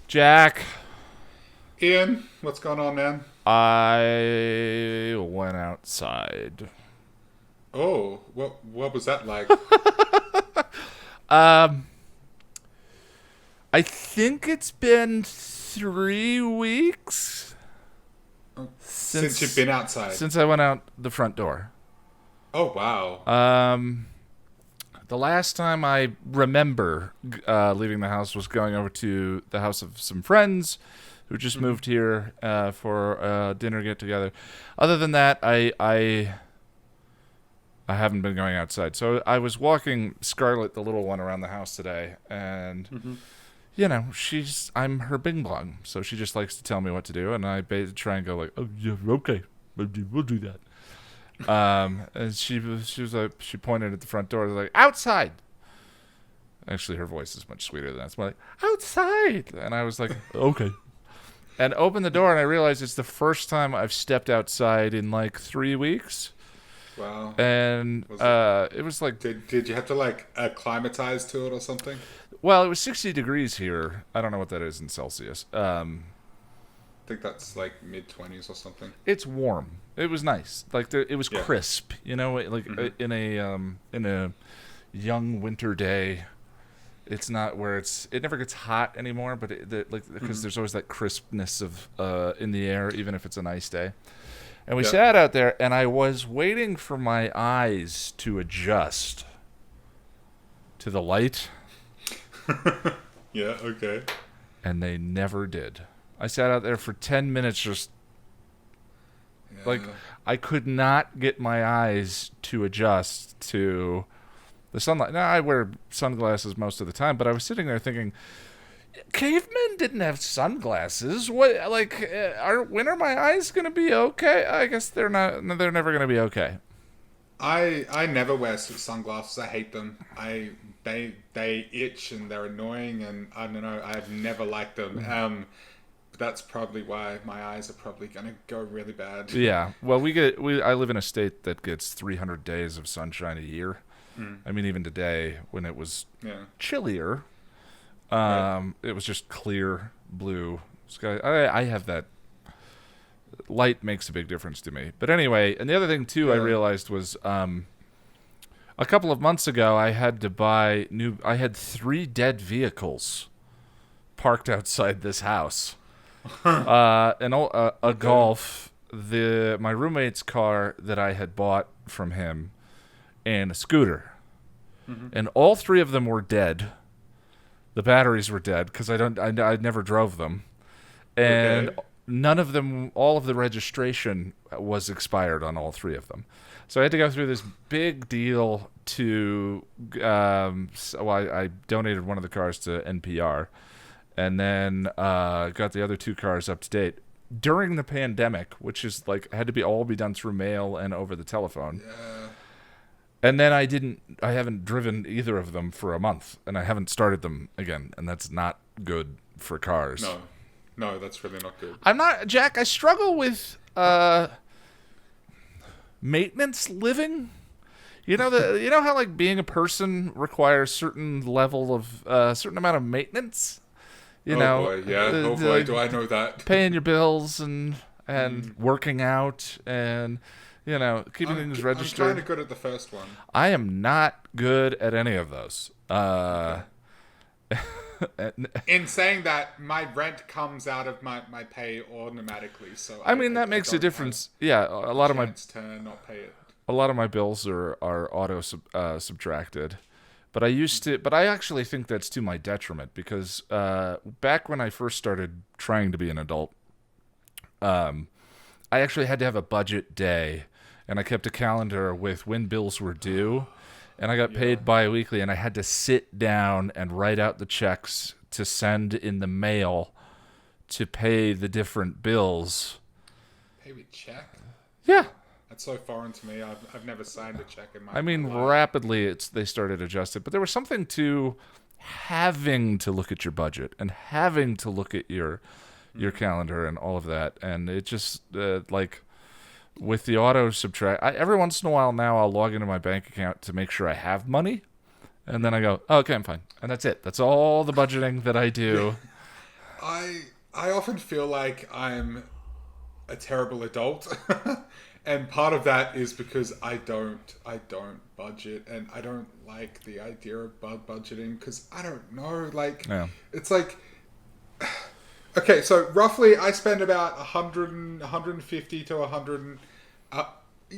Jack, Ian, what's going on, man? I went outside. Oh, what was that like? Um, I think it's been 3 weeks Since you've since been outside? since I went out the front door. Oh, wow. Um, the last time I remember leaving the house was going over to the house of some friends who just Hmm. moved here for a dinner get together. Other than that, I haven't been going outside. So I was walking Scarlett, the little one, around the house today, and Hmm. I'm her bing bong, so she just likes to tell me what to do, and I try and go like, oh yeah, okay, we'll do that. And she was like, she pointed at the front door, like outside. Actually, her voice is much sweeter than that. It's more like outside, and I was like, okay, and opened the door, and I realized it's the first time I've stepped outside in like 3 weeks. Wow. And Was it? it was like, Did you have to like acclimatize to it or something? well, it was 60 degrees here. I don't know what that is in Celsius. I think that's like mid 20s or something. It's warm. It was nice. Like it was Yeah. crisp. Like Hmm. in a young winter day. It's not where it never gets hot anymore, but because Hmm. there's always that crispness of in the air, even if it's a nice day. And we Yeah. sat out there, and I was waiting for my eyes to adjust to the light, Yeah. Okay. and they never did. I sat out there for 10 minutes just like Yeah. I could not get my eyes to adjust to the sunlight. Now, I wear sunglasses most of the time, but I was sitting there thinking, cavemen didn't have sunglasses. What, like, when are my eyes going to be okay? I guess they're not, they're never going to be okay. I never wear sunglasses. I hate them. They itch and they're annoying and I don't know. I've never liked them. But that's probably why my eyes are probably gonna go really bad. Yeah. Well, I live in a state that gets 300 days of sunshine a year. Mm. I mean, even today, when it was Yeah. chillier, Right. it was just clear blue sky. I have that. Light makes a big difference to me. But anyway, and the other thing too I Yeah. realized was a couple of months ago I had to buy new. I had 3 dead vehicles parked outside this house. A Okay. Golf, my roommate's car that I had bought from him, and a scooter, Hmm. and all three of them were dead. The batteries were dead because I never drove them, and Okay. none of them, all of the registration was expired on all three of them. So I had to go through this big deal to. So I donated one of the cars to NPR, and then got the other two cars up to date during the pandemic, which is like had to be all be done through mail and over the telephone. Yeah. And then I haven't driven either of them for a month, and I haven't started them again, and that's not good for cars. No. No, that's really not good. I'm not Jack. I struggle with maintenance living. You know how like being a person requires certain amount of maintenance. You Oh know, boy. Yeah. Oh boy. like Do I know that? paying your bills and Mm. working out and keeping things I'm kind registered. of good at the first one. I am not good at any of those. Okay. In saying that, my rent comes out of my pay automatically, so I mean that I makes a don't have difference. Yeah, a chance to not pay it. a lot of my bills are auto subtracted. But I actually think that's to my detriment because back when I first started trying to be an adult, I actually had to have a budget day, and I kept a calendar with when bills were due, and I got Yeah. paid bi-weekly, and I had to sit down and write out the checks to send in the mail to pay the different bills. Pay with check? Yeah, That's so foreign to me. I've never signed a check in I my mean, life. rapidly they started adjusting, but there was something to having to look at your budget and having to look at your Mm. calendar and all of that, and it just like with the auto subtract. Every once in a while now, I'll log into my bank account to make sure I have money, and then I go, oh, okay, I'm fine, and that's it. That's all the budgeting that I do. I often feel like I'm a terrible adult. And part of that is because I don't budget, and I don't like the idea of budgeting because I don't know, like Yeah. it's like okay, so roughly I spend about 150 to 100 uh,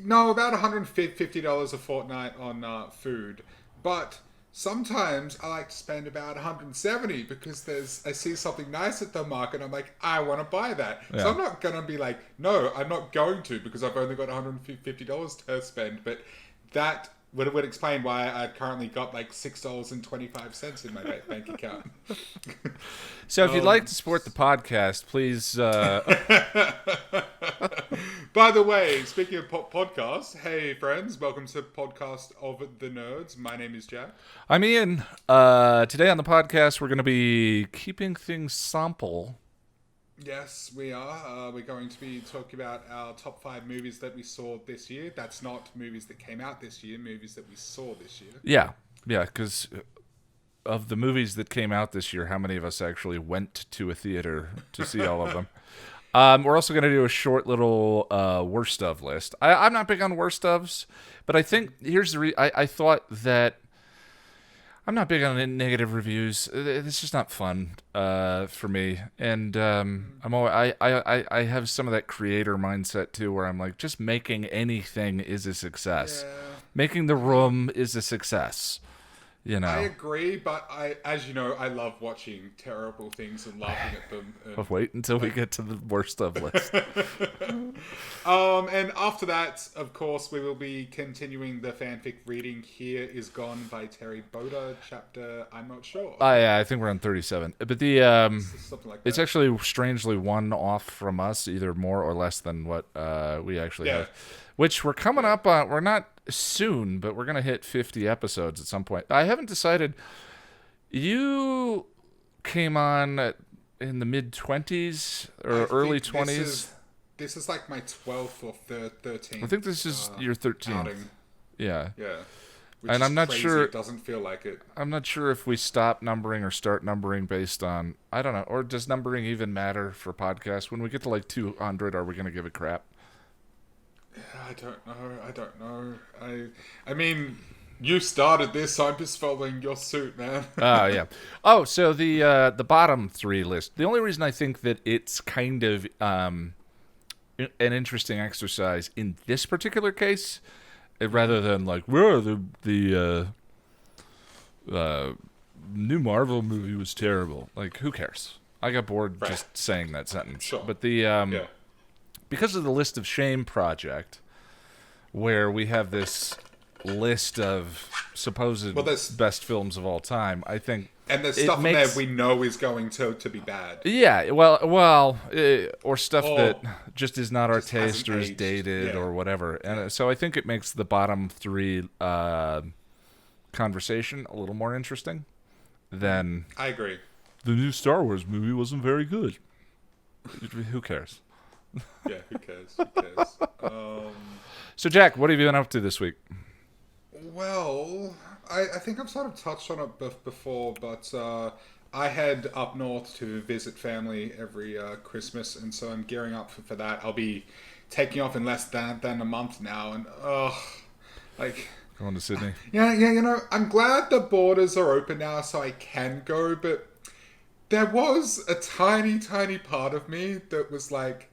no, about $150 a fortnight on food. But sometimes I like to spend about 170 because I see something nice at the market and I'm like, I want to buy that. Yeah. So I'm not going to be like, no, I'm not going to because I've only got $150 to spend. But that would explain why I currently got like $6.25 in my bank account. So if you'd like to support the podcast, please. By the way, speaking of podcasts, hey friends, welcome to Podcast of the Nerds. My name is Jack. I'm Ian. Today on the podcast, we're going to be keeping things simple. Yes, we are. We're going to be talking about our top 5 movies that we saw this year. That's not movies that came out this year, movies that we saw this year. Yeah, because of the movies that came out this year, how many of us actually went to a theater to see all of them? We're also going to do a short little worst of list. I'm not big on worst ofs, but I think here's the I thought that I'm not big on negative reviews. It's just not fun for me, and I have some of that creator mindset too, where I'm like, just making anything is a success. Yeah. Making The Room is a success. You know. I agree, but as you know, I love watching terrible things and laughing at them. But wait until we get to the worst of list. And after that, of course, we will be continuing the fanfic reading. Here Is Gone by Terri Botta, chapter I'm not sure. I think we're on 37. But the Something like that. it's actually strangely one off from us, either more or less than what we actually have. Which we're coming up on. We're not soon, but we're going to hit 50 episodes at some point. I haven't decided. You came on in the mid-20s or early 20s? This is like my 12th or 13th. I think this is your 13th. Outing. Yeah. Yeah. Which And is I'm not crazy. sure. It doesn't feel like it. I'm not sure if we stop numbering or start numbering based on, I don't know, or does numbering even matter for podcasts? When we get to like 200, are we going to give a crap? I don't know. I mean, you started this, so I'm just following your suit, man. Yeah. Oh, so the bottom 3 list. The only reason I think that it's kind of an interesting exercise in this particular case, rather than like, where the new Marvel movie was terrible. Like, who cares? I got bored just saying that sentence. Sure. But because of the List of Shame project, where we have this list of supposed best films of all time, I think, and there's stuff in there we know is going to be bad. Yeah, well, or stuff that just is not our taste or is dated or whatever. And so I think it makes the bottom 3 conversation a little more interesting than. I agree. The new Star Wars movie wasn't very good. Who cares? Yeah, who cares? Who cares? So, Jack, what have you been up to this week? Well, I think I've sort of touched on it before, but I head up north to visit family every Christmas, and so I'm gearing up for that. I'll be taking off in less than a month now, and Going to Sydney. Yeah, you know, I'm glad the borders are open now so I can go, but there was a tiny, tiny part of me that was like,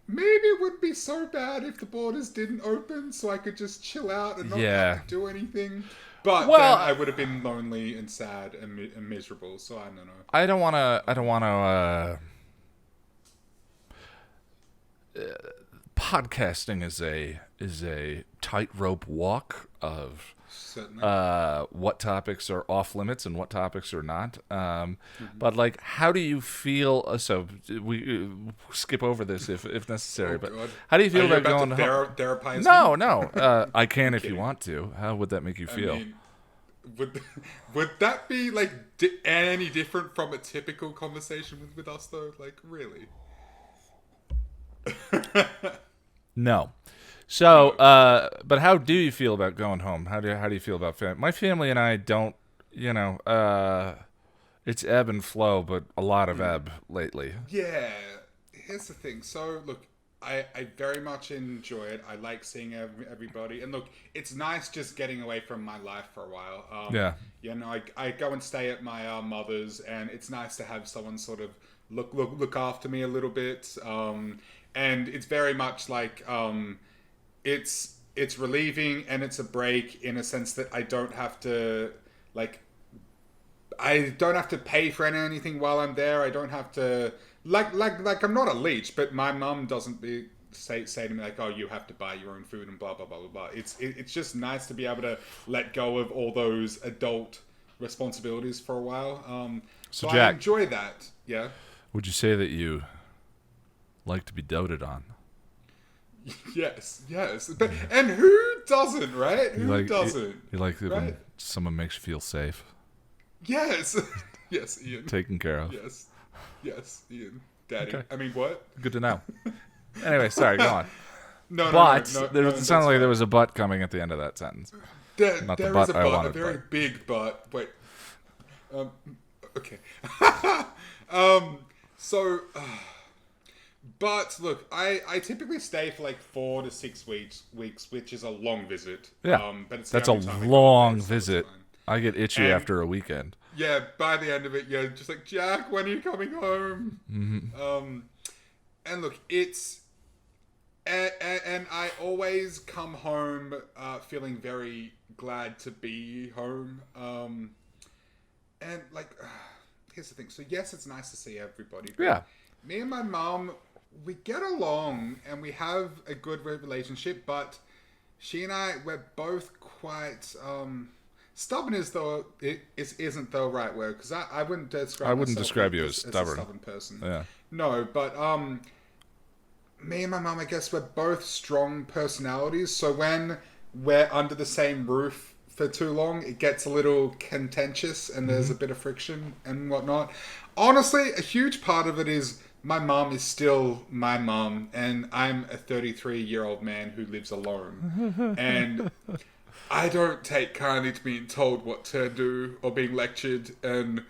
maybe it wouldn't be so bad if the borders didn't open so I could just chill out and not have to do anything. But then I would have been lonely and sad and miserable, so I don't know. I don't want to podcasting is a tightrope walk of what topics are off limits and what topics are not. But like, how do you feel? So we skip over this if necessary. But God. How do you feel Are you about going home? Therapize No. I can if you want to. How would that make you feel? I mean, would that be like any different from a typical conversation with us though? Like, really? No. So, but how do you feel about going home? How do you feel about family? My family and I don't, It's ebb and flow, but a lot of ebb lately. Yeah, here's the thing. So, look, I very much enjoy it. I like seeing everybody. And look, it's nice just getting away from my life for a while. Yeah. You know, I go and stay at my mother's, and it's nice to have someone sort of look after me a little bit. And it's very much like it's relieving and it's a break in a sense that I don't have to like I don't have to pay for anything while I'm there. I don't have to like I'm not a leech, but my mum doesn't say to me like, oh, you have to buy your own food and blah blah blah blah blah. It's just nice to be able to let go of all those adult responsibilities for a while. So Jack, I enjoy that. Yeah. would you say that you like to be doted on? Yes, yes. But, and who doesn't, right? Who doesn't? You like it when Right? someone makes you feel safe, Yes. Yes, Ian. taken care of. Yes. Yes, Ian. Daddy. Okay. I mean, what? Good to know. Anyway, sorry, go on. No, But no, there no, it sounded like there was a but coming at the end of that sentence. Not the there butt is a I but, a wanted, very but- big but. Wait. Okay. So, but look, I typically stay for like 4 to 6 weeks, which is a long visit. Yeah, but it's the that's a only time I go long away, so it's visit. fine. I get itchy And- after a weekend. Yeah, by the end of it, you're just like, Jack, when are you coming home? Mm-hmm. And look, it's and I always come home feeling very glad to be home. And like, here's the thing. So yes, it's nice to see everybody. But Yeah. me and my mom, we get along and we have a good relationship, but she and I, we're both quite stubborn is though it isn't the right word, because I wouldn't describe I wouldn't myself describe you as a stubborn. stubborn person. Yeah. No, but me and my mum, I guess we're both strong personalities, so when we're under the same roof for too long, it gets a little contentious and there's a bit of friction and whatnot. Honestly, a huge part of it is my mum is still my mum, and I'm a 33-year-old man who lives alone. And I don't take kindly to being told what to do or being lectured. And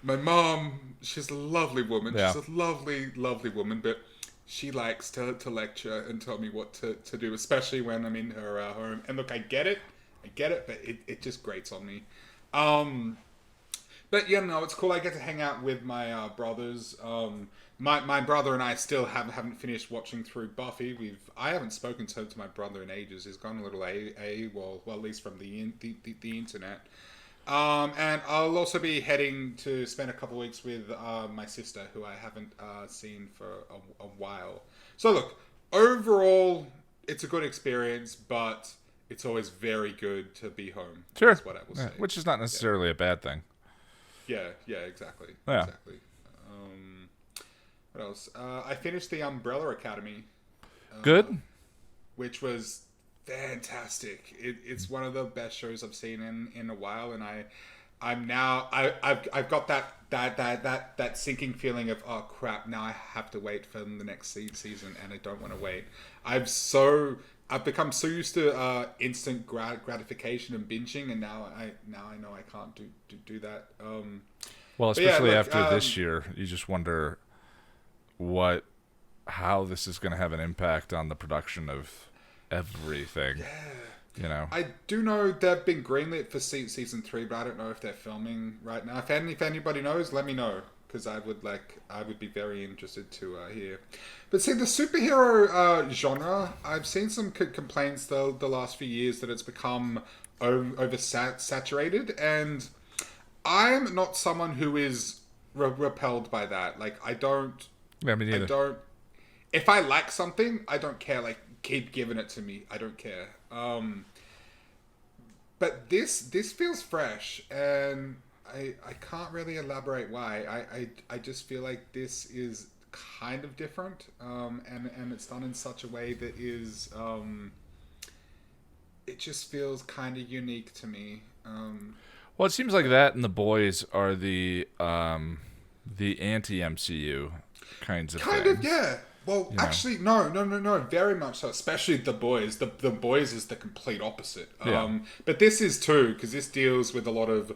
my mom, she's a lovely woman. Yeah. She's a lovely, lovely woman, but she likes to lecture and tell me what to do, especially when I'm in her home. And look, I get it, but it just grates on me. But yeah, no, it's cool. I get to hang out with my brothers. My brother and I still haven't finished watching through Buffy. I haven't spoken to my brother in ages. He's gone a little well, at least from the internet. And I'll also be heading to spend a couple of weeks with my sister, who I haven't seen for a while. So look, overall, it's a good experience, but it's always very good to be home. Sure. That's what I will say. Which is not necessarily a bad thing. Yeah, exactly. Yeah. Exactly. What else? I finished the Umbrella Academy. Good? Which was fantastic. It's one of the best shows I've seen in a while, and I've got that sinking feeling of, oh crap, now I have to wait for the next season, and I don't want to wait. I've become so used to instant gratification and binging, and now I know I can't do that. Well, especially look, after this year, you just wonder how this is going to have an impact on the production of everything. Yeah. You know, I do know they've been greenlit for season 3, but I don't know if they're filming right now. If anybody knows, let me know, because I would be very interested to hear. But see, the superhero genre, I've seen some complaints the last few years that it's become oversaturated, and I'm not someone who is repelled by that. Like, I don't. yeah, me neither. I don't. If I like something, I don't care. Like, keep giving it to me. I don't care. But this feels fresh, and I can't really elaborate why. I just feel like this is kind of different, and it's done in such a way that is it just feels kind of unique to me. Well, it seems like that and The Boys are the anti-MCU kinds of Kind things. of, yeah. Well, You know. actually, no, very much so. Especially The Boys. The Boys is the complete opposite. Yeah. But this is too, because this deals with a lot of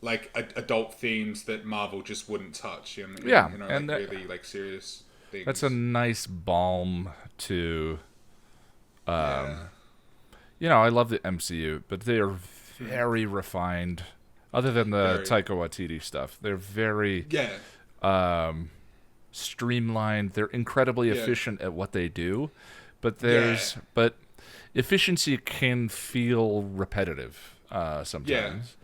like adult themes that Marvel just wouldn't touch. Yeah, You know, and like really like serious themes. that's a nice balm to. Yeah. I love the MCU, but they are very refined. Other than the Very. Taika Waititi stuff, they're very Yeah. streamlined. They're incredibly Yeah. efficient at what they do, but Yeah. efficiency can feel repetitive Yeah. sometimes.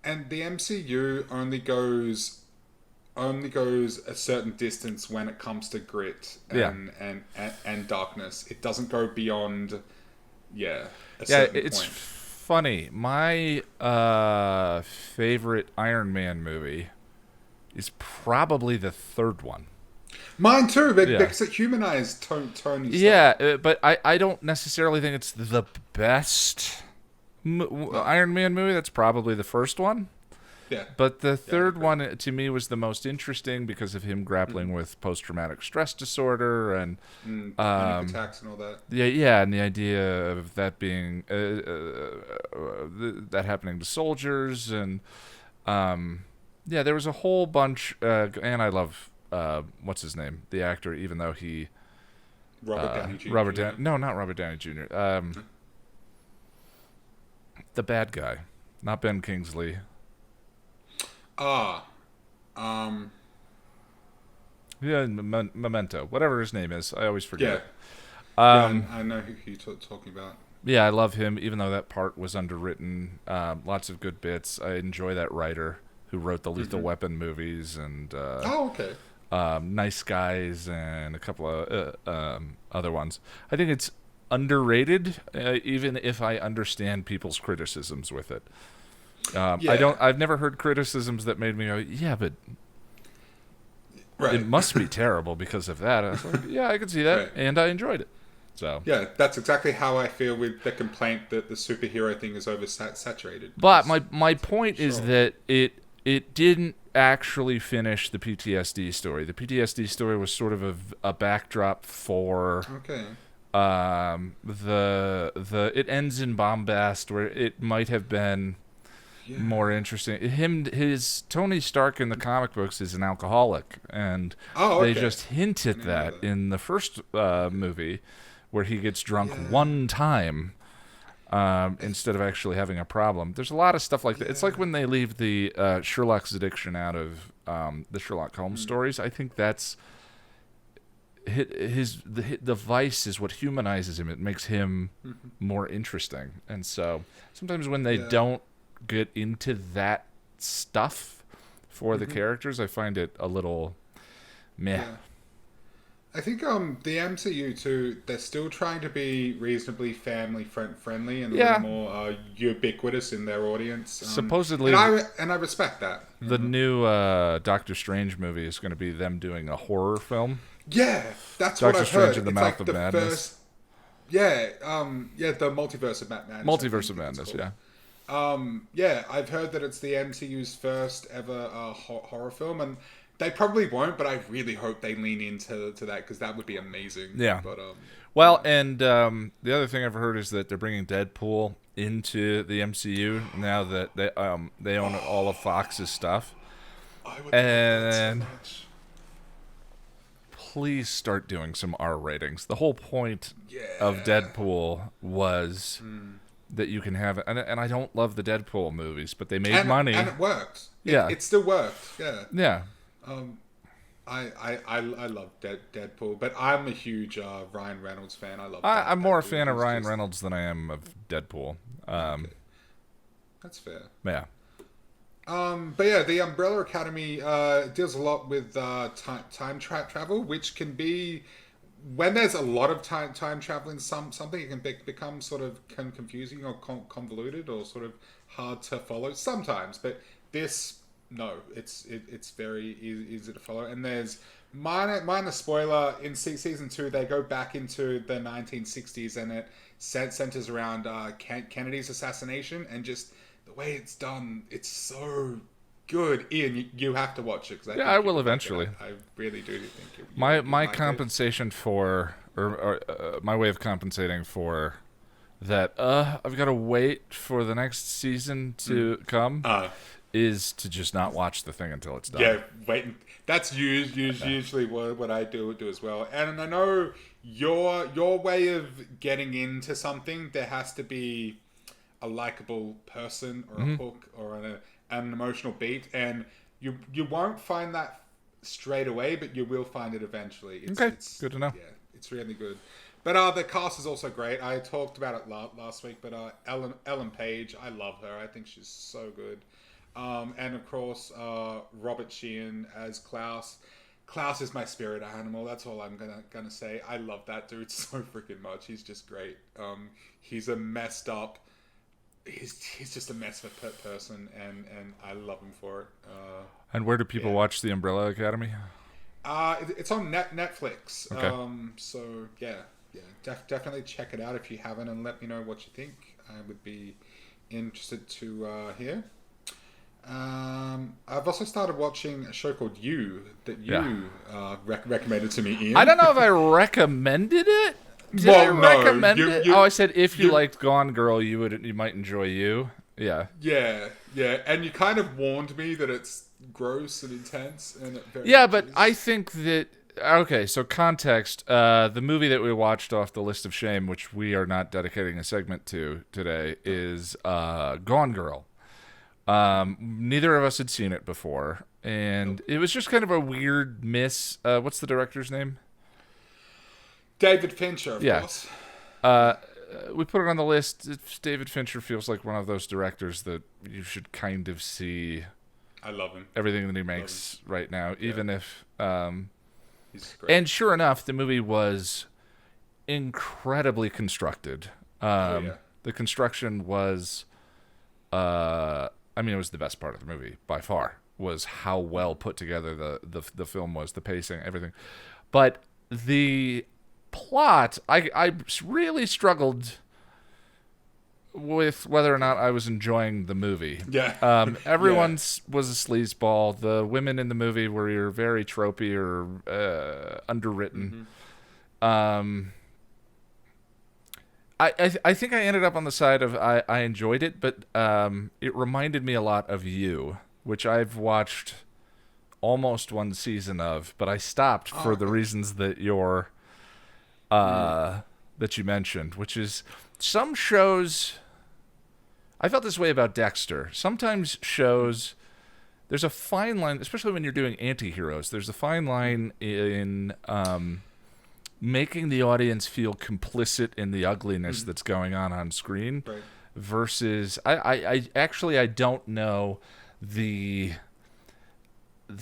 And the MCU only goes a certain distance when it comes to grit Yeah. and darkness. It doesn't go beyond, yeah, a Yeah, certain it's point. funny. My favorite Iron Man movie is probably the third one. Mine too, Yeah. because it humanized Tony Yeah, Stark. but I don't necessarily think it's the best No, Iron Man movie. That's probably the first one. yeah, But the yeah, I third agree. one, to me, was the most interesting because of him grappling with post-traumatic stress disorder and Panic attacks and all that. yeah, and the idea of that being that happening to soldiers and yeah, there was a whole bunch. And I love what's his name, the actor, even though he Robert Downey Jr. Robert Downey. No, not Robert Downey Jr. The bad guy, not Ben Kingsley. Ah, um, Yeah, Memento, whatever his name is, I always yeah, forget. yeah. I know who you're talking about. Yeah, I love him, even though that part was underwritten. Lots of good bits. I enjoy that writer who wrote the Lethal Weapon movies and Oh, okay. Nice Guys and a couple of other ones. I think it's underrated, even if I understand people's criticisms with it. Yeah, I've never heard criticisms that made me go, yeah, but right. it must be terrible because of that. I was like, yeah, I can see that, Right. and I enjoyed it. So, Yeah, that's exactly how I feel with the complaint that the superhero thing is oversaturated. but my point is Sure. that it didn't actually finish the PTSD story. The PTSD story was sort of a backdrop for Okay. the it ends in bombast where it might have been Yeah. more interesting. His Tony Stark in the comic books is an alcoholic, and Oh, they okay. just hint I at didn't know that that. in the first movie, where he gets drunk Yeah. one time instead of actually having a problem. There's a lot of stuff like that. It's like when they leave the Sherlock's addiction out of the Sherlock Holmes stories. I think that's the vice is what humanizes him. It makes him more interesting. And so sometimes when they Yeah. don't get into that stuff for the characters, I find it a little meh. Yeah. I think the MCU too. They're still trying to be reasonably family friendly and a Yeah. little more ubiquitous in their audience. Supposedly, and I respect that. the new Doctor Strange movie is going to be them doing a horror film. Yeah, that's Doctor what I've Strange heard. in the It's Mouth like of the Madness. first. Yeah, the multiverse of Madness. Multiverse I of think it's Madness, called. yeah. Yeah, I've heard that it's the MCU's first ever horror film, and they probably won't, but I really hope they lean into that because that would be amazing. Yeah. But Well, and the other thing I've heard is that they're bringing Deadpool into the MCU now that they own all of Fox's stuff. I would love that so And much. please start doing some R ratings. The whole point Yeah. of Deadpool was that you can have, and I don't love the Deadpool movies, but they made money. and it worked. Yeah. It still worked. Yeah. Yeah. I love Deadpool, but I'm a huge Ryan Reynolds fan. I love. I'm more a that fan dude. of He's Ryan just- Reynolds than I am of Deadpool. That's fair. Yeah. But yeah, the Umbrella Academy deals a lot with time travel, which can be when there's a lot of time traveling. Something it can become sort of confusing or convoluted or sort of hard to follow sometimes. But this, no, it's very easy to follow. And there's minor spoiler in season 2. They go back into the 1960s, and it centers around Kennedy's assassination and just. The way it's done, it's so good. Ian, you have to watch it. Cause I will eventually. I really do think you My like it. compensation for, or my way of compensating for that, I've got to wait for the next season to come, is to just not watch the thing until it's done. Yeah, wait. That's usually what I do as well. And I know your way of getting into something, there has to be a likable person or a hook or an emotional beat, and you won't find that straight away, but you will find it eventually. It's good to know. Yeah, it's really good. But the cast is also great. I talked about it last week, but Ellen Page, I love her. I think she's so good. And of course, Robert Sheehan as Klaus. Klaus is my spirit animal. That's all I'm gonna say. I love that dude so freaking much. He's just great. He's a messed up. He's just a mess of a person, and I love him for it. And where do people watch The Umbrella Academy? It's on Netflix. Okay. So yeah, definitely check it out if you haven't, and let me know what you think. I would be interested to hear. I've also started watching a show called You that you recommended to me, Ian. I don't know if I recommended it. Did I recommend it? I said if you liked Gone Girl, you might enjoy You. Yeah. Yeah, and you kind of warned me that it's gross and intense and but I think that so context. The movie that we watched off the list of shame, which we are not dedicating a segment to today, is Gone Girl. Neither of us had seen it before, and it was just kind of a weird miss. What's the director's name? David Fincher, of course. We put it on the list. David Fincher feels like one of those directors that you should kind of see. I love him. Everything that he makes right now, even if. He's great. And sure enough, the movie was incredibly constructed. The construction was. It was the best part of the movie by far. Was how well put together the film was, the pacing, everything. But the plot, I really struggled with whether or not I was enjoying the movie. Yeah. Everyone was a sleazeball. The women in the movie were very tropey or underwritten. Mm-hmm. I think I ended up on the side of I enjoyed it, but it reminded me a lot of You, which I've watched almost one season of, but I stopped for the reasons that that you mentioned, which is some shows. I felt this way about Dexter. Sometimes shows, there's a fine line, especially when you're doing anti-heroes. There's a fine line in making the audience feel complicit in the ugliness that's going on screen, right, versus I actually don't know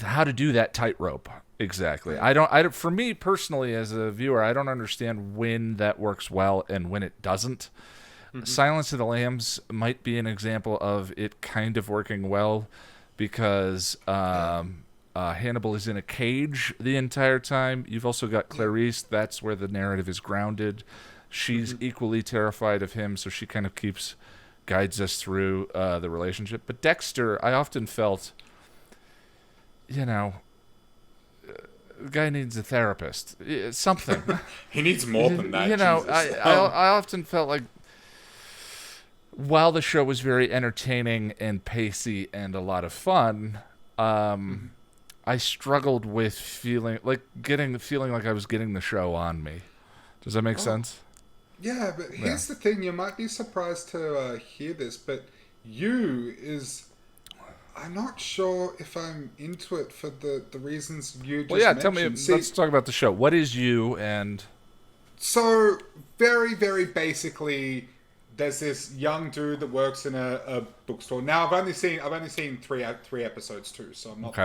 how to do that tightrope exactly. I don't. For me personally, as a viewer, I don't understand when that works well and when it doesn't. Mm-hmm. Silence of the Lambs might be an example of it kind of working well because Hannibal is in a cage the entire time. You've also got Clarice. That's where the narrative is grounded. She's equally terrified of him, so she kind of guides us through the relationship. But Dexter, I often felt, the guy needs a therapist. Something. He needs more than that. I often felt like, while the show was very entertaining and pacey and a lot of fun, I struggled with feeling like I was getting the show on me. Does that make sense? Yeah, but here's the thing. You might be surprised to hear this, but I'm not sure if I'm into it for the reasons you just mentioned. Tell me. Let's talk about the show. What is You? And so very, very basically, there's this young dude that works in a bookstore. Now I've only seen three episodes too, so I'm not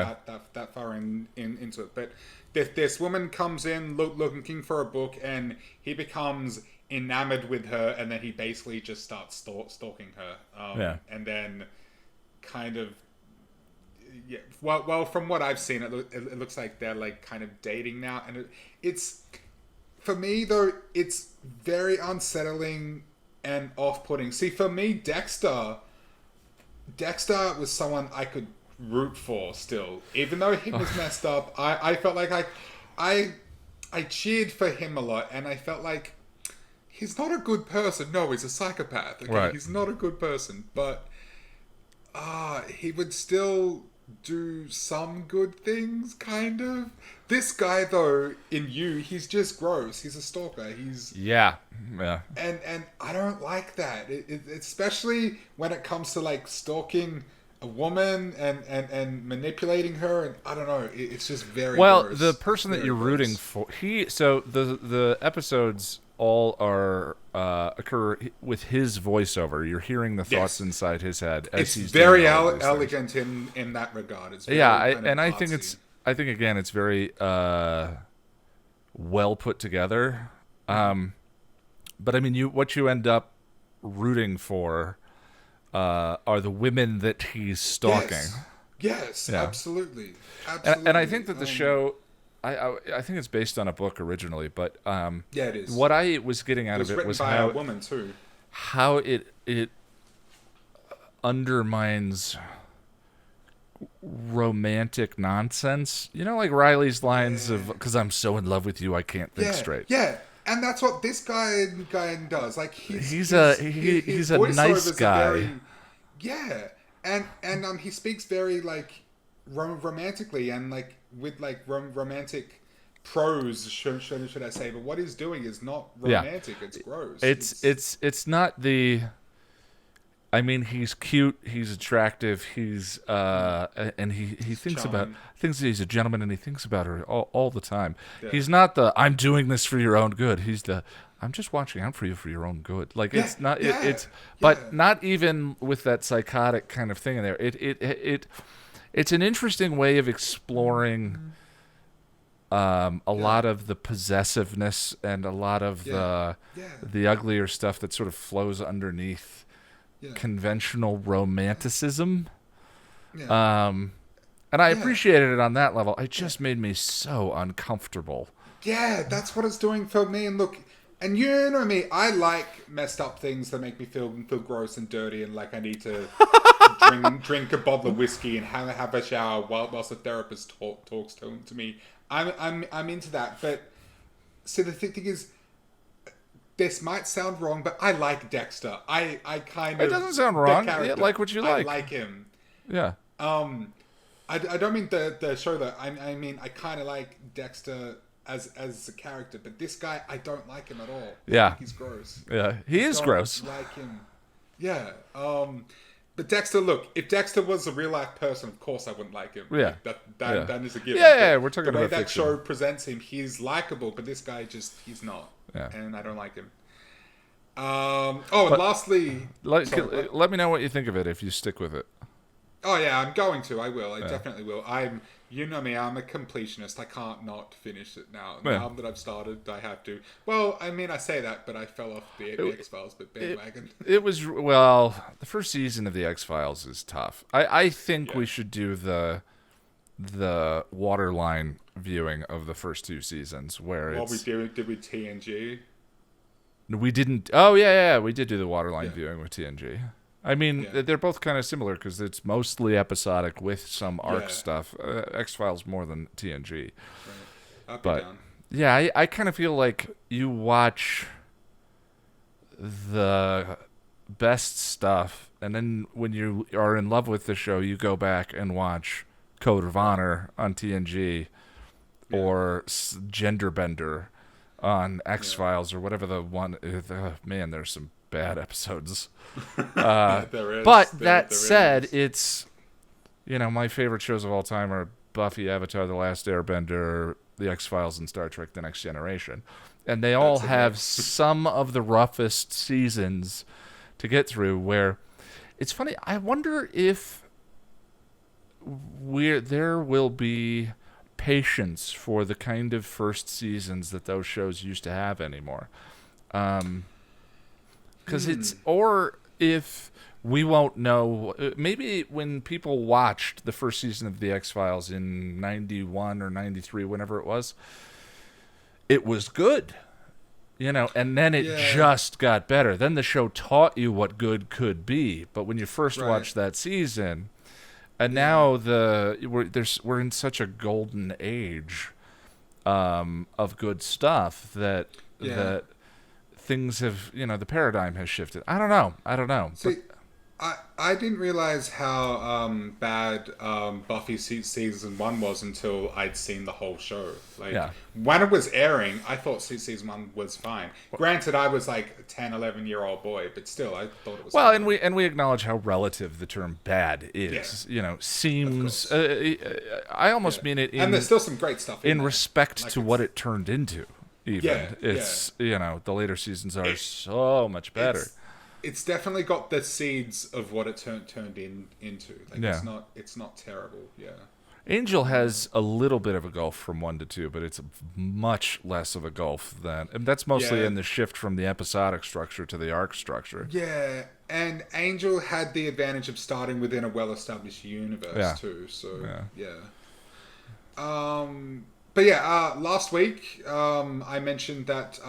that far into it. But this woman comes in looking for a book, and he becomes enamored with her, and then he basically just starts stalking her. And then kind of well, from what I've seen, it looks like they're like kind of dating now, and it's for me though, it's very unsettling and off-putting. See, for me, Dexter was someone I could root for still. Even though he was messed up, I felt like I cheered for him a lot, and I felt like he's not a good person. No, he's a psychopath. Okay? Right. He's not a good person, but he would still do some good things, kind of. This guy, though, in You, he's just gross. He's a stalker. He's Yeah, yeah. and I don't like that. Especially when it comes to like stalking a woman and manipulating her, and I don't know. It's just very Well, gross. the It's person that very you're rooting gross. for, so the episodes all are occur with his voiceover. You're hearing the thoughts Yes, inside his head as it's he's doing very all of these things. elegant in that regard. It's Yeah, very kind of and artsy. I think again it's very well put together. But I mean, what you end up rooting for are the women that he's stalking. Yes, yes, Yeah. absolutely, And I absolutely. think that the show, I think it's based on a book originally, but Yeah, it is. what I was getting It out of was it written was by a woman too. how it undermines romantic nonsense. You know, like Riley's lines of Yeah. "Because I'm so in love with you, I can't think Yeah, straight." yeah, and that's what this guy does. Like his He's a nice voiceovers are guy. very, yeah, and he speaks very like romantically and like with like romantic prose. Should I say? But what he's doing is not Yeah, romantic. It's gross. it's not the. I mean, he's cute, he's attractive, and he thinks about charming. thinks that he's a gentleman, and he thinks about her all the time. Yeah. He's not the "I'm doing this for your own good." He's the "I'm just watching out for you for your own good." Like Yeah, it's not yeah, it's, yeah. but not even with that psychotic kind of thing in there. It's an interesting way of exploring a lot of the possessiveness and a lot of Yeah, yeah, the uglier stuff that sort of flows underneath yeah, conventional romanticism. yeah. And I Yeah. appreciated it on that level. It just made me so uncomfortable. Yeah, that's what it's doing for me. And look, and you know me, I like messed up things that make me feel gross and dirty, and like I need to drink a bottle of whiskey and have a shower whilst the therapist talks to me. I'm into that. But so the thing is, this might sound wrong, but I like Dexter. I kind It of doesn't sound the wrong. character. Yeah, like what you I like. like him. Yeah. I don't mean the show though. I mean I kind of like Dexter as a character, but this guy I don't like him at all. I Yeah. think he's gross. Yeah. He is Don't gross. like him. Yeah. But Dexter, look, if Dexter was a real life person, of course I wouldn't like him. Yeah. Like, Yeah. that is a given. Yeah, But we're talking the way about that fiction. show presents him, he's likable, but this guy he's not. Yeah. And I don't like him. And lastly, sorry, what? Let me know what you think of it if you stick with it. Oh yeah, I'm going to. I will. I definitely will. You know me. I'm a completionist. I can't not finish it now. Yeah. Now that I've started, I have to. Well, I mean, I say that, but I fell off the X-Files, but bandwagon. It was, well, the first season of the X-Files is tough. I think Yeah. we should do the waterline viewing of the first two seasons where What we it's did with TNG. we didn't. Oh yeah, we did do the waterline Yeah. viewing with TNG. I mean, Yeah. they're both kind of similar because it's mostly episodic with some arc Yeah. stuff. X Files more than TNG, Right. Up but and down. yeah, I kind of feel like you watch the best stuff, and then when you are in love with the show, you go back and watch Code of Honor on TNG or Gender Bender on X Files or whatever the one. Man, there's some bad episodes. There is. But there- that there said, is. it's my favorite shows of all time are Buffy, Avatar, The Last Airbender, The X Files, and Star Trek: The Next Generation, and they all That's a have mix. some of the roughest seasons to get through. Where it's funny, I wonder if there will be patience for the kind of first seasons that those shows used to have anymore. Because it's, or if we won't know, maybe when people watched the first season of the X-Files in 91 or 93, whenever it was good, and then it Yeah. just got better. Then the show taught you what good could be. But when you first Right. watched that season, and now we're in such a golden age of good stuff that Yeah. that things have, the paradigm has shifted. I don't know. See, I didn't realize how bad Buffy season one was until I'd seen the whole show. Like Yeah. when it was airing, I thought season one was fine. Granted, I was like a 10, 11-year-old boy, but still, I thought it was Well, fine. and we acknowledge how relative the term bad is. Yeah. You know, seems. course. I almost Yeah. mean it And there's still some great stuff in in there. respect Like to what it turned into. Even Yeah, it's you know the later seasons are so much better. It's definitely got the seeds of what it turned into. Like Yeah. it's not terrible. Yeah. Angel has a little bit of a gulf from 1 to 2, but it's much less of a gulf than, and that's mostly Yeah. in the shift from the episodic structure to the arc structure. Yeah, and Angel had the advantage of starting within a well-established universe Yeah. too. So Yeah. but yeah, last week I mentioned that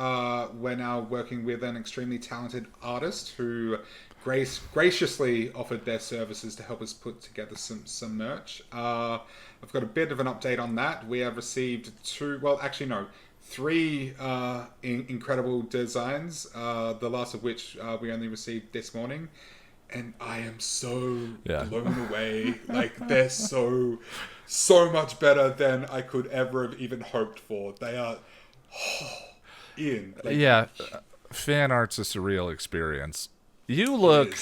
we're now working with an extremely talented artist who graciously offered their services to help us put together some merch. I've got a bit of an update on that. We have received three incredible designs. The last of which we only received this morning. And I am so blown away. Like, they're so much better than I could ever have even hoped for. They are Fan art's a surreal experience. You look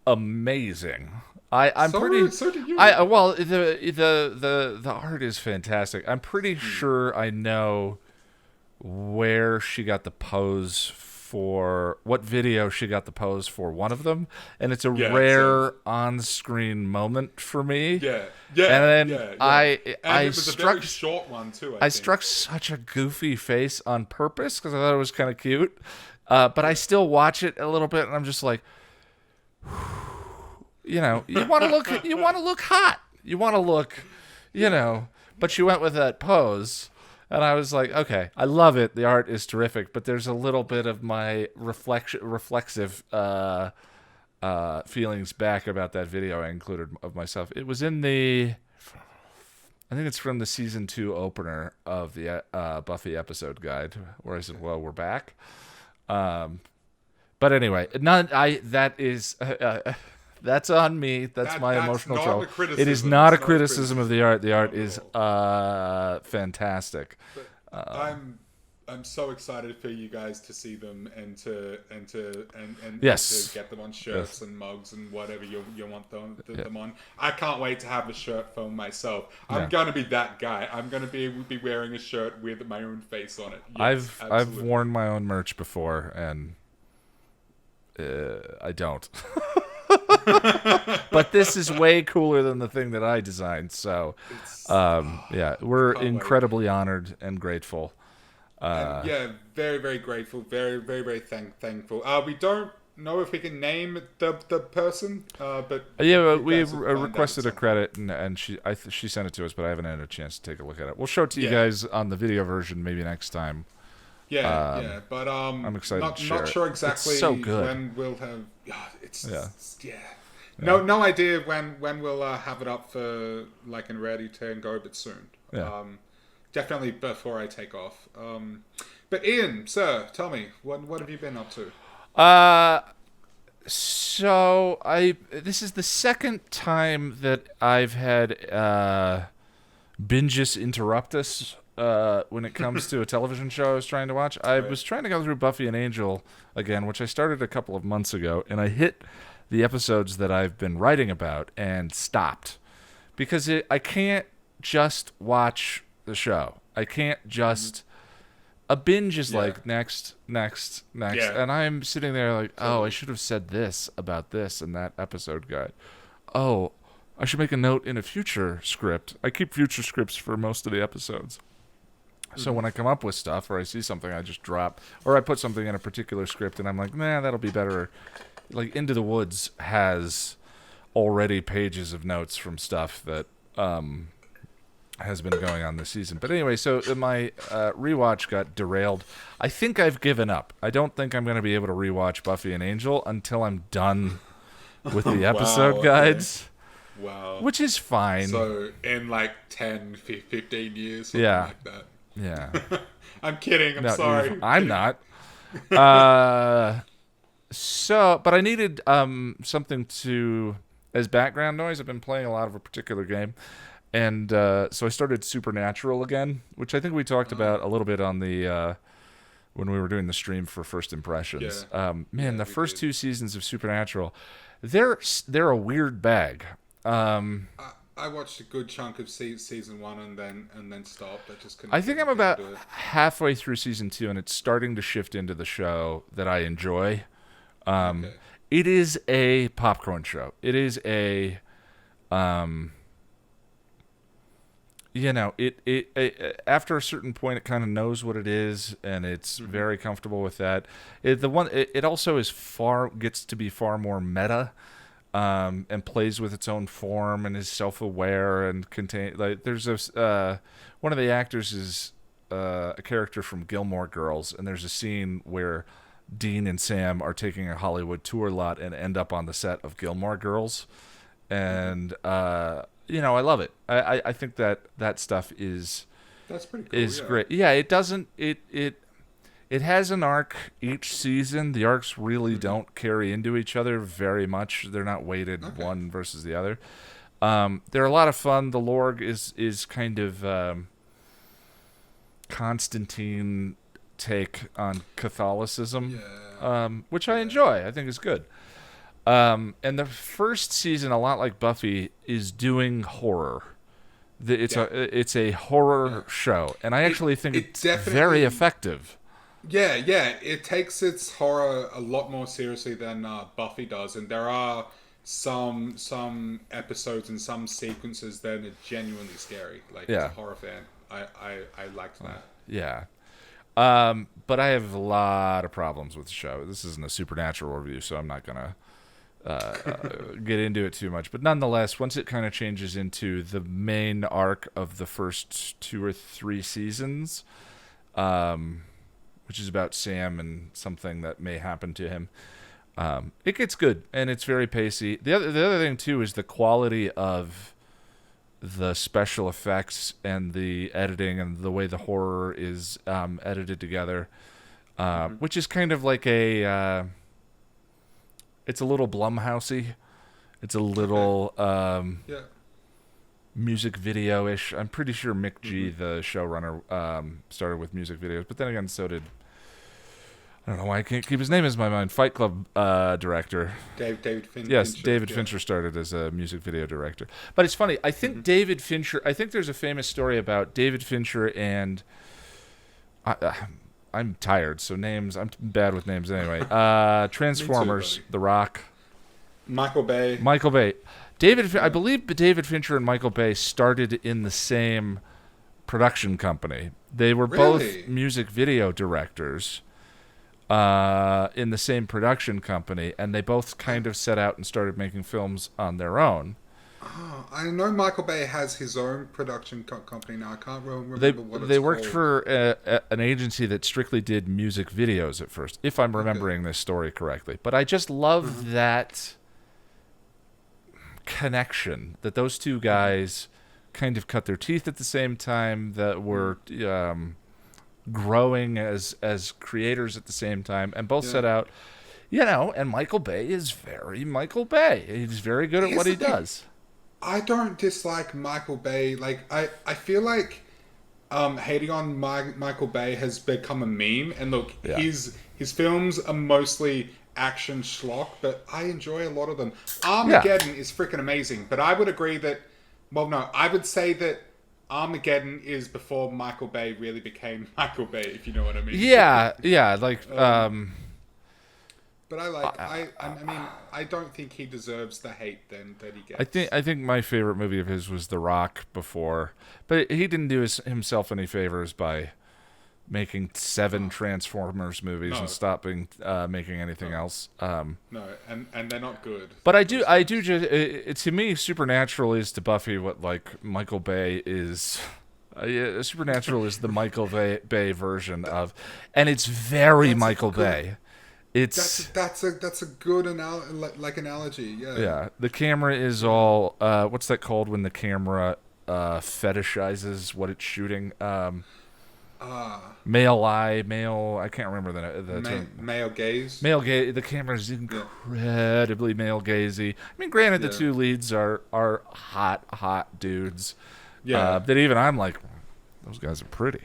amazing. I'm pretty. So do you. Well, the art is fantastic. I'm pretty sure I know where she got the pose for, what video she got the pose for one of them, and it's a rare on-screen moment for me. Yeah. And then and I it was struck a very short one too. I struck such a goofy face on purpose because I thought it was kind of cute. But I still watch it a little bit, and I'm just like, you know, you want to look hot, you want to look, you know. But you went with that pose, and I was like, okay, I love it. The art is terrific, but there's a little bit of my reflexive feelings back about that video I included of myself. It was in I think it's from the season 2 opener of the Buffy episode guide, where I said, "Well, we're back." But anyway, that's on me. That's my emotional trouble. It is not a criticism of the art. The art is fantastic. I'm so excited for you guys to see them and to Yes. get them on shirts and mugs and whatever you want them on. I can't wait to have a shirt for myself. I'm gonna be that guy. I'm gonna be wearing a shirt with my own face on it. Yes, I've worn my own merch before, and I don't. But this is way cooler than the thing that I designed. So, we're incredibly honored and grateful. Very, very grateful. Very, very, very thankful. We don't know if we can name the person, but we requested a credit, and she sent it to us, but I haven't had a chance to take a look at it. We'll show it to you guys on the video version maybe next time. But I'm excited to share not sure it. exactly It's so good. when we'll have. No idea when we'll have it up for like and ready to go, but soon. Definitely before I take off. But Ian, sir, tell me, what have you been up to? So this is the second time that I've had binges interrupt us when it comes to a television show I was trying to watch. I was trying to go through Buffy and Angel again, which I started a couple of months ago, and I hit the episodes that I've been writing about and stopped because I can't just watch the show. I can't just. A binge is like next, and I'm sitting there like, oh, I should have said this about this in that episode guide. Oh, I should make a note in a future script. I keep future scripts for most of the episodes. So when I come up with stuff or I see something, I just drop, or I put something in a particular script and I'm like, nah, that'll be better. Like Into the Woods has already pages of notes from stuff that has been going on this season. But anyway, so my rewatch got derailed. I think I've given up. I don't think I'm going to be able to rewatch Buffy and Angel until I'm done with the episode guides. Wow. Which is fine. So in like 10, 15 years, something like that. Yeah. I'm kidding. I'm sorry. I'm not. So, but I needed something to as background noise. I've been playing a lot of a particular game, and so I started Supernatural again, which I think we talked about a little bit on the when we were doing the stream for First Yeah, Impressions. Man, yeah, the we first did. two seasons of Supernatural, they're a weird bag. Um, I watched a good chunk of season one and then stopped. I just I couldn't think I'm get about into it. halfway through season two, and it's starting to shift into the show that I enjoy. Um, Okay. it is a popcorn show. It is a um, after a certain point, it kind of knows what it is, and it's Hmm. very comfortable with that. It also is gets to be far more meta, and plays with its own form and is self-aware and contain like there's a one of the actors is a character from Gilmore Girls, and there's a scene where Dean and Sam are taking a Hollywood tour lot and end up on the set of Gilmore Girls, Hmm. and I love it. I think that stuff That's pretty cool. is Yeah. great. Yeah, it doesn't it has an arc each season. The arcs really Hmm. don't carry into each other very much. They're not weighted Okay. one versus the other. They're a lot of fun. The lore is kind of Constantine take on Catholicism, Yeah. which I Yeah. enjoy. I think is good. And the first season, a lot like Buffy, is doing horror. Yeah. It's a Yeah. horror show, and I It actually think it it's very definitely. effective. Yeah, yeah. It takes its horror a lot more seriously than Buffy does, and there are some episodes and some sequences that are genuinely scary. Like as a Yeah, horror fan, I liked that. yeah. But I have a lot of problems with the show. This isn't a supernatural review, so I'm not gonna get into it too much. But nonetheless, once it kind of changes into the main arc of the first two or three seasons, um, which is about Sam and something that may happen to him, it gets good and it's very pacey. The other thing too is the quality of the special effects and the editing and the way the horror is edited together, Hmm. which is kind of like it's a little Blumhousey. It's a Okay. little Yeah. music video ish. I'm pretty sure Mick Hmm. G, the showrunner, started with music videos, but then again, so did I don't know why I can't keep his name in my mind. Fight Club director. Yes, Fincher. David Yeah. Fincher started as a music video director. But it's funny. I think Hmm. David Fincher. I think there's a famous story about David Fincher and I'm tired, so names. I'm bad with names anyway. Me too, Transformers, buddy. The Rock, Michael Bay. Michael Bay. I Yeah. believe David Fincher and Michael Bay started in the same production company. They were both Really? music video directors in the same production company, and they both I, kind of set out and started making films on their own. oh, I know Michael Bay has his own production company now. I can't They remember what it's they worked called. for an agency that strictly did music videos at first, if I'm Okay. remembering this story correctly. But I just Hmm. love that connection that those two Hmm. guys kind of cut their teeth at the same time, that Hmm. were growing as creators at the same time, and both Yeah. set out. And Michael Bay is very Michael Bay. He's very good at Here's what the he thing. does. I don't dislike Michael Bay. Like I feel like hating on Michael Bay has become a meme. And look, Yeah. his films are mostly action schlock, but I enjoy a lot of them. Yeah. Armageddon is freaking amazing, but I would agree that. Well, no, I would say that Armageddon is before Michael Bay really became Michael Bay, if you know what I mean. Yeah, yeah, like um, but I mean, I don't think he deserves the hate then that he gets. I think my favorite movie of his was The Rock before, but he didn't do himself any favors by making seven No, Transformers movies and no, stopping making anything no, else. no, and they're not good. But Those I do films. just to me, Supernatural is to Buffy what like Michael Bay is. Yeah, Supernatural is the Michael Bay version That, and it's very that's a Michael good. Bay. It's That's a good like analogy. Yeah. yeah. The camera is Yeah. all what's that called when the camera fetishizes what it's shooting? Male eye, male. I can't remember the term. Male gaze. Male gaze. The camera's Yeah, incredibly male gazy. I mean, granted, the yeah, two leads are hot dudes. yeah. That even I'm like, those guys are pretty.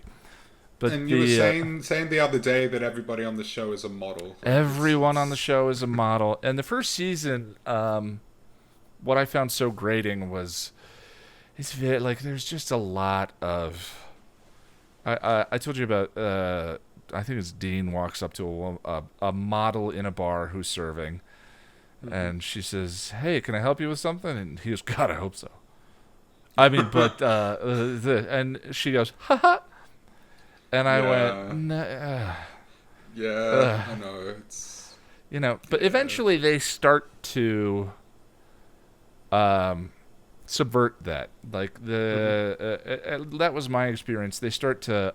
But And you were saying the other day that everybody on the show is a model. Like everyone on the show is a model. And the first season, what I found so grating was, it's very, like, there's just a lot of. I told you about. I think it's Dean walks up to a model in a bar who's serving, and she says, "Hey, can I help you with something?" And he goes, "God, I hope so." I mean, but and she goes, "Ha ha," and I Yeah, went, nah, yeah. I know it's But yeah. eventually they start to subvert that. Like that was my experience. They start to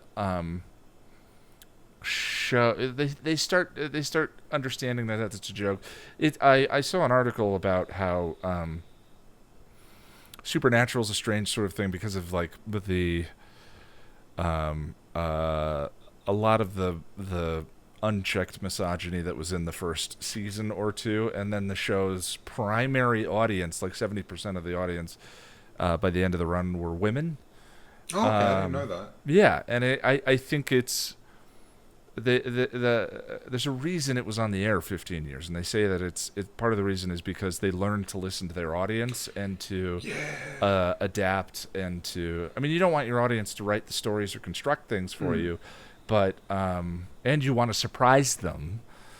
show they start understanding that that's a joke. I saw an article about how supernatural is a strange sort of thing because of like with the a lot of the unchecked misogyny that was in the first season or two, and then the show's primary audience, like 70% of the audience, by the end of the run, were women. Oh, okay, I didn't know that. Yeah, and I think it's there's a reason it was on the air 15 years, and they say that it's part of the reason is because they learned to listen to their audience and to adapt and to. I mean, you don't want your audience to write the stories or construct things for you, but and you want to surprise them,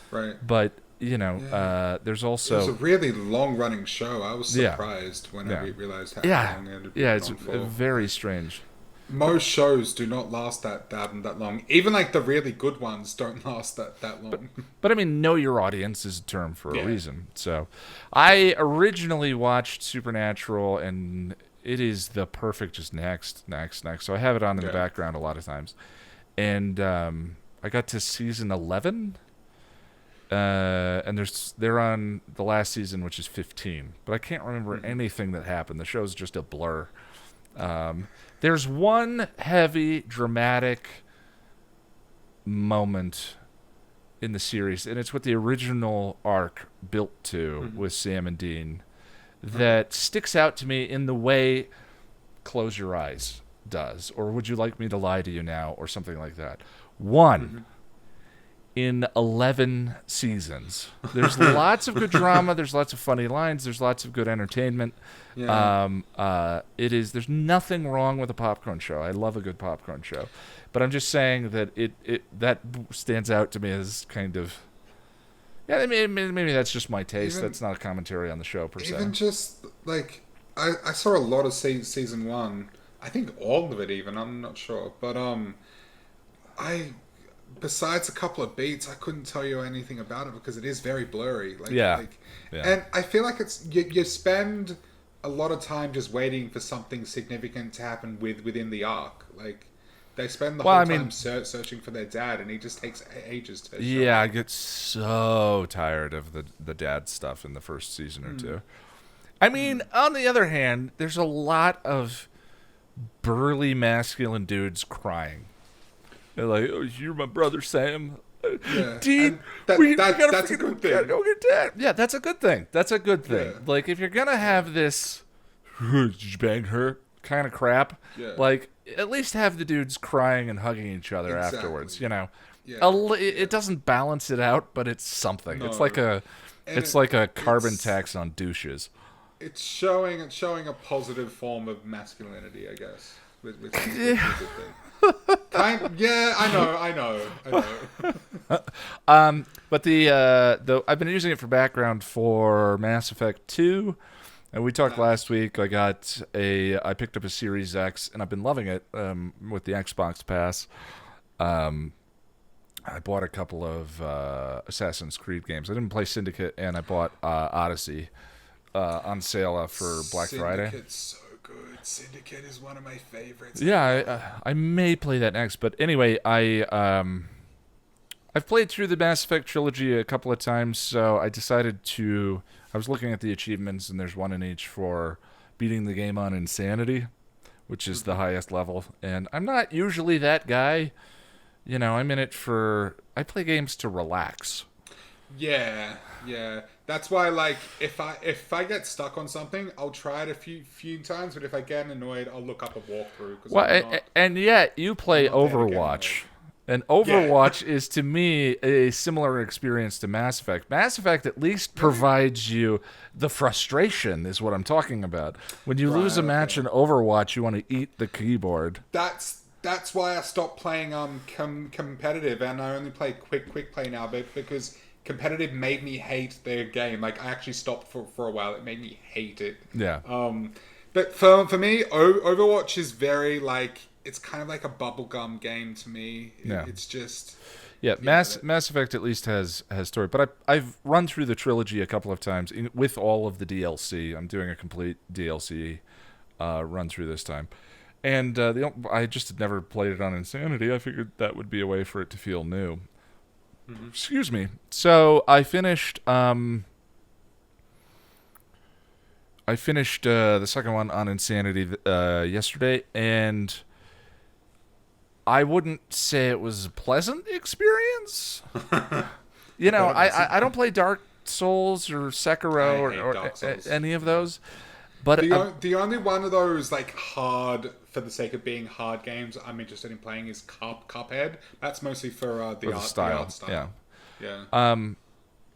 Right. but there's It was a also really long-running show. I was yeah surprised when yeah I realized how yeah long it had yeah been it's on for. very strange. Most shows do not last that long. Even like the really good ones don't last that long. But I mean, know your audience is a term for a Yeah. reason. So, I originally watched Supernatural, and it is the perfect just next. So I have it on in the Yeah. background a lot of times, and I got to season 11, and they're on the last season, which is 15. But I can't remember anything that happened. The show's just a blur. There's one heavy, dramatic moment in the series, and it's what the original arc built to with Sam and Dean, that sticks out to me in the way Close Your Eyes does, or Would You Like Me to Lie to You Now, or something like that. One, in 11 seasons. There's lots of good drama, there's lots of funny lines, there's lots of good entertainment. Yeah. There's nothing wrong with a popcorn show. I love a good popcorn show. But I'm just saying that that stands out to me as kind of maybe that's just my taste. Even That's not a commentary on the show per se. even just like I saw a lot of season one. I think all of it even. I'm not sure, but I besides a couple of beats, I couldn't tell you anything about it because it is very blurry. Yeah. Like, Yeah. and I feel like it's you spend a lot of time just waiting for something significant to happen within the arc. Like they spend the Well, whole I mean, time searching for their dad, and he just takes ages to show Yeah, I up. get so tired of the dad stuff in the first season or two. I mean, on the other hand, there's a lot of burly masculine dudes crying. They're like, "Oh, you're my brother, Sam. Yeah, Dean, and that, we that gotta that's a freaking- good we gotta thing. go get dad." Yeah, that's a good thing. That's a good thing. Yeah. Like, if you're gonna have this, did you bang her kind of crap, Yeah. like, at least have the dudes crying and hugging each other Exactly. afterwards. You know, Yeah. it doesn't balance it out, but it's something. It's No. like a And it's like a carbon it's- tax on douches. It's showing a positive form of masculinity, I guess, which is a good thing. Yeah, I know. But the I've been using it for background for Mass Effect 2, and we talked last week. I picked up a Series X, and I've been loving it with the Xbox Pass. I bought a couple of Assassin's Creed games. I didn't play Syndicate, and I bought Odyssey on sale for Black Friday. Syndicate's so good. Syndicate is one of my favorites. Yeah, I may play that next, but anyway, I've played through the Mass Effect trilogy a couple of times, so I decided to. I was looking at the achievements, and there's one in each for beating the game on Insanity, which is the highest level. And I'm not usually that guy. I'm in it I play games to relax. Yeah, yeah. That's why, like, if I get stuck on something, I'll try it a few times. But if I get annoyed, I'll look up a walkthrough because Well, and yet you I'm play not there to get annoyed. Overwatch. And Yeah. Overwatch is to me a similar experience to Mass Effect. Mass Effect at least provides you the frustration, is what I'm talking about. When you lose Right. a match Okay. in Overwatch, you want to eat the keyboard. That's why I stopped playing competitive, and I only play quick play now. But because competitive made me hate their game. Like I actually stopped for a while. It made me hate it. Yeah. But for me, Overwatch is very like it's kind of like a bubblegum game to me. Yeah. It's just Yeah, yeah. Mass Effect at least has story, but I've run through the trilogy a couple of times with all of the DLC. I'm doing a complete DLC run through this time, and I just had never played it on Insanity. I figured that would be a way for it to feel new. Excuse me. So I finished. The second one on Insanity yesterday, and I wouldn't say it was a pleasant experience. I don't play Dark Souls or Sekiro I hate or Dark Souls. any of those, but The only one of those like hard for the sake of being hard games I'm interested in playing is Cuphead. That's mostly for the style, the art style. yeah. Yeah.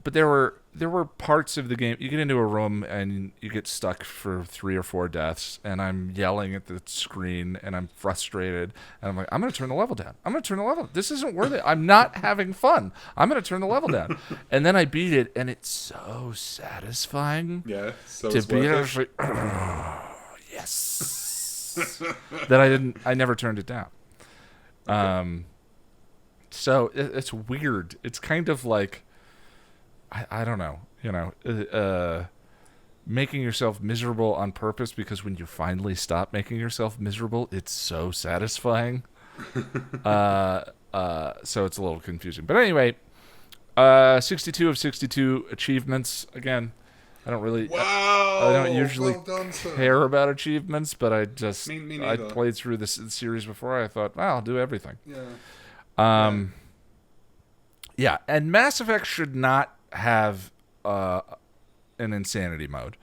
But there were parts of the game. You get into a room and you get stuck for 3 or 4 deaths, and I'm yelling at the screen and I'm frustrated, and I'm like, I'm gonna turn the level down. I'm gonna turn the level. This isn't worth it. I'm not having fun. I'm gonna turn the level down, and then I beat it, and it's so satisfying Yeah. So to it's beat it. I worth was it. like, yes, that I never turned it down. So it's weird. It's kind of like. I don't know, making yourself miserable on purpose, because when you finally stop making yourself miserable, it's so satisfying. So it's a little confusing. But anyway, 62 of 62 achievements. Again, I don't really, Wow. I don't usually well done, sir. care about achievements, but I Me I neither. played through this series before. I thought, well, I'll do everything. Yeah. Yeah, and Mass Effect should not have an insanity mode.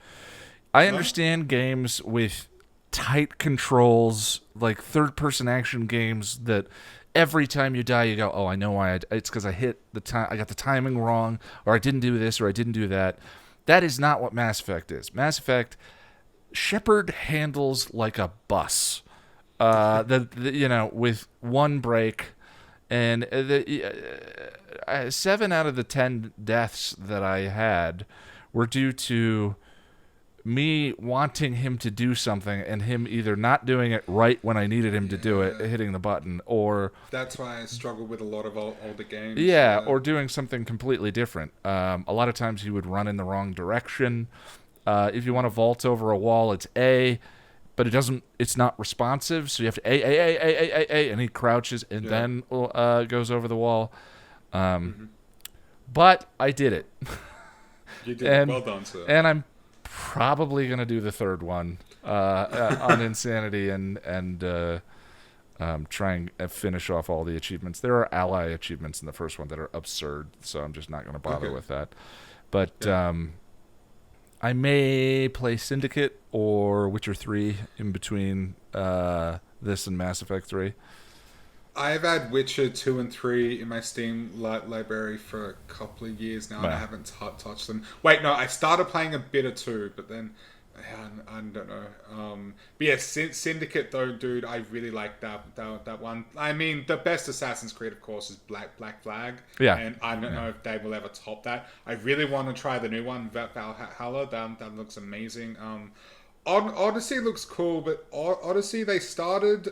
I understand games with tight controls, like third-person action games, that every time you die, you go, "Oh, I know why. It's because I hit the time. I got the timing wrong, or I didn't do this, or I didn't do that." That is not what Mass Effect is. Mass Effect, Shepard handles like a bus. With one break. And 7 out of the 10 deaths that I had were due to me wanting him to do something and him either not doing it right when I needed him to do it, hitting the button, or That's why I struggle with a lot of older games. or doing something completely different. A lot of times he would run in the wrong direction. If you want to vault over a wall, it's A. But it's not responsive, so you have to A, and he crouches and then goes over the wall. But I did it. You did And- well done, sir. And I'm probably going to do the third one on Insanity and try and finish off all the achievements. There are ally achievements in the first one that are absurd, so I'm just not going to bother with that. But I may play Syndicate or Witcher 3 in between this and Mass Effect 3. I've had Witcher 2 and 3 in my Steam library for a couple of years now, and I haven't touched them. Wait, no, I started playing a bit of 2, but then I don't know. But yeah, Syndicate though, dude, I really like that one. I mean, the best Assassin's Creed, of course, is Black Flag. Yeah. And I don't know if they will ever top that. I really want to try the new one, Valhalla. That looks amazing. Odyssey looks cool, but Odyssey, they started.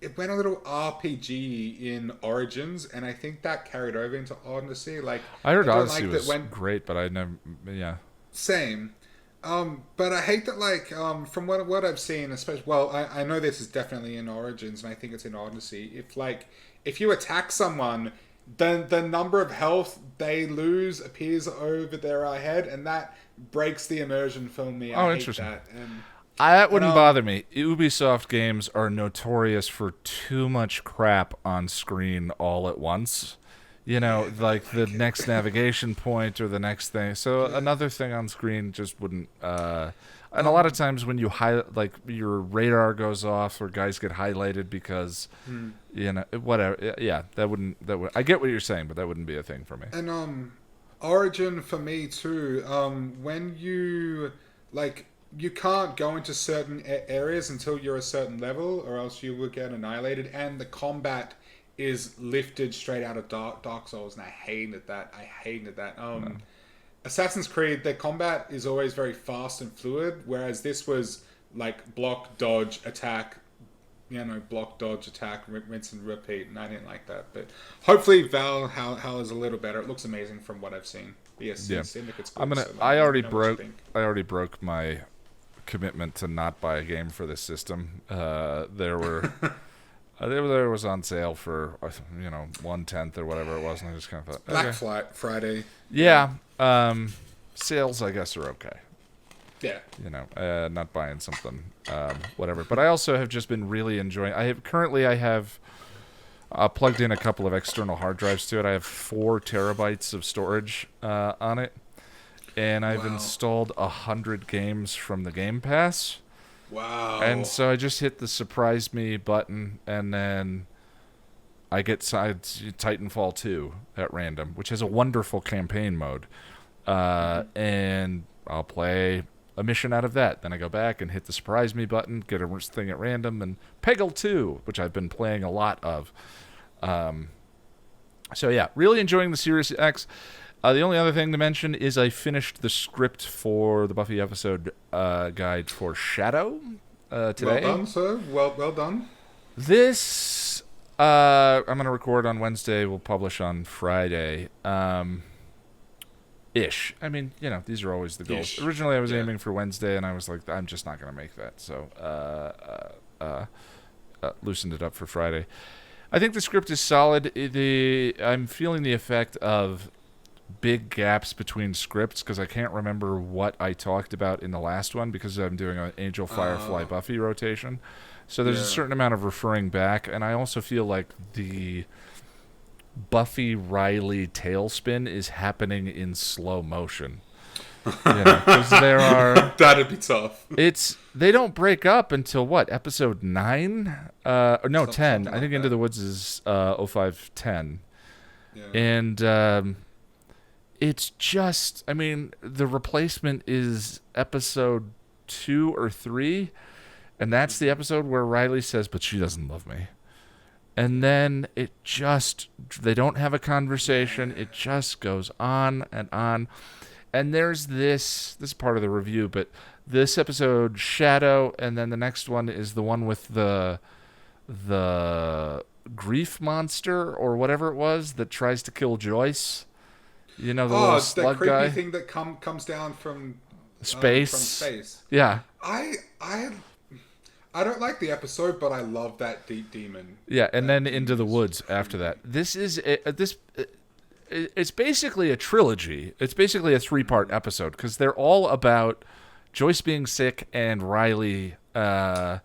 It went a little RPG in Origins, and I think that carried over into Odyssey. Like I heard don't Odyssey like was that when great, but I never. Yeah. same. But I hate that, like, from what I've seen, especially, well, I know this is definitely in Origins, and I think it's in Odyssey. If you attack someone, the number of health they lose appears over their head, and that breaks the immersion for me. I hate interesting. that. And That wouldn't bother me. Ubisoft games are notorious for too much crap on screen all at once. You know, like the next navigation point or the next thing. So another thing on screen just wouldn't. And a lot of times when you like your radar goes off or guys get highlighted because, you know, whatever. Yeah, that wouldn't. I get what you're saying, but that wouldn't be a thing for me. And Origin for me too. When you like. You can't go into certain areas until you're a certain level, or else you will get annihilated. And the combat is lifted straight out of Dark Souls, and I hated that. Assassin's Creed, their combat is always very fast and fluid, whereas this was like block, dodge, attack, block, dodge, attack, rinse and repeat, and I didn't like that. But hopefully Valhalla is a little better. It looks amazing from what I've seen. But yes, yeah. Syndicate's good, I'm gonna. so I already broke my commitment to not buy a game for this system. There was on sale for 1/10 or whatever it was, and I just kind of thought Black Friday. Yeah, sales I guess are okay. Yeah, not buying something, whatever. But I also have just been really enjoying. I have plugged in a couple of external hard drives to it. I have 4 terabytes of storage on it. And I've installed 100 games from the Game Pass. Wow. And so I just hit the surprise me button, and then I get Titanfall 2 at random, which has a wonderful campaign mode. And I'll play a mission out of that. Then I go back and hit the surprise me button, get a thing at random, and Peggle 2, which I've been playing a lot of. So yeah, really enjoying the Series X. The only other thing to mention is I finished the script for the Buffy episode guide for Shadow today. Well done, sir. Well done. This I'm going to record on Wednesday. We'll publish on Friday. Ish. I mean, these are always the goals. Ish. Originally, I was aiming for Wednesday, and I was like, I'm just not going to make that. So loosened it up for Friday. I think the script is solid. I'm feeling the effect of big gaps between scripts because I can't remember what I talked about in the last one because I'm doing an Angel, Firefly, Buffy rotation. So there's a certain amount of referring back, and I also feel like the Buffy Riley tailspin is happening in slow motion. Because there are that'd be tough. They don't break up until what, episode 9? No, 10. I think Into the Woods is 0510. Yeah. And it's just, I mean, the replacement is episode 2 or 3, and that's the episode where Riley says, "But she doesn't love me." And then they don't have a conversation. It just goes on and on. And there's this is part of the review, but this episode, Shadow, and then the next one is the one with the grief monster or whatever it was that tries to kill Joyce. The little slug creepy guy thing that comes down from space. Yeah. I don't like the episode, but I love that deep demon. Yeah, and then Into the Woods after that. This is it's basically a trilogy. It's basically a 3-part episode because they're all about Joyce being sick and Riley, the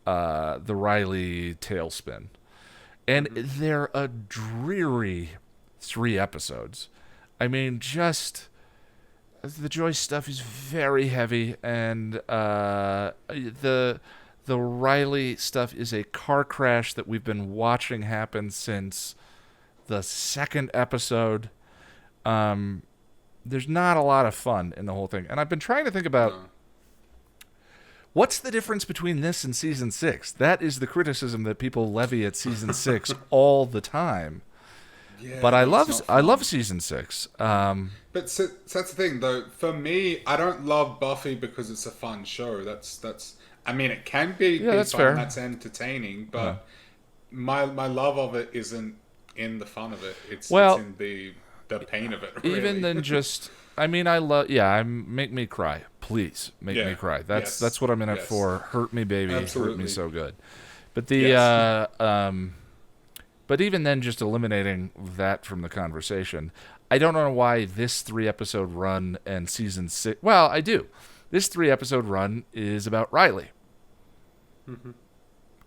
Riley tailspin, and they're a dreary 3 episodes. I mean, just the Joyce stuff is very heavy, and the Riley stuff is a car crash that we've been watching happen since the 2nd episode. There's not a lot of fun in the whole thing, and I've been trying to think about what's the difference between this and season 6. That is the criticism that people levy at season 6 all the time. Yeah, but I love season 6. But so that's the thing, though. For me, I don't love Buffy because it's a fun show. That's. I mean, it can be that's fun. fair. That's entertaining, but my love of it isn't in the fun of it. It's in the pain of it. Really. Even than just. I mean, make me cry. Please make me cry. That's what I'm in it for. Hurt me, baby. Absolutely. Hurt me so good. But the but even then, just eliminating that from the conversation, I don't know why this 3-episode run and season 6. Well, I do, This 3-episode run is about Riley.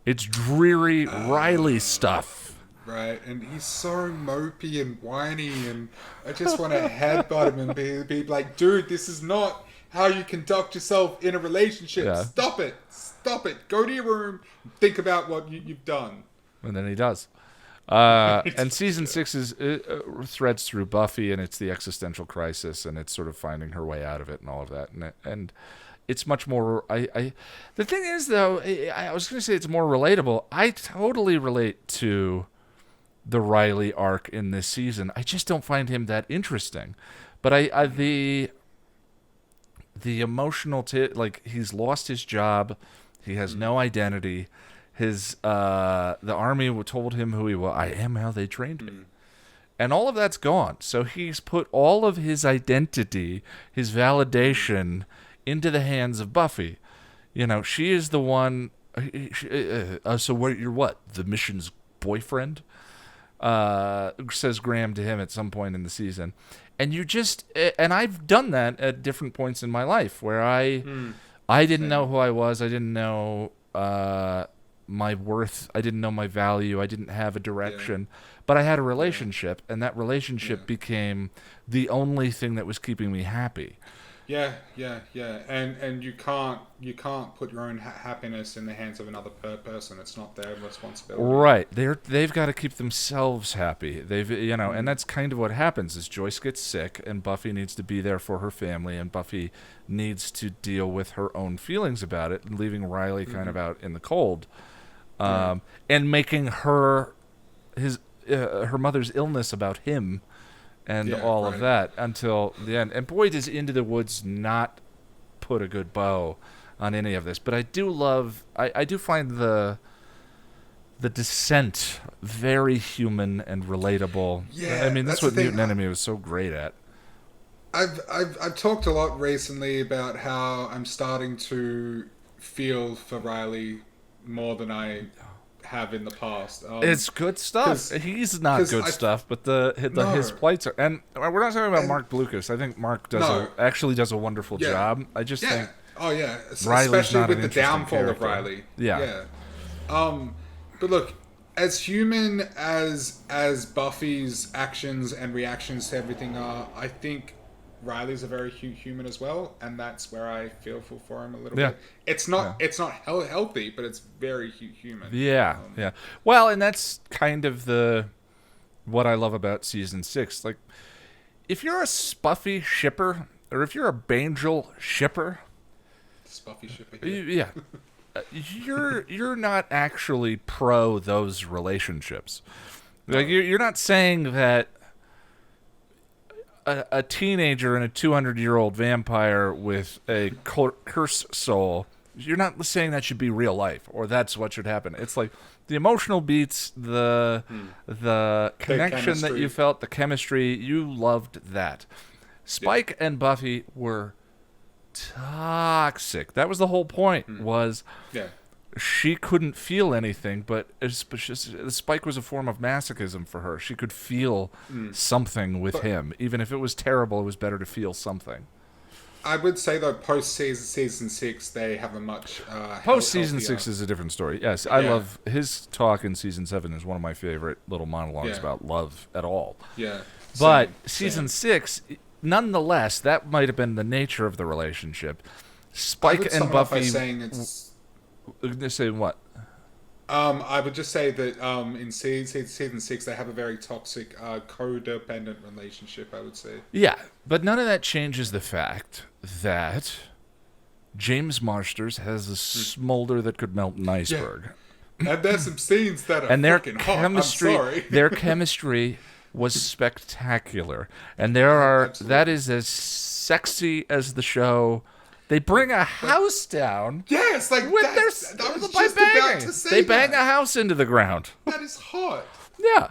It's dreary Riley stuff. Right, and he's so mopey and whiny, and I just want to headbutt him and be like, dude, this is not how you conduct yourself in a relationship. Yeah. Stop it. Go to your room, think about what you've done. And then he does. And season 6 is threads through Buffy, and it's the existential crisis, and it's sort of finding her way out of it and all of that. And it's much more. The thing is, though, I was going to say it's more relatable. I totally relate to the Riley arc in this season. I just don't find him that interesting. But the emotional like he's lost his job, he has no identity. His the army told him who he was. I am how they trained me. And all of that's gone. So he's put all of his identity, his validation into the hands of Buffy. You know, she is the one. So you're what? The mission's boyfriend? Says Graham to him at some point in the season. And and I've done that at different points in my life where I didn't know who I was. I didn't know my worth. I didn't know my value. I didn't have a direction. But I had a relationship, and that relationship became the only thing that was keeping me happy. Yeah. And you can't put your own happiness in the hands of another person. It's not their responsibility. Right. They've got to keep themselves happy. And that's kind of what happens is Joyce gets sick, and Buffy needs to be there for her family, and Buffy needs to deal with her own feelings about it, leaving Riley kind of out in the cold, and making her mother's illness about him. And all of that until the end. And boy, does Into the Woods not put a good bow on any of this. But I do love, I do find the descent very human and relatable. Yeah, I mean, that's what Mutant Enemy was so great at. I've talked a lot recently about how I'm starting to feel for Riley more than I have in the past. It's good stuff. He's not good stuff, but his plights are. And we're not talking about Mark Blucas. I I think Mark actually does a wonderful job. I just think. Oh yeah, Riley's especially not with an the downfall character. of Riley. Yeah. But look, as human as Buffy's actions and reactions to everything are, I think Riley's a very human as well, and that's where I feel for him a little bit. It's not healthy, but it's very human. Yeah. Well, and that's kind of what I love about season 6. Like, if you're a Spuffy shipper, or if you're a Bangel shipper, Spuffy shipper. you're not actually pro those relationships. Like, you're not saying that a teenager and a 200-year-old vampire with a curse soul, you're not saying that should be real life or that's what should happen. It's like the emotional beats, the connection that you felt, the chemistry, you loved that. Spike and Buffy were toxic. That was the whole point, was she couldn't feel anything, but Spike was a form of masochism for her. She could feel something with him. Even if it was terrible, it was better to feel something. I would say, though, post-season 6, they have a much post-season 6 is a different story. Yes, I love his talk in season 7 is one of my favorite little monologues about love at all. Yeah. But season 6, nonetheless, that might have been the nature of the relationship. Spike and Buffy... Saying what? I would just say that in season 6 they have a very toxic codependent relationship, I would say. Yeah, but none of that changes the fact that James Marsters has a smolder that could melt an iceberg. Yeah. And there's some scenes that are fucking hot. I'm sorry. Their chemistry was spectacular. And that is as sexy as the show. They bring a house down. Yes, like with I was just about to say They bang a house into the ground. That is hot. Yeah.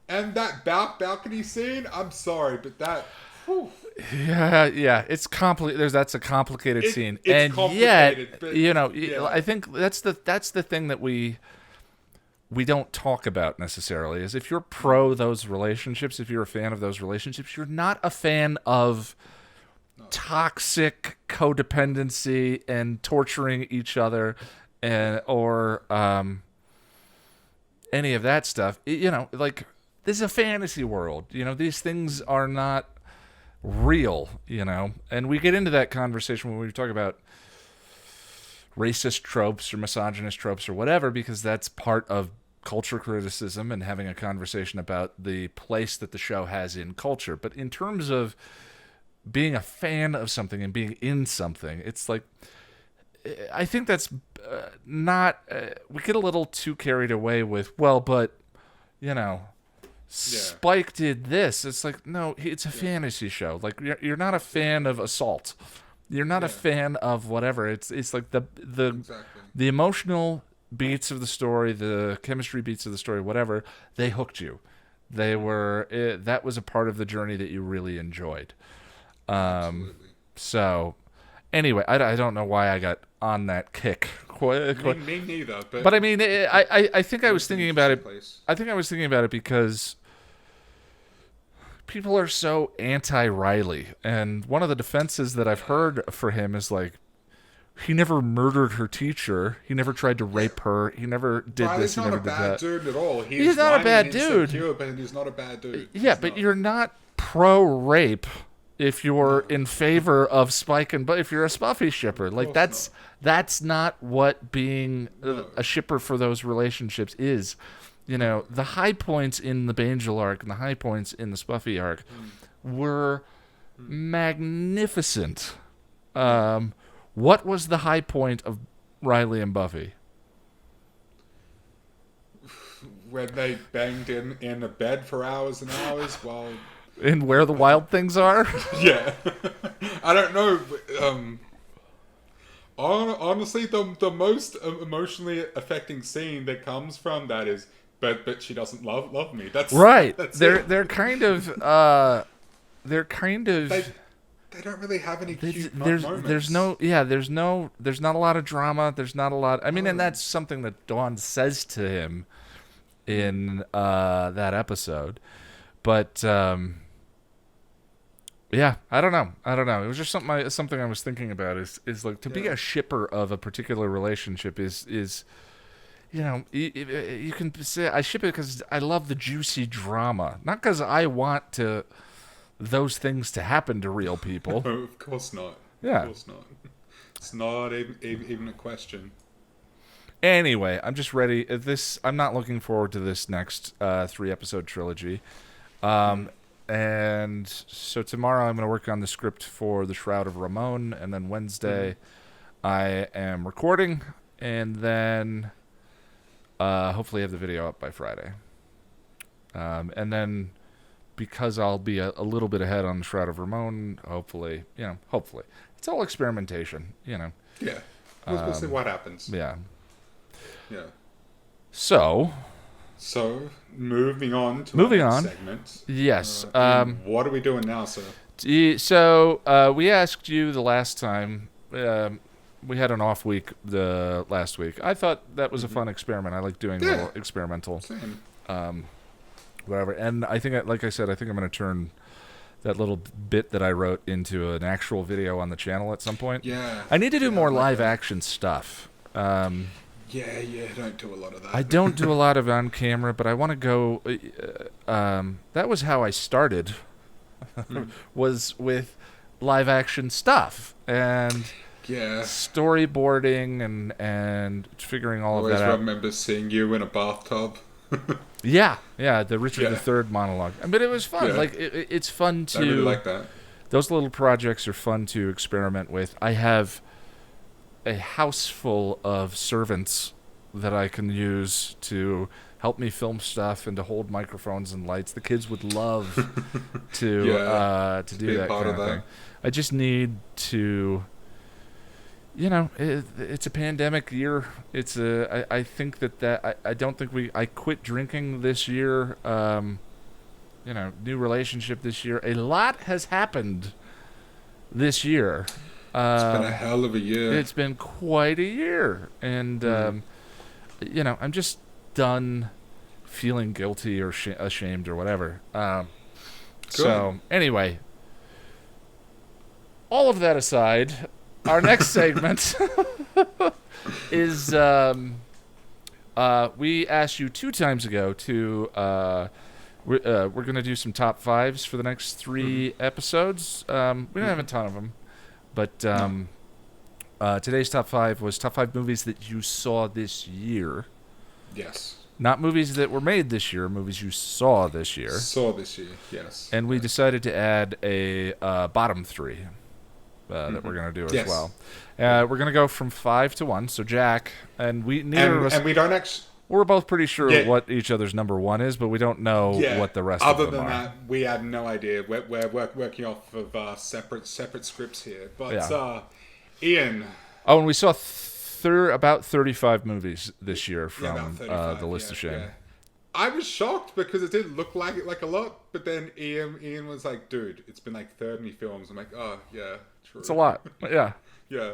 And that balcony scene, I'm sorry, but that... Whew. Yeah, it's complicated. That's a complicated scene. It's complicated, but, I think that's the thing that we don't talk about necessarily, is if you're pro those relationships, if you're a fan of those relationships, you're not a fan of No. toxic codependency and torturing each other, and or any of that stuff. Like, this is a fantasy world. These things are not real. And we get into that conversation when we talk about racist tropes or misogynist tropes or whatever, because that's part of culture criticism and having a conversation about the place that the show has in culture. But in terms of being a fan of something and being in something, it's like, I think that's not. We get a little too carried away with, well, but Spike did this. It's like, no, it's a fantasy show. Like, you're not a fan of Assault. You're not a fan of whatever. It's like the Exactly. the emotional beats of the story, the chemistry beats of the story, whatever. They hooked you. They were that was a part of the journey that you really enjoyed. Absolutely. So, anyway, I don't know why I got on that kick. Me neither. But I mean, I think I was thinking about it. Place. I think I was thinking about it because people are so anti-Riley, and one of the defenses that I've heard for him is like, he never murdered her teacher. He never tried to rape her. He never did this. He never did that. He's not a bad dude at all. He's not a bad dude. Insecure, but he's not a bad dude. Yeah, but you're not pro-rape if you're in favor of Spike and, but if you're a Spuffy shipper, like that's not what being a shipper for those relationships is. The high points in the Bangel arc and the high points in the Spuffy arc were magnificent. What was the high point of Riley and Buffy? When they banged in a bed for hours and hours while... In Where the Wild Things Are? Yeah. I don't know. Honestly, the most emotionally affecting scene that comes from that is, but she doesn't love me. That's right. That's they're kind of they don't really have any cute moments. There's not a lot of drama. There's not a lot. I mean, and that's something that Dawn says to him in that episode. But yeah, I don't know. It was just something I was thinking about. Is like, to be a shipper of a particular relationship is you can say I ship it because I love the juicy drama, not because I want those things to happen to real people. Of course not. Yeah, of course not. It's not even a question. Anyway, I'm just ready. I'm not looking forward to this next 3-episode trilogy. And so tomorrow I'm going to work on the script for The Shroud of Ramon, and then Wednesday I am recording, and then hopefully have the video up by Friday. And then because I'll be a little bit ahead on The Shroud of Ramon, hopefully. It's all experimentation, Yeah. We'll see what happens. Yeah. Yeah. So, moving on to our next segment. Yes. What are we doing now, sir? So, we asked you the last time. We had an off week the last week. I thought that was a fun experiment. I like doing a little experimental. Same. Whatever. And I think, like I said, I think I'm going to turn that little bit that I wrote into an actual video on the channel at some point. Yeah. I need to do more live action stuff. Yeah, don't do a lot of that. I don't do a lot of on camera, but I want to go. That was how I started, was with live action stuff and storyboarding and figuring all of that out. I always remember seeing you in a bathtub. Yeah, the Richard III monologue. But it was fun. Yeah. Like it's fun to. I really like that. Those little projects are fun to experiment with. I have a house full of servants that I can use to help me film stuff and to hold microphones and lights. The kids would love to do that kind of thing. I just need to, it's a pandemic year. It's I think that I don't think I quit drinking this year. New relationship this year. A lot has happened this year. It's been a hell of a year. It's been quite a year. And, I'm just done feeling guilty or ashamed or whatever. So, anyway, all of that aside, our next segment is we asked you 2 times ago to we're going to do some top fives for the next 3 episodes. We don't have a ton of them, but today's top 5 was top 5 movies that you saw this year. Yes. Not movies that were made this year, movies you saw this year. Saw this year, yes. And we decided to add a bottom 3 that we're going to do as well. We're going to go from 5 to 1. So Jack and we neither of us, and we don't actually. we're both pretty sure what each other's number 1 is, but we don't know what the rest of them are. Other than that, we have no idea. We're working off of separate scripts here. But Ian. Oh, and we saw about 35 movies this year from the list of shame. Yeah. I was shocked because it didn't look like it a lot, but then Ian was like, "Dude, it's been like 30 films." I'm like, "Oh yeah, true." It's a lot, yeah. Yeah.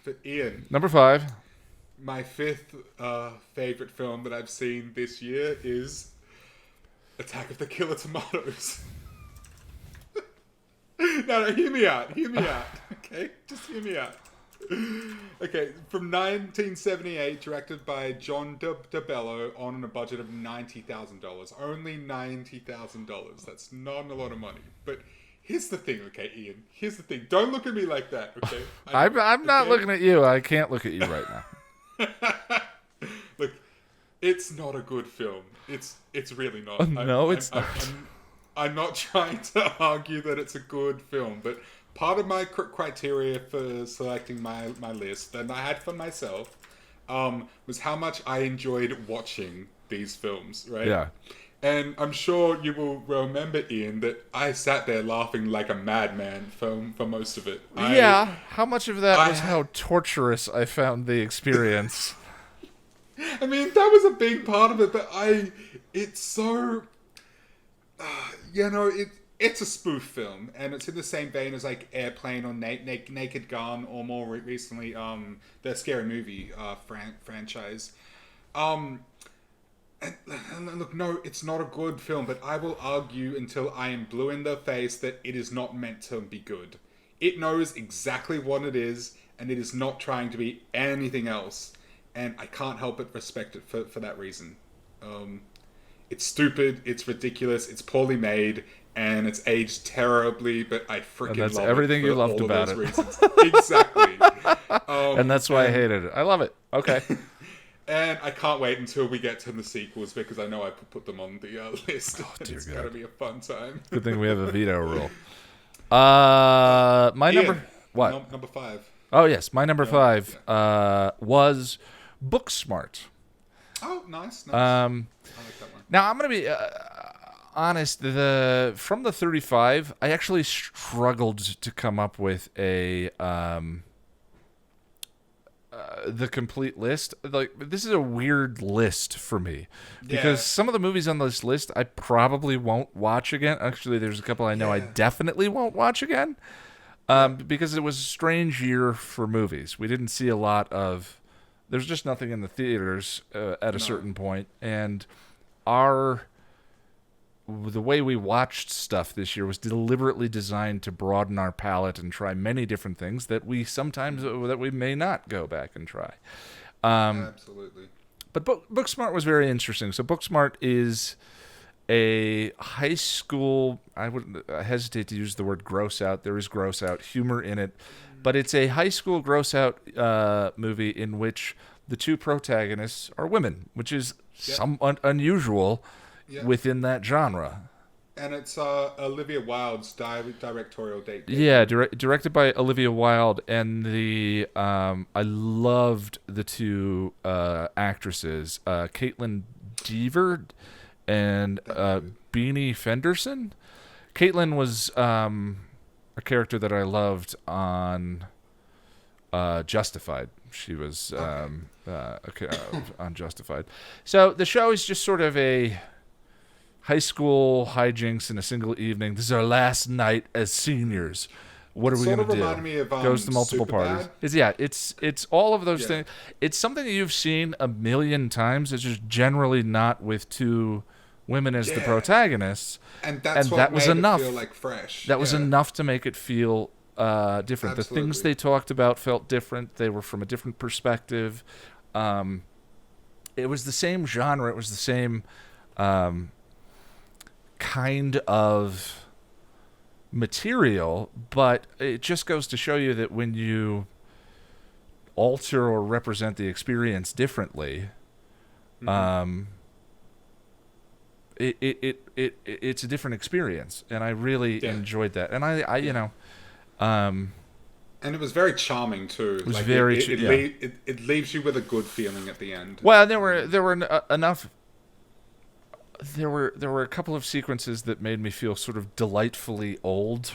But Ian, number 5. My 5th favorite film that I've seen this year is Attack of the Killer Tomatoes. No, hear me out. Okay, just hear me out. Okay, from 1978, directed by John DeBello on a budget of $90,000. Only $90,000. That's not a lot of money. But here's the thing, okay, Ian. Here's the thing. Don't look at me like that, okay? I'm not looking at you. I can't look at you right now. Look, it's not a good film. It's really not. No, it's not. I'm not trying to argue that it's a good film, but part of my criteria for selecting my list, and I had for myself, was how much I enjoyed watching these films, right? Yeah. And I'm sure you will remember, Ian, that I sat there laughing like a madman for most of it. How much of that was how torturous I found the experience? I mean, that was a big part of it, but it's so... it's a spoof film, and it's in the same vein as like Airplane or Naked Gun, or more recently, the Scary Movie franchise. And look, no, it's not a good film, but I will argue until I am blue in the face that it is not meant to be good. It knows exactly what it is, and it is not trying to be anything else. And I can't help but respect it for that reason. It's stupid, it's ridiculous, it's poorly made, and it's aged terribly, but I freaking love it. That's everything you loved about it. Exactly. And that's why I hated it. I love it. Okay. And I can't wait until we get to the sequels, because I know I put them on the list. Oh, dear it's God. going to be a fun time. Good thing we have a veto rule. My Ian, number... What? Number 5. Oh, yes. My number 5 was Booksmart. Oh, nice. I Um, like that one. Now, I'm going to be honest. From the 35, I actually struggled to come up with the complete list. Like, this is a weird list for me, because some of the movies on this list I probably won't watch again. Actually, there's a couple I know I definitely won't watch again, because it was a strange year for movies. We didn't see a lot of... There's just nothing in the theaters at a certain point, and the way we watched stuff this year was deliberately designed to broaden our palette and try many different things that we may not go back and try. Absolutely. But Booksmart was very interesting. So Booksmart is a high school... I hesitate to use the word gross out. There is gross out humor in it. But it's a high school gross out movie in which the 2 protagonists are women, which is somewhat unusual within that genre. And it's Olivia Wilde's directorial debut. Yeah, directed by Olivia Wilde, and I loved the 2 actresses, Caitlin Dever and Beanie Fenderson. Caitlin was a character that I loved on Justified. She was on Justified. So the show is just sort of a high school hijinks in a single evening. This is our last night as seniors. What are we going to do? Reminded me of, goes to multiple parties. It's all of those things. It's something that you've seen a million times. It's just generally not with 2 women as the Yeah. protagonists, And that's and what that was made enough. it feel like fresh. That was Yeah. enough to make it feel different. The things Absolutely. they talked about felt different. They were from a different perspective. It was the same genre. It was the same kind of material, but it just goes to show you that when you alter or represent the experience differently, it's a different experience, and I really Yeah. enjoyed that. And I you know, And it was very charming too. it was Like very it leaves you with a good feeling at the end. well. There were enough. There were a couple of sequences that made me feel sort of delightfully old.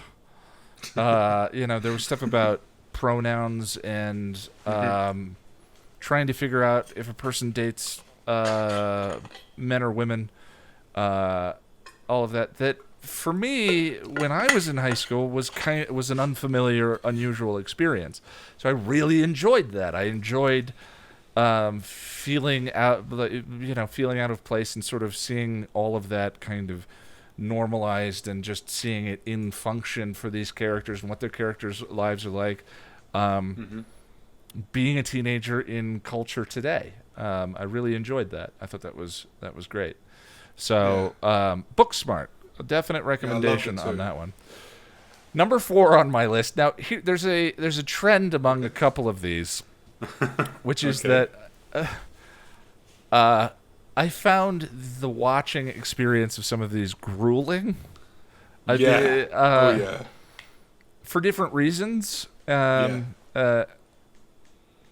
There was stuff about pronouns and trying to figure out if a person dates men or women. All of that. That for me, when I was in high school, was an unfamiliar, unusual experience. So I really enjoyed that. I enjoyed feeling feeling out of place and sort of seeing all of that kind of normalized and just seeing it in function for these characters and what their characters' lives are like. Being a teenager in culture today, I really enjoyed that. I thought that was great. So, Booksmart, a definite recommendation on that one. Number 4 on my list. Now, there's a trend among a couple of these, which is that I found the watching experience of some of these grueling. Oh yeah. For different reasons. And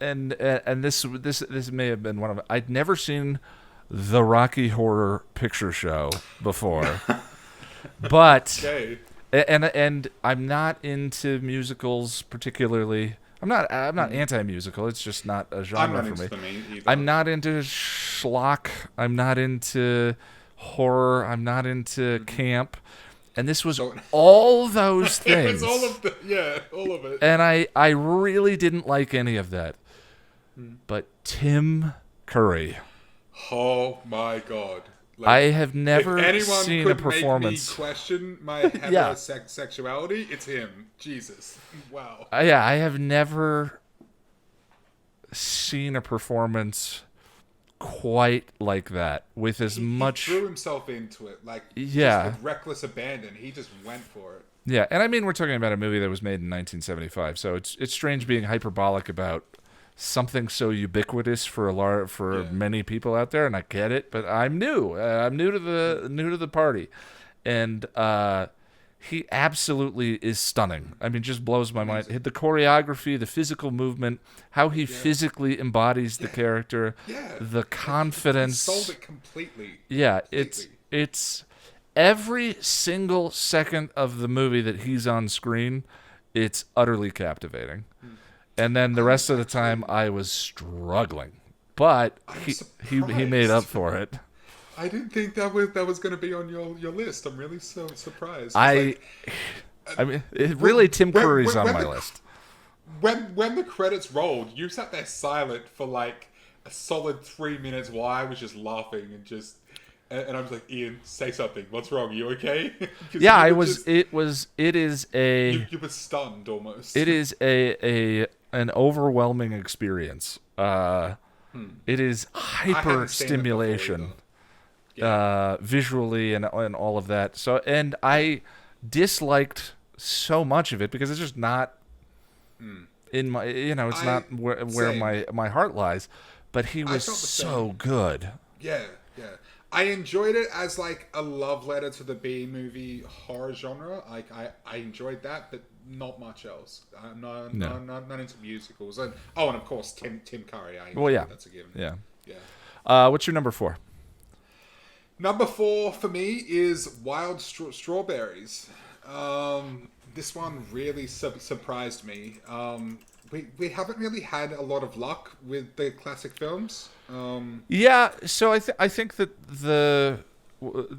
this may have been one of them. I'd never seen the Rocky Horror Picture Show before, but and I'm not into musicals particularly. I'm not anti-musical. It's just not a genre for me. I'm not into schlock. I'm not into horror. I'm not into camp. And this was all those things. It was all of it. And I really didn't like any of that. But Tim Curry. Oh my God. Like, I have never seen a performance. Make me question my heterosexuality, it's him. Jesus. Wow. I have never seen a performance quite like that with as much. He threw himself into it, just with reckless abandon. He just went for it. Yeah, and I mean we're talking about a movie that was made in 1975, so it's strange being hyperbolic about something so ubiquitous for many people out there, and I get it, but I'm new. I'm new to the party, and he absolutely is stunning. I mean, just blows my mind. The choreography, the physical movement, how he physically embodies the character, the confidence. He sold it completely. Yeah, it's every single second of the movie that he's on screen, it's utterly captivating. And then the rest of the time, I was struggling, but he made up for it. I didn't think that was going to be on your list. I'm really so surprised. I mean, Tim Curry's on my list. When the credits rolled, you sat there silent for like a solid 3 minutes while I was just laughing and I was like, Ian, say something. What's wrong? Are you okay? Yeah, I was. It is a. You were stunned almost. It is an overwhelming experience. It is hyper stimulation, visually and all of that. So, and I disliked so much of it because it's just not in my. It's not where my heart lies. But he was so good. Yeah. I enjoyed it as like a love letter to the B movie horror genre. Like I enjoyed that, but not much else. I'm not into musicals. And of course Tim Curry. That's a given. Yeah. What's your number 4? Number 4 for me is Wild Strawberries. This one really surprised me. We haven't really had a lot of luck with the classic films. So I think that the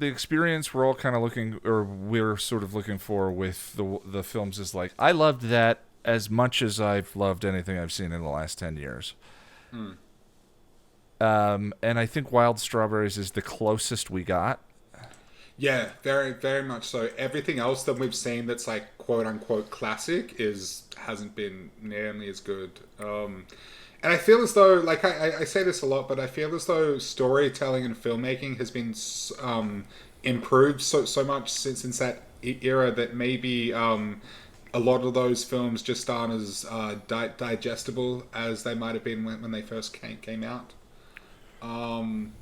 experience we're all kind of we're sort of looking for with the films is like, I loved that as much as I've loved anything I've seen in the last 10 years. And I think Wild Strawberries is the closest we got. Yeah, very, very much so. Everything else that we've seen that's like quote unquote classic is hasn't been nearly as good. And I feel as though, like I say this a lot, but I feel as though storytelling and filmmaking has been improved so much since that era that maybe a lot of those films just aren't as digestible as they might have been when they first came out. Um,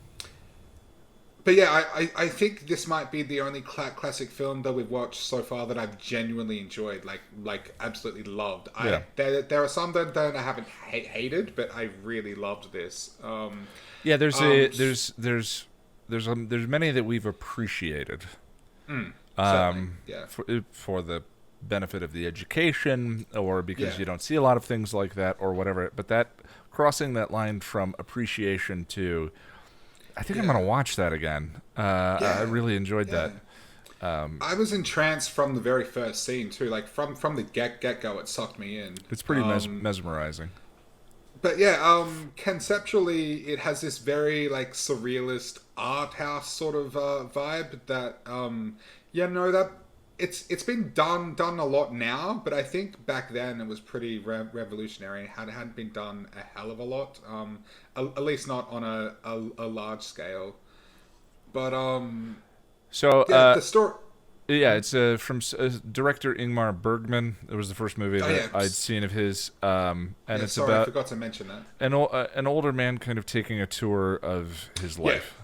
but yeah, I think this might be the only classic film that we've watched so far that I've genuinely enjoyed, like absolutely loved. Yeah. There are some that I haven't hated, but I really loved this. Yeah, Um, there's many that we've appreciated Certainly, yeah, for the benefit of the education or because yeah, you don't see a lot of things like that or whatever. But that crossing that line from appreciation to, I think I'm yeah, gonna watch that again. I yeah, really enjoyed yeah. that. Um, I was entranced from the very first scene too. Like from the get go, it sucked me in. it's pretty mesmerizing. But yeah, conceptually, it has this very like surrealist art house sort of vibe that yeah, no, that it's been done a lot now, but I think back then it was pretty revolutionary. It hadn't been done a hell of a lot, at least not on a large scale. But So yeah, the story. yeah, it's from director Ingmar Bergman. It was the first movie Oh that yeah, I'd seen of his, and yeah. it's Sorry, I about forgot to mention that. an older man kind of taking a tour of his Yeah, life.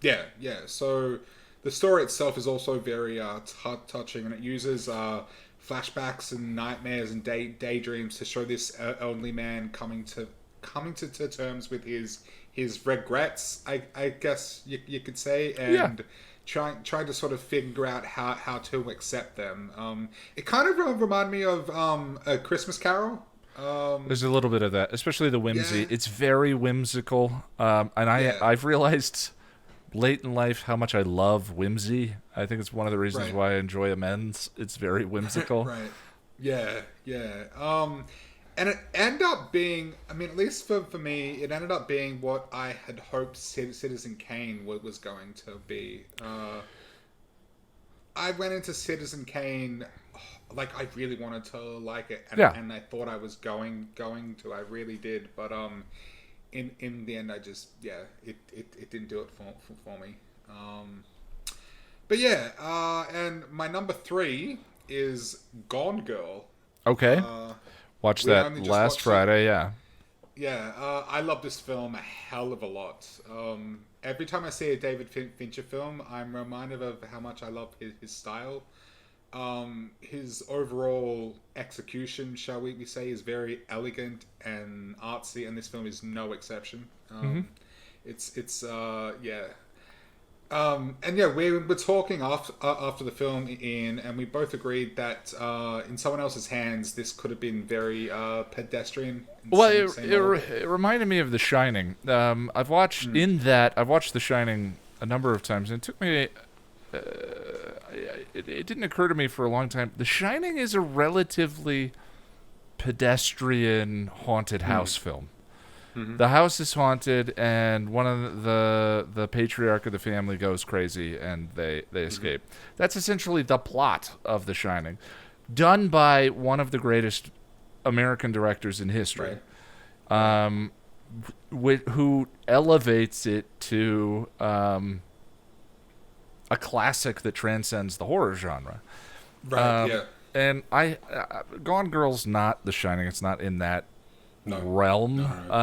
yeah, yeah. So the story itself is also very touching, and it uses flashbacks and nightmares and daydreams to show this elderly man coming to terms with his regrets. I guess you could say, Yeah, and trying to sort of figure out how to accept them. It kind of reminded me of a Christmas Carol. there's a little bit of that, especially the whimsy. Yeah, It's very whimsical, and yeah, I've realized late in life how much I love whimsy. I think it's one of the reasons right. why I enjoy Amends. It's very whimsical. Right. Yeah, yeah. And it ended up being, I mean, at least for me, it ended up being what I had hoped Citizen Kane was going to be. I went into Citizen Kane, like I really wanted to like it, Yeah. and I thought I was going to. I really did, but in the end, I just it didn't do it for me. But yeah, and my number three is Gone Girl. Okay. Uh, Watched we that only just last watched it. Friday. Yeah. Yeah, I love this film a hell of a lot. Every time I see a David Fincher film, I'm reminded of how much I love his style. His overall execution, shall we say, is very elegant and artsy, and this film is no exception. Hmm. It's yeah. And yeah, we were talking after the film, Ian, and we both agreed that in someone else's hands, this could have been very pedestrian. And Well, same old. it reminded me of The Shining. Mm, I've watched The Shining a number of times, and it took me. Uh, it didn't occur to me for a long time. The Shining is a relatively pedestrian haunted mm, house film. mm-hmm, The house is haunted, and one of the patriarch of the family goes crazy, and they mm-hmm, escape. That's essentially the plot of The Shining, done by one of the greatest American directors in history, right, right, who elevates it to a classic that transcends the horror genre. right. Um, Yeah. and Gone Girl's not The Shining. It's not in that No, no, realm. no,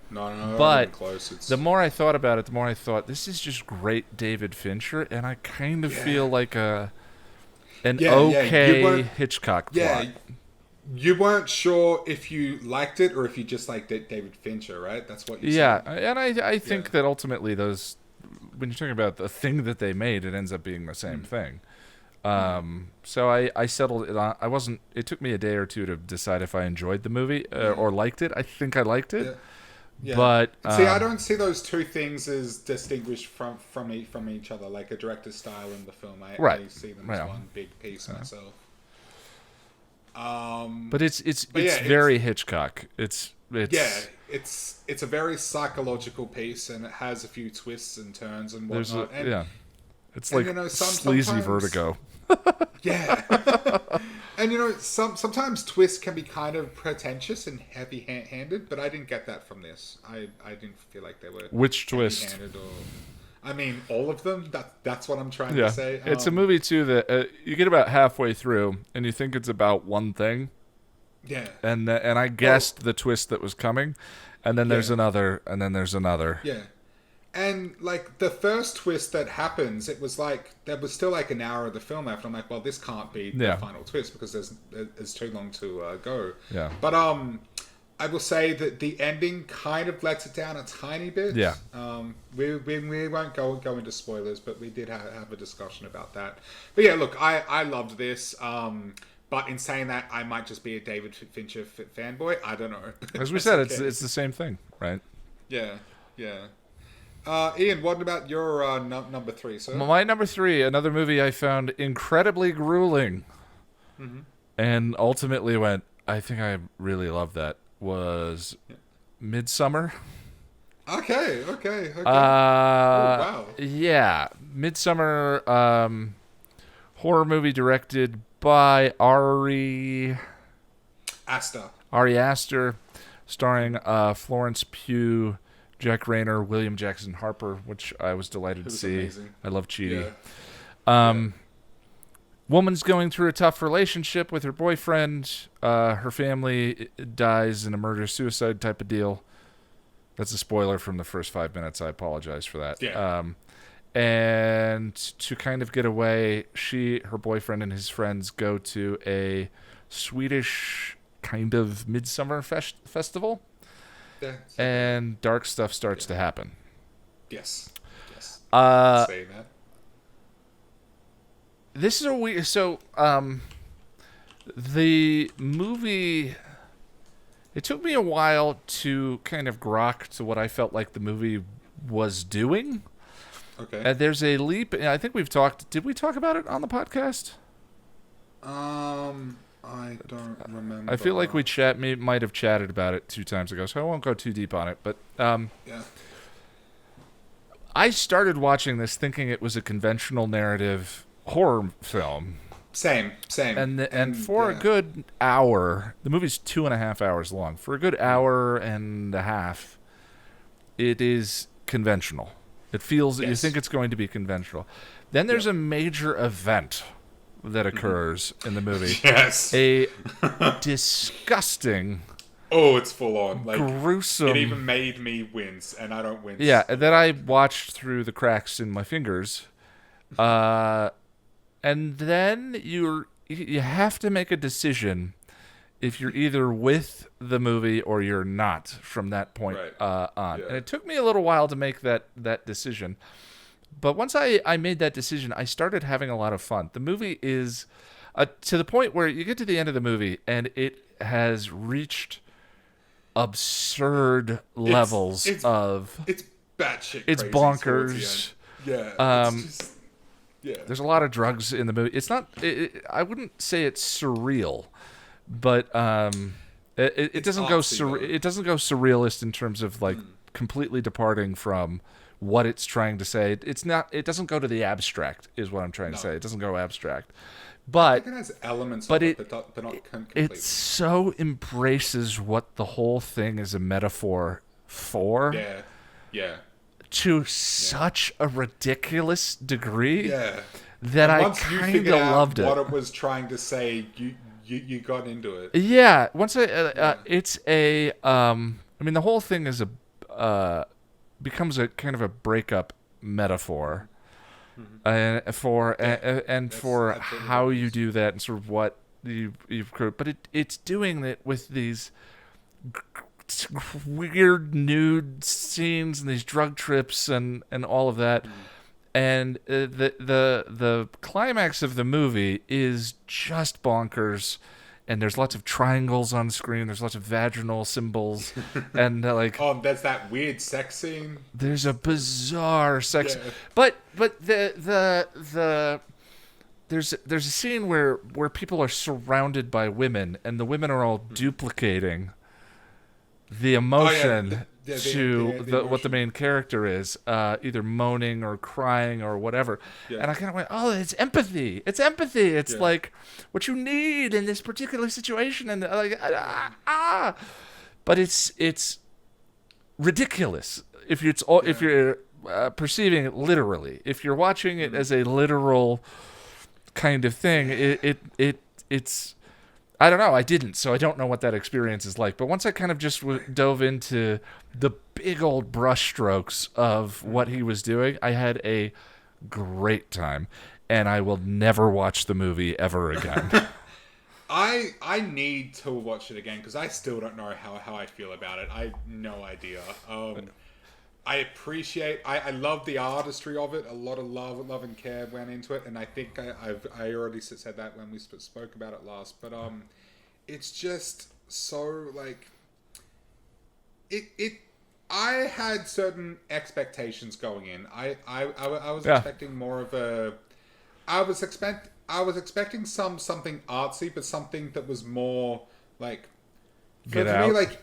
no, no, not But even close. the It's more I thought about it, the more I thought this is just great David Fincher, and I kind of yeah, feel like an yeah, yeah. You okay weren't, Hitchcock yeah, plot. you weren't sure if you liked it or if you just liked David Fincher, right? That's what you Yeah, said. and I Yeah. think that ultimately those, when you're talking about the thing that they made, it ends up being the same Mm, thing. mm, So I settled it on. I wasn't. It took me a day or two to decide if I enjoyed the movie yeah. or liked it. I think I liked it, Yeah. Yeah. but See, I don't see those two things as distinguished from each other, like a director's style in the film. right, I see them as yeah, one big piece yeah. myself. But it's But yeah, very Hitchcock. It's yeah, it's a very psychological piece, and it has a few twists and turns and there's a whatnot. And yeah. It's And like you know, sleazy sometimes, Vertigo. yeah. And you know, sometimes twists can be kind of pretentious and heavy-handed, but I didn't get that from this. I didn't feel like they were Which twist? heavy-handed or. I mean, all of them. That's what I'm trying to Yeah, say. it's a movie too that you get about halfway through and you think it's about one thing, Yeah. and I guessed the twist that was coming, and then there's Yeah. another, and then there's another. Yeah. And like the first twist that happens, it was like there was still like an hour of the film left. I'm like, well, this can't be Yeah. the final twist because there's too long to go. Yeah. But I will say that the ending kind of lets it down a tiny bit. Yeah. We won't go into spoilers, but we did have a discussion about that. But yeah, look, I loved this. But in saying that, I might just be a David Fincher fanboy. I don't know. As we said, it's the same thing, right? Yeah. Yeah. Ian, what about your number 3, sir? My number 3, another movie I found incredibly grueling, and ultimately went, I think I really love that, was Midsummer. Okay. Oh, wow. Yeah, Midsummer, horror movie directed by Ari Aster, starring Florence Pugh, Jack Rayner, William Jackson Harper, which I was delighted to see. Amazing. I love Chidi. Yeah. Woman's going through a tough relationship with her boyfriend. Her family dies in a murder-suicide type of deal. That's a spoiler from the first 5 minutes. I apologize for that. Yeah. And to kind of get away, her boyfriend, and his friends go to a Swedish kind of midsummer festival. And dark stuff starts to happen. Yes. Saying that. This is a weird. So, the movie. It took me a while to kind of grok to what I felt like the movie was doing. Okay. And there's a leap. I think we've talked. Did we talk about it on the podcast? I don't remember. I feel like we might have chatted about it 2 times ago, so I won't go too deep on it. But yeah. I started watching this thinking it was a conventional narrative horror film. Same. And for a good hour, the movie's 2.5 hours long. For a good hour and a half, it is conventional. It feels you think it's going to be conventional. Then there's a major event that occurs in the movie. Yes. A disgusting. Oh, it's full on. Like, gruesome. It even made me wince, and I don't wince. Yeah, that I watched through the cracks in my fingers. And then you have to make a decision if you're either with the movie or you're not from that point on. Yeah. And it took me a little while to make that decision. But once I made that decision, I started having a lot of fun. The movie is to the point where you get to the end of the movie and it has reached absurd levels of... It's batshit It's crazy bonkers. Yeah. There's a lot of drugs in the movie. It's not... I wouldn't say it's surreal, but it doesn't go it doesn't go surrealist in terms of like completely departing from what it's trying to say. It's not. It doesn't go to the abstract, is what I'm trying to say. It doesn't go abstract, but I think it has elements but of it, but not completely. It so embraces what the whole thing is a metaphor for. Yeah. To such a ridiculous degree. Yeah. That I kind of loved it. What it was trying to say, you got into it. Yeah. Once it's a. I mean, the whole thing is becomes a kind of a breakup metaphor, for how you do that and sort of what you've created. But it's doing it with these weird nude scenes and these drug trips and all of that. And the climax of the movie is just bonkers. And there's lots of triangles on the screen. There's lots of vaginal symbols, and there's that weird sex scene. There's a bizarre sex, but there's a scene where people are surrounded by women, and the women are all duplicating the emotion to the what the emotion. main character is, either moaning or crying or whatever. Yeah. And I kind of went, oh, it's empathy. It's empathy. It's Yeah. like what you need in this particular situation, and like But it's ridiculous if Yeah. you're perceiving it literally. If you're watching it as a literal kind of thing, it's I don't know. I didn't, so I don't know what that experience is like. But once I kind of just dove into the big old brushstrokes of what he was doing, I had a great time, and I will never watch the movie ever again. I need to watch it again because I still don't know how I feel about it. I have no idea. I appreciate. I love the artistry of it. A lot of love and care went into it, and I think I already said that when we spoke about it last. But it's just so like it. I had certain expectations going in. I was Yeah. expecting more of a. I was expecting something artsy, but something that was more like Get for Out. me like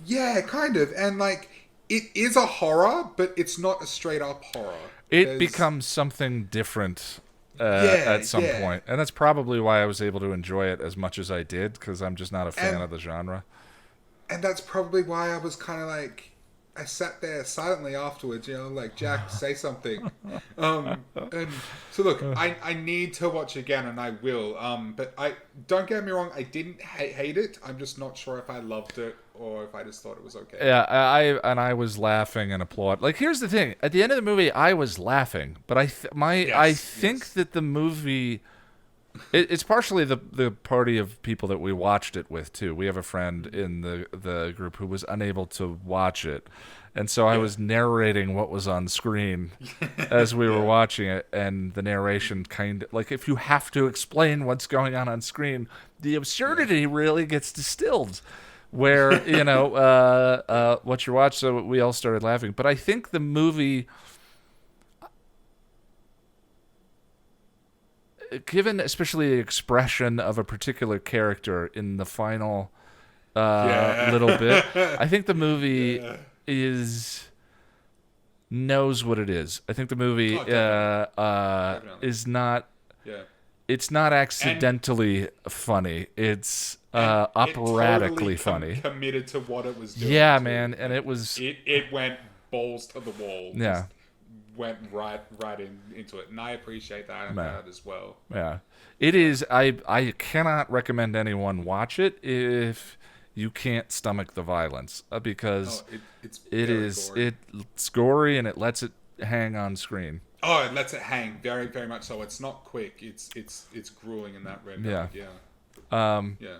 yeah, kind of, and like it is a horror, but it's not a straight up horror. It There's- becomes something different Yeah, at some yeah. point, and that's probably why I was able to enjoy it as much as I did, because I'm just not a fan And- of the genre. and that's probably why I was kind of like I sat there silently afterwards, you know, like Jack, say something. And so look, I need to watch again, and I will. But I don't get me wrong, I didn't hate it. I'm just not sure if I loved it or if I just thought it was okay. Yeah, I was laughing and applaud. Like, here's the thing: at the end of the movie, I was laughing, but I think yes. that the movie. It's partially the party of people that we watched it with too. We have a friend in the group who was unable to watch it, and so I was narrating what was on screen as we were watching it, and the narration kind of like if you have to explain what's going on screen, the absurdity really gets distilled. Where what you watch, so we all started laughing. But I think the movie. Given especially the expression of a particular character in the final little bit, I think the movie knows what it is. I think the movie Oh, definitely. is not. Yeah. It's not accidentally funny. It's And operatically it totally funny. committed to what it was doing. Yeah, too. man, and it was. It went balls to the wall. Yeah. Just went right into it, and I appreciate that about it as well. Yeah, it is. I cannot recommend anyone watch it if you can't stomach the violence because It's it very is gory. it's gory and it lets it hang on screen. Oh, it lets it hang very, very much so. It's not quick. It's grueling in that regard. Yeah. Yeah.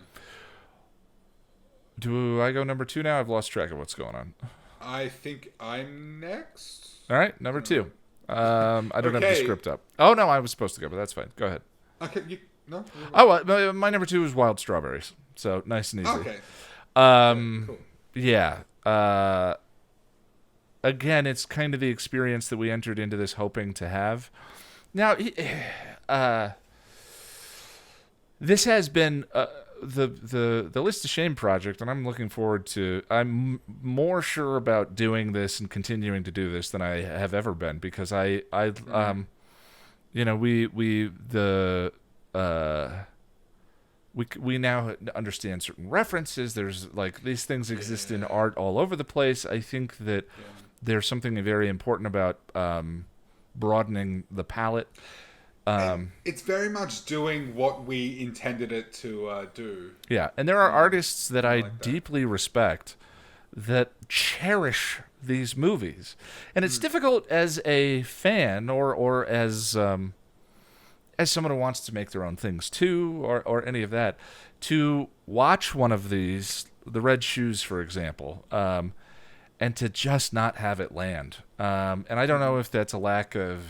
Do I go number 2 now? I've lost track of what's going on. I think I'm next. All right, number 2. I don't have the Okay. script up. Oh no, I was supposed to go, but that's fine. Go ahead. Okay, no. Oh, my number 2 is Wild Strawberries. So nice and easy. Okay. Cool. Yeah. Again, it's kind of the experience that we entered into this hoping to have. Now, this has been the List of Shame project, and I'm looking forward to. I'm more sure about doing this and continuing to do this than I have ever been because we now understand certain references. There's like these things exist in art all over the place. I think that there's something very important about broadening the palette. It's very much doing what we intended it to do. Yeah, and there are artists that I like that. deeply respect that cherish these movies, and it's difficult as a fan or as someone who wants to make their own things too, or any of that, to watch one of these, The Red Shoes, for example, and to just not have it land. And I don't know if that's a lack of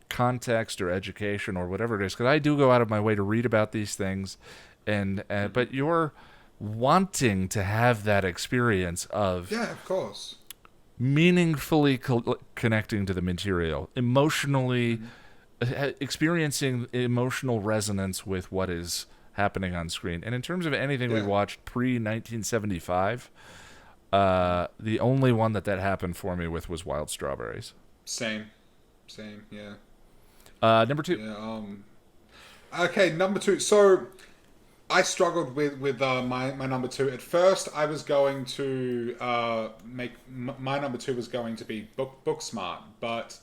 context or education or whatever it is, because I do go out of my way to read about these things, and but you're wanting to have that experience of Yeah, of course. meaningfully connecting to the material, emotionally experiencing emotional resonance with what is happening on screen. And in terms of anything we Yeah. watched pre-1975, The only one that happened for me with was Wild Strawberries. Same, same. Yeah, Number two. yeah. Okay, number two. So I struggled with my number two. At first, I was going to make my number two was going to be Booksmart, but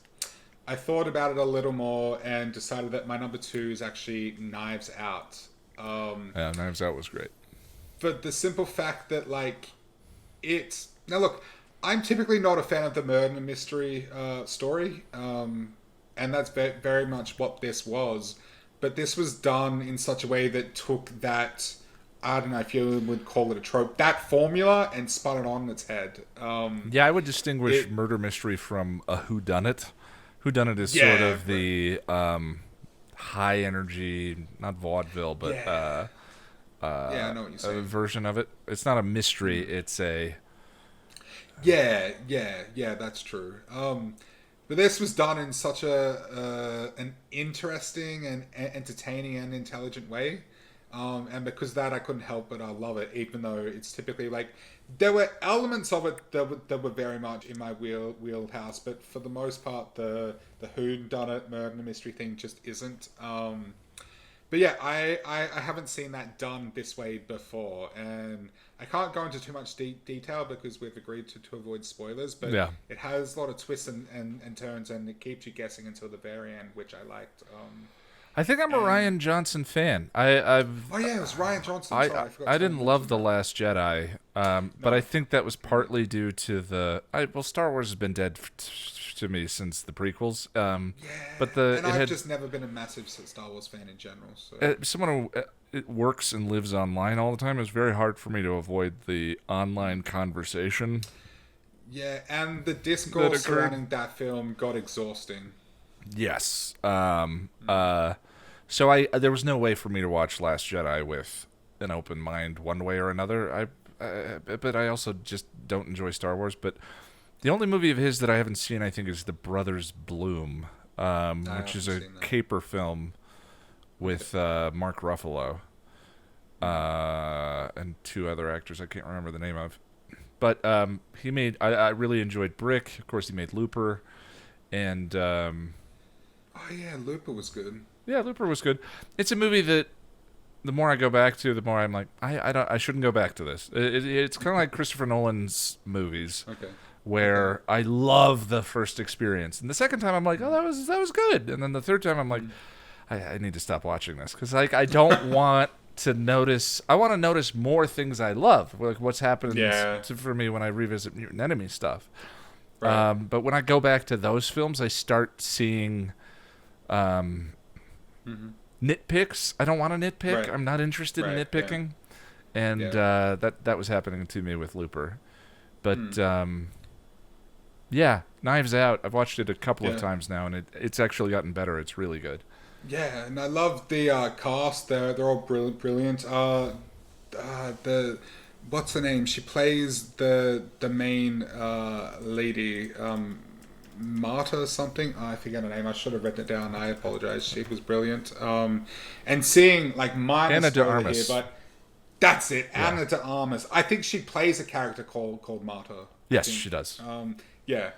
I thought about it a little more and decided that my number two is actually Knives Out. Yeah, Knives Out was great. For the simple fact that like it's now look, I'm typically not a fan of the murder mystery story, and that's very much what this was. But this was done in such a way that took that, I don't know if you would call it a trope, that formula and spun it on its head. Yeah, I would distinguish murder mystery from a whodunit. Whodunit is sort Yeah, of the high energy, not vaudeville, but yeah, yeah, I know what you're a saying. version of it. It's not a mystery. It's a Yeah, that's true. But this was done in such an interesting and entertaining and intelligent way, and because of that I couldn't help but love it, even though it's typically like there were elements of it that were very much in my wheelhouse, but for the most part the who done it murder mystery thing just isn't. But yeah, I haven't seen that done this way before, and I can't go into too much detail because we've agreed to avoid spoilers, but Yeah. it has a lot of twists and turns, and it keeps you guessing until the very end, which I liked. I think I'm a Ryan Johnson fan. I've Oh yeah, it was Ryan Johnson. Sorry, I forgot I to didn't mention love The that. Last Jedi, but I think that was partly due to well, Star Wars has been dead to me since the prequels. Yeah, But and it I've had just never been a massive Star Wars fan in general. So someone who it works and lives online all the time. It's very hard for me to avoid the online conversation. yeah, and the That discourse occurred. surrounding that film got exhausting. Yes. So there was no way for me to watch Last Jedi with an open mind one way or another. But I also just don't enjoy Star Wars. But the only movie of his that I haven't seen, I think, is The Brothers Bloom, which is haven't a seen that. caper film with Mark Ruffalo and two other actors I can't remember the name of. But he made. I really enjoyed Brick. Of course, he made Looper, and Oh yeah, Looper was good. yeah, Looper was good. It's a movie that the more I go back to, the more I'm like, I shouldn't go back to this. It's kind of like Christopher Nolan's movies, Okay. where I love the first experience, and the second time I'm like, oh, that was good, and then the third time I'm like, I need to stop watching this because like I don't want to notice. I want to notice more things I love, like what's happening Yeah. for me when I revisit Mutant Enemy stuff. Right. But when I go back to those films, I start seeing nitpicks. I don't want to nitpick. Right. I'm not interested in Right, nitpicking, and Yeah. that was happening to me with Looper. But yeah, Knives Out. I've watched it a couple of Yeah. times now, and it's actually gotten better. It's really good. Yeah, and I love the cast. They're all brilliant. The what's her name? She plays the main lady, Marta something. I forget her name. I should have written it down. I apologize. She was brilliant. And seeing like minor Anna de spoiler Armas. here, but that's it. Yeah. Anna de Armas. I think she plays a character called Marta. I Yes, think. she does. Yeah.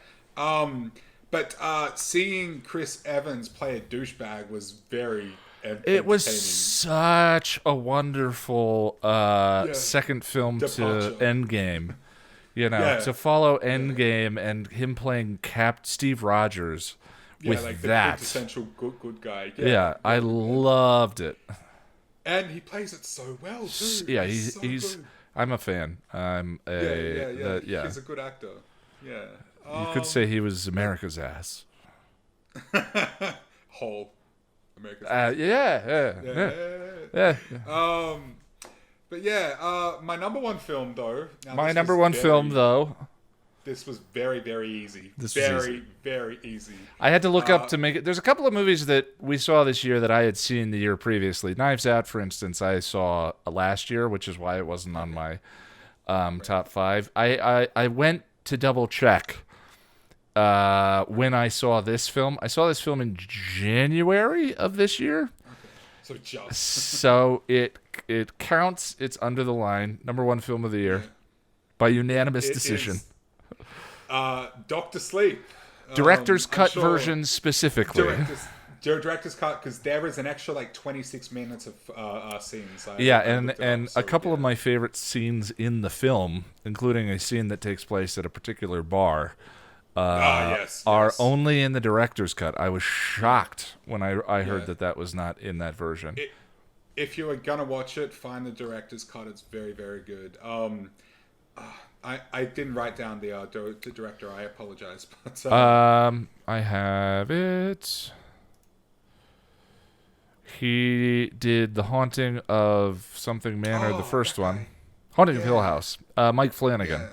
But seeing Chris Evans play a douchebag was very It was entertaining. such a wonderful second film Departure. to Endgame. You know, Yeah. to follow Endgame and him playing Steve Rogers Yeah, with like the that. quintessential good guy. Yeah, I loved it. And he plays it so well too. Yeah, he's so he's. good. I'm a fan. I'm a Yeah. He's a good actor. Yeah. You could say he was America's ass. Whole America's. Yeah. But yeah, my number one film though. Now My this number was one very- film, though, This was very easy. This was easy. Very easy. I had to look up to make it. There's a couple of movies that we saw this year that I had seen the year previously. Knives Out, for instance, I saw last year, which is why it wasn't on my top five. I went to double check when I saw this film. I saw this film in January of this year. So just So it counts. It's under the line. Number one film of the year. by unanimous It decision. is Doctor Sleep. Director's I'm cut sure version specifically. director's cut, because there is an extra like 26 minutes of scenes. Yeah, I looked it up, and so, a couple of yeah. my favorite scenes in the film, including a scene that takes place at a particular bar, Yes, are yes. only in the director's cut. I was shocked when I heard Yeah. that was not in that version. If you are gonna watch it, find the director's cut. It's very, very good. I didn't write down the director. I apologize, but I have it. He did The Haunting of Something Manor, the first that one. guy. Haunting of Hill Yeah, House. Mike Flanagan. yeah.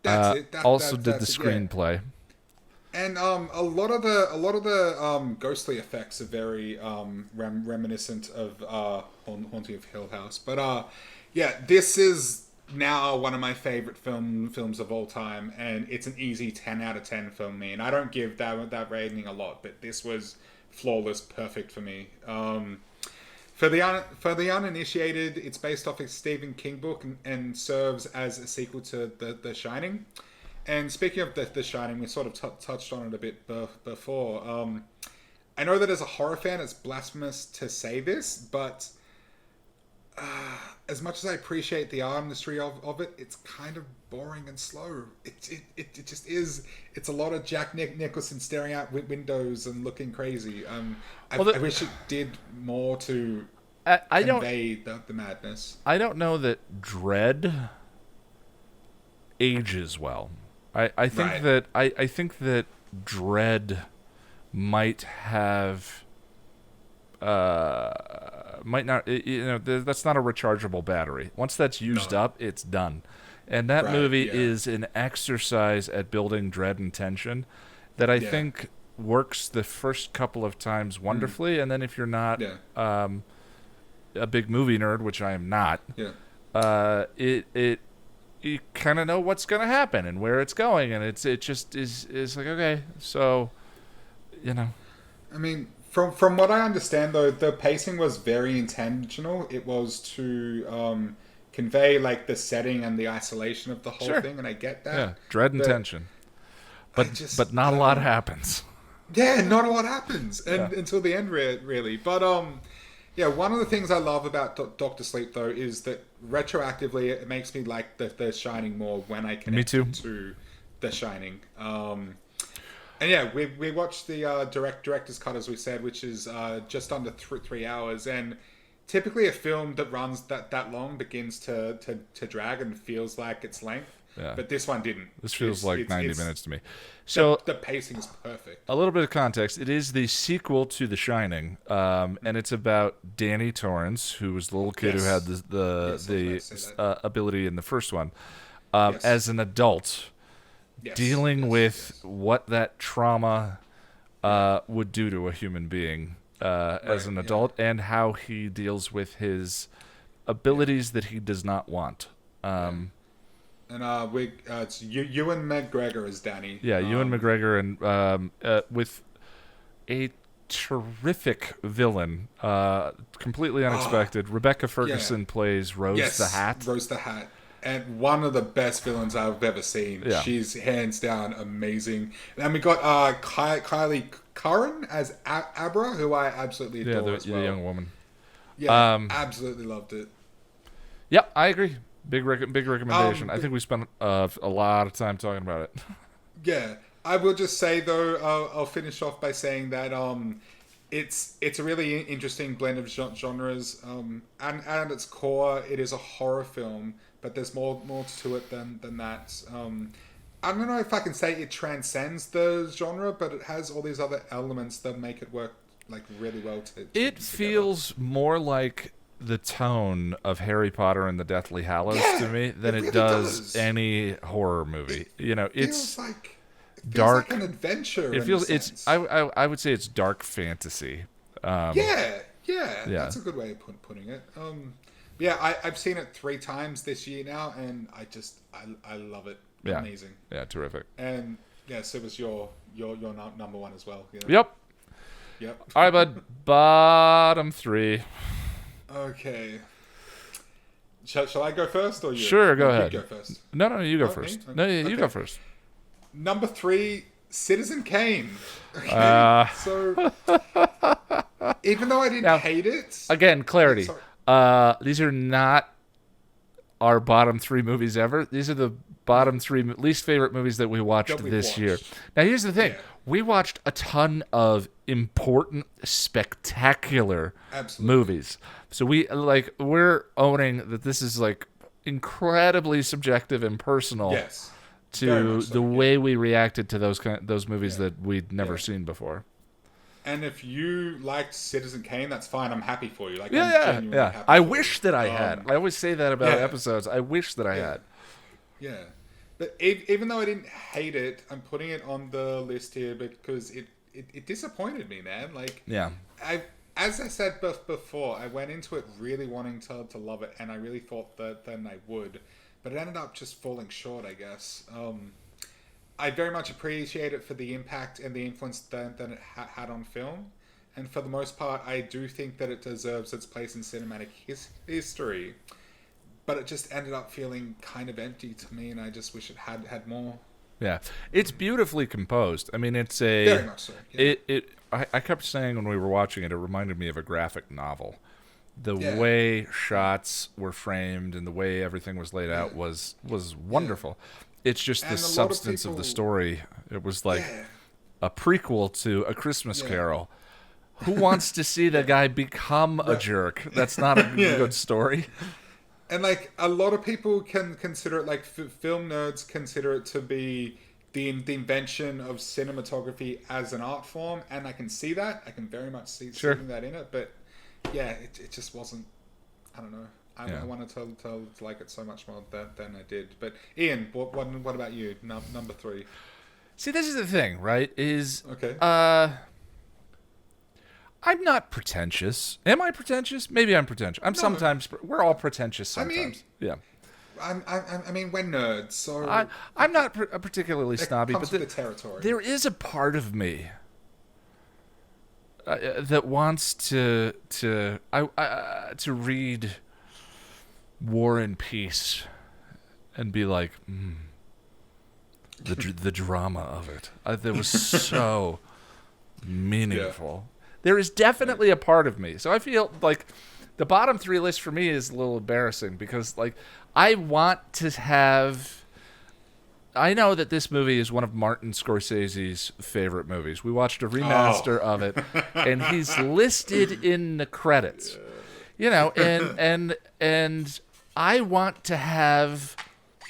That's it. Also did the That's it. Yeah. screenplay. And a lot of the ghostly effects are very reminiscent of Haunting of Hill House. But yeah, this is now one of my favorite films of all time, and it's an easy 10 out of 10 for me. And I don't give that rating a lot, but this was flawless, perfect for me. For the uninitiated, it's based off a Stephen King book and serves as a sequel to The Shining. And speaking of The Shining, we sort of touched on it a bit before. I know that as a horror fan, it's blasphemous to say this, but as much as I appreciate the artistry of it, it's kind of boring and slow. It just is. It's a lot of Jack Nicholson staring out windows and looking crazy. I wish it did more to convey the madness. I don't know that Dread ages well. I think Right. that I think that Dread might have might not, that's not a rechargeable battery. Once that's used No. up, it's done. And that Right, movie yeah. is an exercise at building dread and tension that I Yeah. think works the first couple of times wonderfully, and then if you're not Yeah. a big movie nerd, which I am not, Yeah. it you kind of know what's going to happen and where it's going, and it just is like, okay, so I mean, from what I understand, though, the pacing was very intentional. It was to convey like the setting and the isolation of the whole Sure. thing, and I get that. yeah, dread and But tension, I but just, but not I a don't lot know. happens. Yeah, not a lot happens Yeah. until the end, really. But yeah, one of the things I love about Doctor Sleep, though, is that retroactively it makes me like the Shining more when I connect too. it to the Shining. And yeah, we watched the director's cut, as we said, which is just under 3 hours. And typically a film that runs that long begins to drag and feels like its length. Yeah. But this one didn't. This feels like 90 minutes to me. So So the pacing is perfect. a little bit of context. It is the sequel to The Shining, and it's about Danny Torrance, who was the little kid who Yes. had Yes, I was about to say that. ability in the first one. Yes. As an adult, Yes. dealing Yes, with yes. what that trauma would do to a human being as an yeah. adult, and how he deals with his abilities that he does not want. And it's Ewan McGregor as Danny. Yeah, Ewan McGregor, and with a terrific villain, completely unexpected. Rebecca Ferguson plays Rose Yes, the Hat. Rose the Hat. And one of the best villains I've ever seen. Yeah. She's hands down amazing. And we got Kylie Curran as Abra, who I absolutely Yeah, adore the as well. young woman. Yeah, absolutely loved it. Yep, I agree. Big recommendation. I think we spent a lot of time talking about it. Yeah, I will just say though, I'll finish off by saying that it's a really interesting blend of genres. And at its core, it is a horror film, but there's more to it than that. I don't know if I can say it transcends the genre, but it has all these other elements that make it work like really well. It together. feels more like the tone of Harry Potter and the Deathly Hallows to me than it really does does. any horror movie. It's Feels like dark. like an adventure. It in feels a it's sense. I would say it's dark fantasy. Yeah, Yeah. that's a good way of putting it. Yeah, I've seen it 3 times this year now, and I love it. Yeah. Amazing. Yeah, terrific. And yeah, so it was your number one as well. You know? Yep. Yep. All right, bud. Bottom 3. Okay. Shall I go first or you? Sure, go No, ahead. You go first. No, you go Oh, first. me? No, you Okay. go first. Number 3, Citizen Kane. Okay, Uh, so even though I didn't Now, hate it, again, clarity. sorry. These are not our bottom 3 movies ever. These are the bottom 3 least favorite movies that we watched That we've this year. watched. Now, here's the thing. Yeah. We watched a ton of important, spectacular Absolutely. movies. So we're owning that this is like incredibly subjective and personal Yes. Very to much so, the yeah. way we reacted to those movies Yeah. that we'd never Yeah. seen before. And if you liked Citizen Kane, that's fine. I'm happy for you. Like, I'm Yeah. genuinely happy I for wish you. that I had. I always say that about yeah. episodes. I wish that I had. Yeah. But even though I didn't hate it, I'm putting it on the list here because it disappointed me, man. Like, Yeah. as I said before, I went into it really wanting to love it, and I really thought that then I would. But it ended up just falling short, I guess. I very much appreciate it for the impact and the influence that it had on film. And for the most part, I do think that it deserves its place in cinematic history. But it just ended up feeling kind of empty to me, and I just wish it had more. Yeah. It's beautifully composed. I mean, it's a Very much so. Yeah. I kept saying when we were watching it, it reminded me of a graphic novel. The Yeah. way shots were framed and the way everything was laid out was wonderful. It's just And the a lot of substance of the people- story. It was like Yeah. a prequel to A Christmas Yeah. Carol. Who wants to see the guy become a jerk? That's not a Yeah. good story. And like a lot of people can consider it, like film nerds consider it to be the invention of cinematography as an art form, and I can see that. I can very much see seeing that in it, but yeah, it just wasn't. I don't know. I wanted to like it so much more than I did. But Ian, what about you? Number 3. See, this is the thing, right? Okay. I'm not pretentious. Am I pretentious? Maybe I'm pretentious. I'm sometimes. We're all pretentious I mean, sometimes. Yeah. I mean, we're nerds, so I'm not particularly snobby, comes but with the territory. there is a part of me that wants to read War and Peace and be like, the drama of it. That was so meaningful. Yeah. There is definitely a part of me. So I feel like the bottom 3 list for me is a little embarrassing because, like, I want to have. I know that this movie is one of Martin Scorsese's favorite movies. We watched a remaster of it, and he's listed in the credits. You know, and I want to have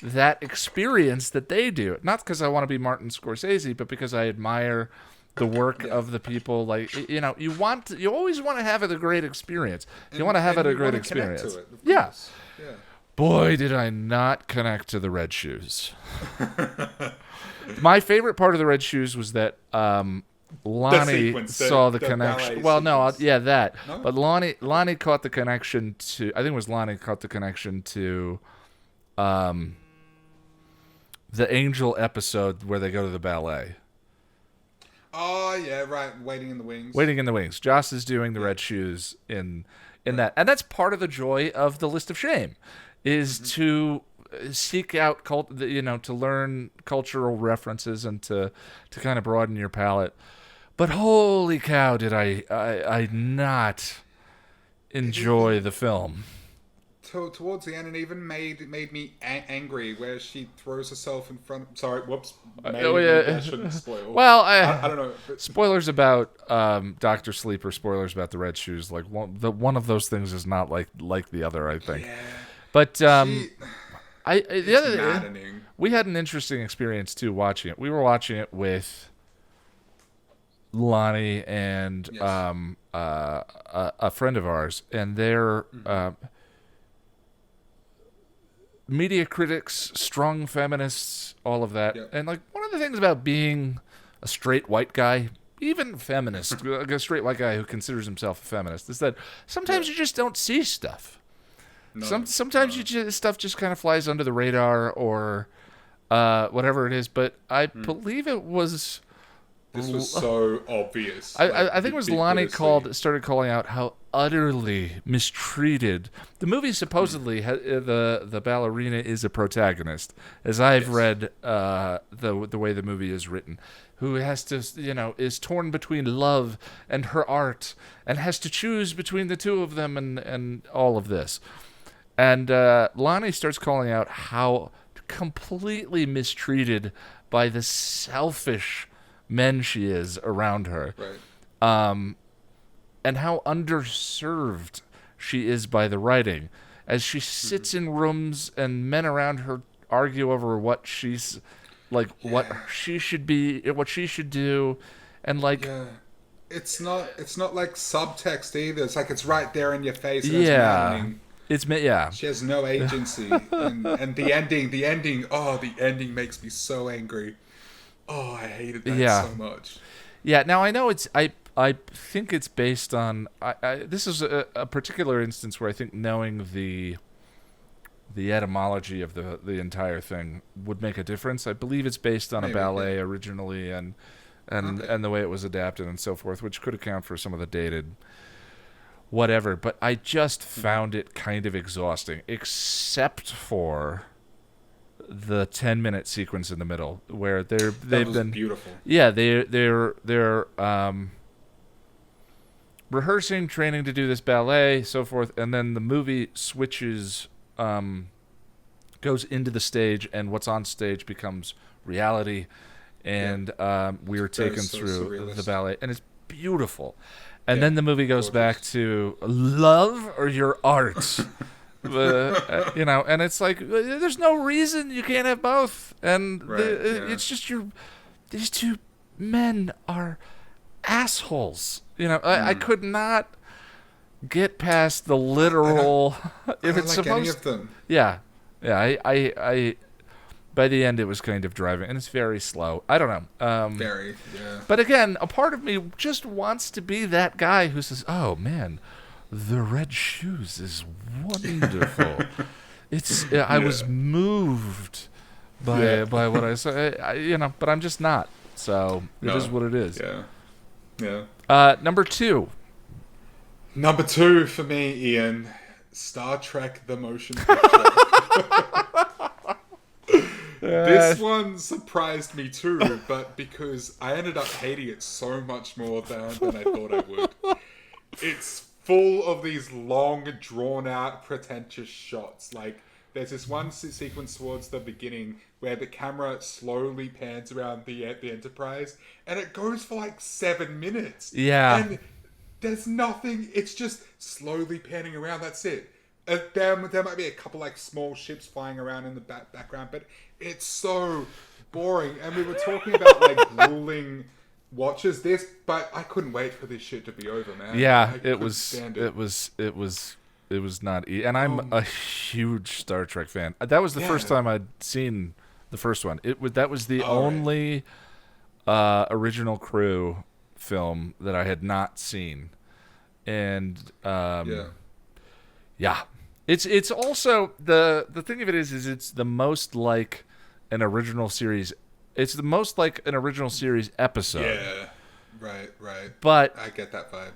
that experience that they do. Not because I want to be Martin Scorsese, but because I admire the work of the people. Like, you know, you always want to have a great experience. You want to have a great experience. To it, yeah. Boy, did I not connect to the Red Shoes. My favorite part of the Red Shoes was that Lonnie saw the connection. Well, no, that. No? But Lonnie caught the connection to. I think it was Lonnie caught the connection to, the Angel episode where they go to the ballet. Oh yeah, right. Waiting in the Wings. Waiting in the Wings. Joss is doing the Red Shoes in that, and that's part of the joy of the List of Shame, is to seek out to learn cultural references and to kind of broaden your palate. But holy cow, did I not enjoy the film. Towards the end, it even made me angry, where she throws herself in front. Sorry, whoops. Maybe I shouldn't spoil. Well, I don't know. But spoilers about Dr. Sleep or spoilers about the Red Shoes. Like one of those things is not like the other, I think. Yeah. But maddening. We had an interesting experience too watching it. We were watching it with Lonnie and a friend of ours, and they're media critics, strong feminists, all of that. And like one of the things about being a straight white guy, even feminist, a straight white guy who considers himself a feminist, is that sometimes you just don't see stuff. No, sometimes stuff just kind of flies under the radar or whatever it is. But I believe it was This was so obvious. I think it was Lonnie started calling out how utterly mistreated the movie. Supposedly, the ballerina is a protagonist, as I've read the way the movie is written, who has to is torn between love and her art, and has to choose between the two of them, and all of this. And Lonnie starts calling out how completely mistreated by the selfish men she is around her, Right. and how underserved she is by the writing, as she sits in rooms and men around her argue over what she's like, what she should be, what she should do, and like, it's not like subtext either. It's like it's right there in your face. And it's maddening. She has no agency, and the ending. Oh, the ending makes me so angry. Oh, I hated that so much. Yeah, now I know I think it's based on this is a particular instance where I think knowing the etymology of the entire thing would make a difference. I believe it's based on a ballet originally, and the way it was adapted and so forth, which could account for some of the dated whatever. But I just found it kind of exhausting, except for the 10-minute sequence in the middle where they've been beautiful. Yeah, they're rehearsing, training to do this ballet, so forth, and then the movie switches, goes into the stage, and what's on stage becomes reality, and we were taken through surrealist. the ballet, and it's beautiful. And then the movie goes back to love or your art. And it's like, there's no reason you can't have both. And it's just these two men are assholes. I could not get past the literal. If it's like supposed, any of them. Yeah. I by the end it was kind of driving, and it's very slow. I don't know. Very, yeah. But again, a part of me just wants to be that guy who says, "Oh man, the red shoes is wonderful." I was moved by what I saw, but I'm just not. So it is what it is. Yeah. Number two for me, Ian, Star Trek: The Motion Picture. This one surprised me too, but because I ended up hating it so much more than I thought I would. It's full of these long, drawn-out, pretentious shots. Like, there's this one sequence towards the beginning where the camera slowly pans around the Enterprise, and it goes for like 7 minutes. Yeah. And there's nothing. It's just slowly panning around. That's it. There might be a couple like small ships flying around in the background, but it's so boring. And we were talking about like grueling watches this, but I couldn't wait for this shit to be over, man. Yeah, it was not easy. And I'm a huge Star Trek fan. That was the first time I'd seen the first one. That was the only original crew film that I had not seen. And it's also the thing of it is it's the most like an original series. It's the most like an original series episode. Yeah, right. But I get that vibe.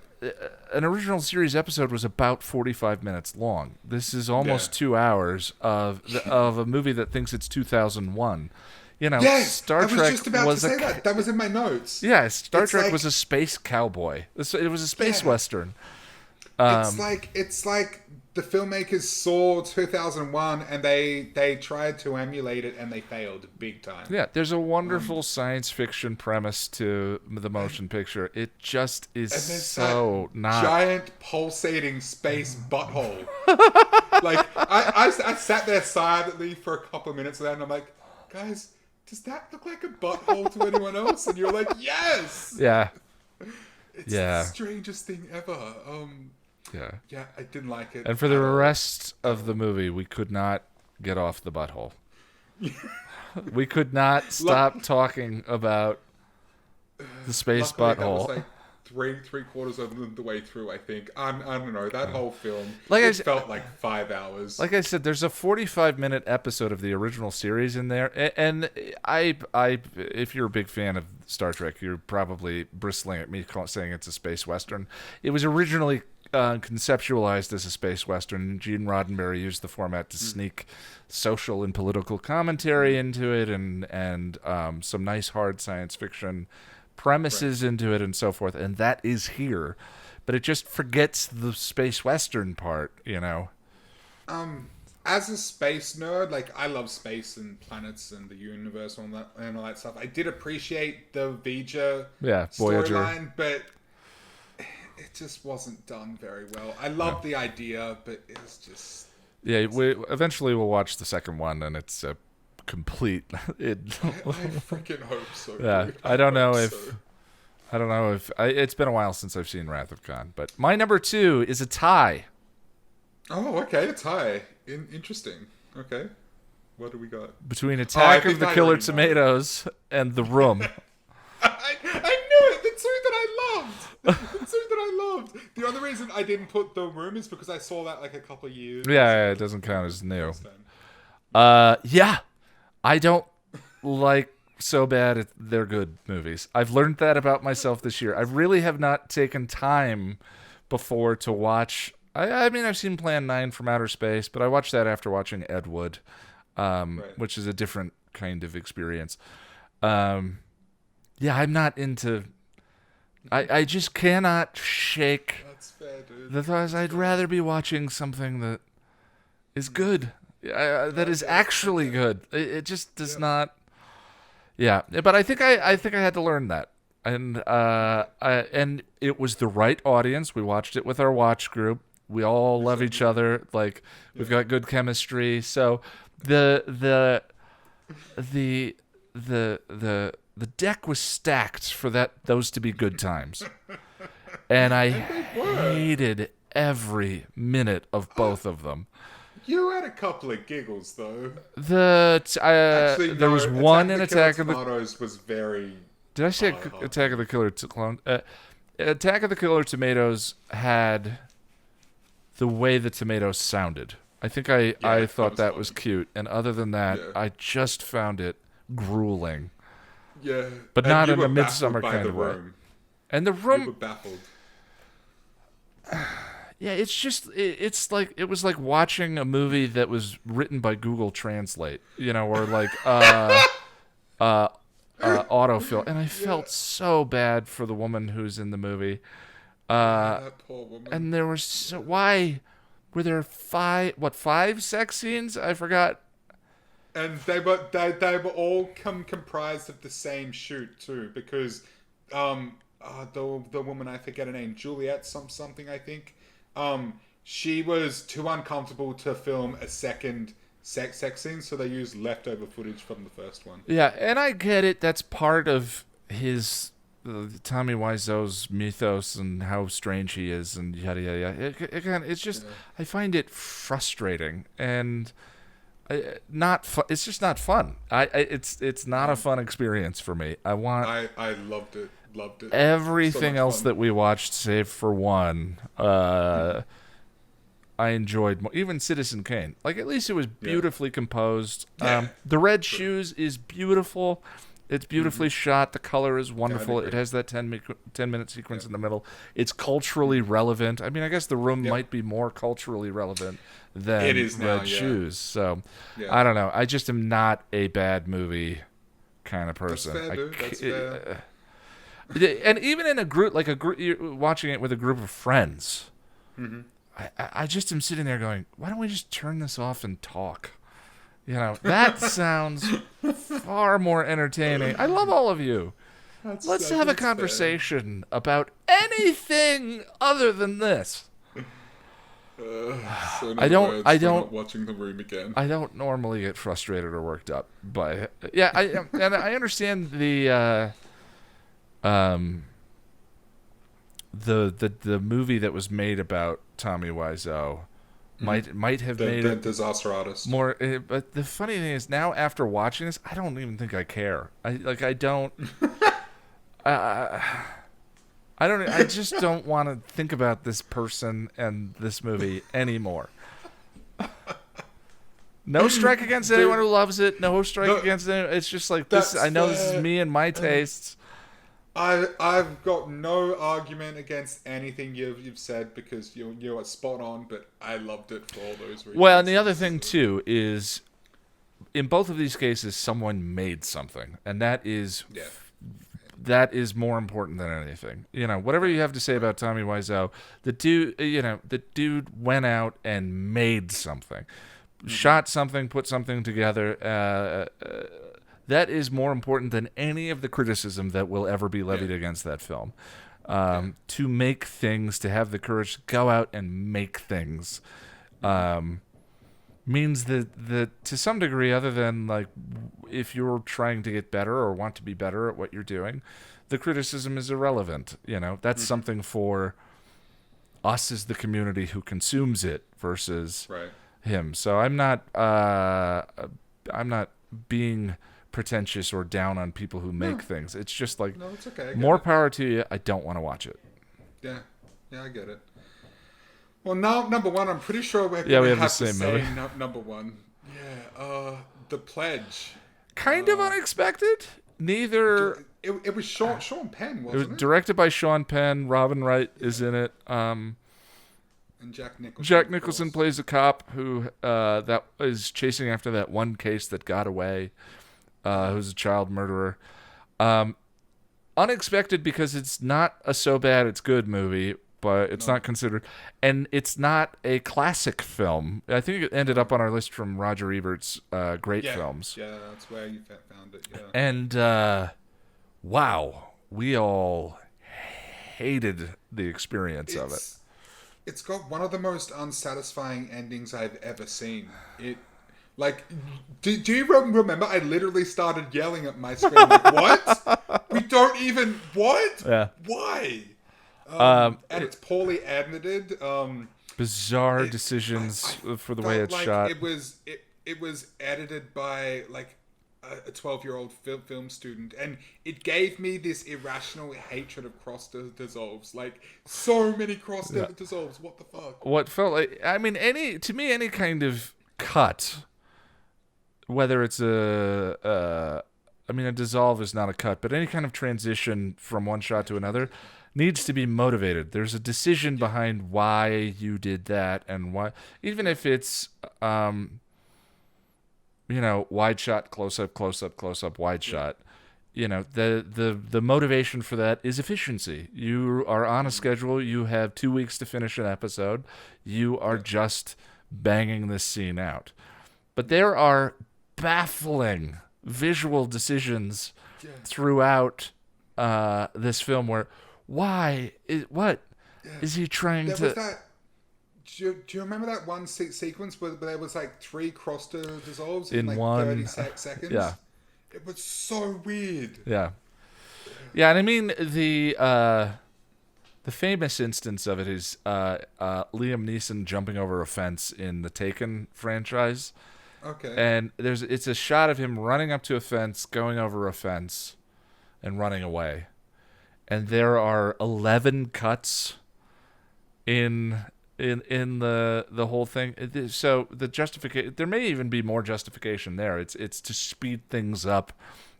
An original series episode was about 45 minutes long. This is almost 2 hours of a movie that thinks it's 2001. Star Trek just about to say that. That was in my notes. Yeah, Star Trek was a space cowboy. It was a space western. It's like the filmmakers saw 2001 and they tried to emulate it and they failed big time. Yeah, there's a wonderful science fiction premise to the motion picture. It just is so not giant pulsating space butthole. Like I sat there silently for a couple of minutes and I'm like, guys, does that look like a butthole to anyone else? And you're like, yes. Yeah. It's the strangest thing ever. Yeah, I didn't like it. And for the rest of the movie, we could not get off the butthole. We could not stop talking about the space butthole. three-quarters of the way through, I think. I don't know. That whole film, Like felt like 5 hours. Like I said, there's a 45-minute episode of the original series in there, and if you're a big fan of Star Trek, you're probably bristling at me saying it's a space western. It was originally conceptualized as a space western. Gene Roddenberry used the format to sneak social and political commentary into it, and some nice hard science fiction premises into it, and so forth. And that is here, but it just forgets the space western part, you know. As a space nerd, like, I love space and planets and the universe and all that stuff. I did appreciate the Vija Voyager storyline, but it just wasn't done very well. I love the idea, but it was just... Yeah, eventually we'll watch the second one, and it's a complete... I freaking hope so. Yeah, Dude. I don't know if... It's been a while since I've seen Wrath of Khan, but my number 2 is a tie. Oh, okay, it's high. Interesting. Okay. What do we got? Between Attack of the Killer Tomatoes and The Room. I knew it! The two that I loved! The two that I loved! The only reason I didn't put The Room is because I saw that like a couple of years Yeah, it doesn't count as new. Yeah. I don't like so bad they're good movies. I've learned that about myself this year. I really have not taken time before to watch... I mean, I've seen Plan 9 from Outer Space, but I watched that after watching Ed Wood, which is a different kind of experience. Yeah, I'm not into... I just cannot shake the thought. I'd rather be watching something that is good, that is actually good. It just does not... Yeah, but I think I had to learn that. And it was the right audience. We watched it with our watch group. We all love each other. Like, we've got good chemistry. So the deck was stacked for those to be good times. And I hated every minute of both of them. You had a couple of giggles though. There was one in Attack of the Tomatoes was very... Did I say Attack of the Killer Clone? Attack of the Killer Tomatoes had the way the tomatoes sounded. I think I thought that was cute, and other than that, I just found it grueling. Yeah, but not in a Midsummer kind of way. And The Room, you were baffled. Yeah, it's like it was like watching a movie that was written by Google Translate, or like autofill, and I felt so bad for the woman who's in the movie. That poor woman. And there was why were there five sex scenes? I forgot. And they were all comprised of the same shoot too, because the woman, I forget her name, Juliet something I think, she was too uncomfortable to film a second sex scene, so they used leftover footage from the first one. Yeah, and I get it. That's part of his Tommy Wiseau's mythos and how strange he is, and yada yada yada. It's just I find it frustrating and not fun. It's just not fun. It's not a fun experience for me. I loved it. Everything else that we watched, save for one, I enjoyed more. Even Citizen Kane. Like, at least it was beautifully composed. The Red Shoes is beautiful. It's beautifully shot. The color is wonderful. It has that 10-minute sequence in the middle. It's culturally relevant. I mean, I guess The Room might be more culturally relevant than it is now, Red Shoes. So, I don't know. I just am not a bad movie kind of person. That's fair, dude. That's fair. And even in a group, you're watching it with a group of friends, I just am sitting there going, why don't we just turn this off and talk? That sounds far more entertaining. I love all of you. Let's have a conversation about anything other than this. I don't watching The Room again. I don't normally get frustrated or worked up, but I understand the movie that was made about Tommy Wiseau might have made it Disaster Artist more. But the funny thing is, now after watching this, I don't even think I care. I don't. I just don't want to think about this person and this movie anymore. No strike against anyone who loves it. No strike against anyone. It's just like this. I know this is me and my tastes. I've got no argument against anything you've said because you're spot on. But I loved it for all those reasons. Well, and the other thing too is, in both of these cases, someone made something, and that is more important than anything. Whatever you have to say about Tommy Wiseau, the dude went out and made something. Shot something, put something together. That is more important than any of the criticism that will ever be levied against that film. To make things, to have the courage to go out and make things, means that to some degree, other than like if you're trying to get better or want to be better at what you're doing, the criticism is irrelevant. That's something for us as the community who consumes it versus him. So I'm not being pretentious or down on people who make things. It's just like, it's okay. More power to you. I don't want to watch it. Yeah, I get it. Well, now number one, I'm pretty sure we have the same movie. Number one. Yeah, The Pledge. Kind of unexpected. Neither. It was Sean Penn, wasn't it? Directed by Sean Penn. Robin Wright is in it. And Jack Nicholson. Jack Nicholson plays a cop who that is chasing after that one case that got away, who's a child murderer. Unexpected because it's not a so bad it's good movie, but it's not considered, and it's not a classic film. I think it ended up on our list from Roger Ebert's great films. Yeah, that's where you found it. Yeah. And wow, we all hated the experience of it. It's got one of the most unsatisfying endings I've ever seen. Do you remember? I literally started yelling at my screen. Like, what? We don't even what? Yeah. Why? And it's poorly edited. Bizarre decisions for the way it's shot. It was edited by like a 12-year-old film student, and it gave me this irrational hatred of cross dissolves. Like so many cross dissolves. What the fuck? What felt like? I mean, any kind of cut, whether it's a dissolve is not a cut, but any kind of transition from one shot to another needs to be motivated. There's a decision behind why you did that, and why, even if it's wide shot, close up, wide shot. The motivation for that is efficiency. You are on a schedule. You have 2 weeks to finish an episode. You are just banging this scene out. But there are baffling visual decisions throughout this film where is he trying to... Do you remember that one sequence where there was like 3 cross dissolves in like one 30 seconds? Yeah. It was so weird. Yeah. Yeah, and I mean the famous instance of it is Liam Neeson jumping over a fence in the Taken franchise. Okay. And it's a shot of him running up to a fence, going over a fence, and running away. And there are 11 cuts in the whole thing. So the justification, there may even be more justification there. It's to speed things up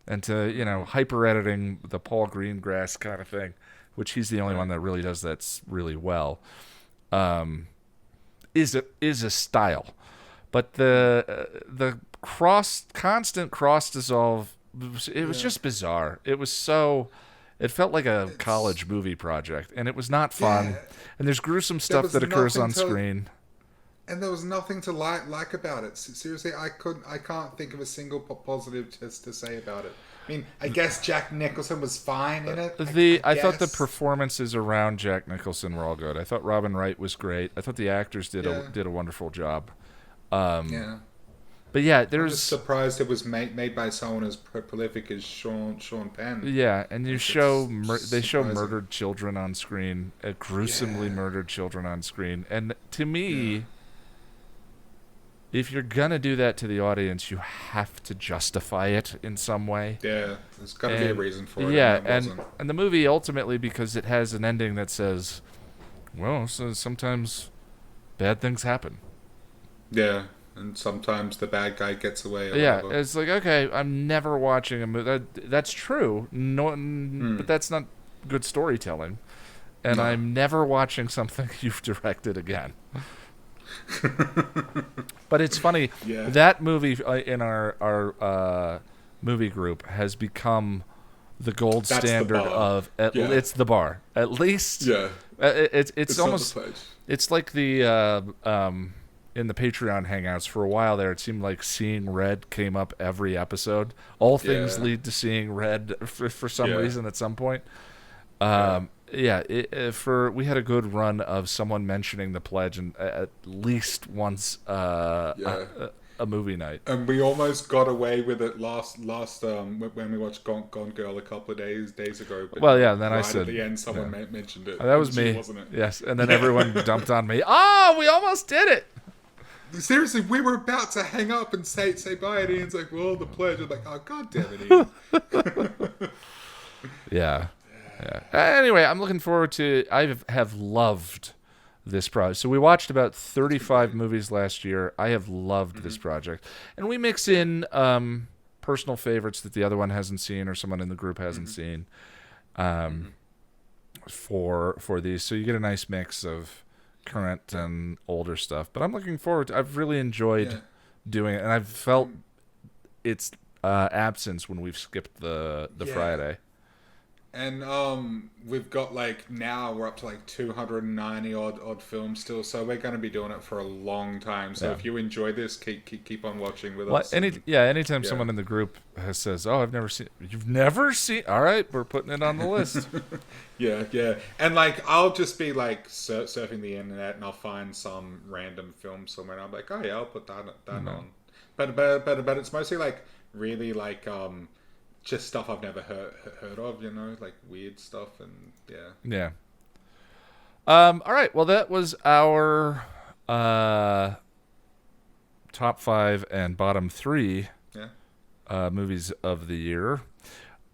and to, hyper editing the Paul Greengrass kind of thing, which he's the only one that really does that really well. Is a style. But the constant cross dissolve, it was just bizarre. It was so... It felt like a college movie project, and it was not fun. Yeah. And there's gruesome stuff that occurs on screen. And there was nothing to like about it. Seriously, I can't think of a single positive just to say about it. I mean, I guess Jack Nicholson was fine in it. I thought the performances around Jack Nicholson were all good. I thought Robin Wright was great. I thought the actors did a wonderful job. But yeah, I'm just surprised it was made by someone as prolific as Sean Penn. Yeah, and they show murdered children on screen, gruesomely murdered children on screen, and to me, if you're gonna do that to the audience, you have to justify it in some way. Yeah, there's got to be a reason for it. Yeah, and it wasn't. and the movie ultimately, because it has an ending that says, well, so sometimes bad things happen. Yeah, and sometimes the bad guy gets away. Or Yeah, whatever. it's like, okay, I'm never watching a movie. That's true. No, but that's not good storytelling. And No. I'm never watching something you've directed again. But it's funny. Yeah. That movie in our movie group has become the gold That's the standard bar. of Yeah. it's the bar. At least Yeah. it's almost not the pledge. it's like the in the Patreon hangouts for a while there. It seemed like Seeing Red came up every episode. All things Yeah. lead to Seeing Red for some Yeah. reason at some point. We had a good run of someone mentioning the pledge and at least once a movie night. And we almost got away with it last when we watched Gone Girl a couple of days ago. But Well, yeah, and then I right said- at the end someone mentioned it. That was She, me, wasn't it? yes. And then everyone dumped on me. Oh, we almost did it. Seriously, we were about to hang up and say bye, and Ian's like, "Well, the pledge." I'm like, "Oh, god damn it, Ian." Yeah. Anyway, I'm looking forward to. I have loved this project. So we watched about 35 movies last year. I have loved this project, and we mix in personal favorites that the other one hasn't seen or someone in the group hasn't seen for these. So you get a nice mix of current and older stuff. But I'm looking forward to. I've really enjoyed Yeah. doing it, and I've felt its absence when we've skipped the Yeah. Friday. And we've got now we're up to 290 odd films still, so we're going to be doing it for a long time. So Yeah. if you enjoy this, keep on watching with Well, us. and- anytime yeah. someone in the group says, "Oh, I've never seen," you've never seen. All right, we're putting it on the list. Yeah, and I'll just be surfing the internet and I'll find some random film somewhere. And I'm like, oh yeah, I'll put that on. But it's mostly really just stuff I've never heard of, weird stuff, and yeah. Yeah. All right. Well, that was our top 5 and bottom 3 Yeah. movies of the year.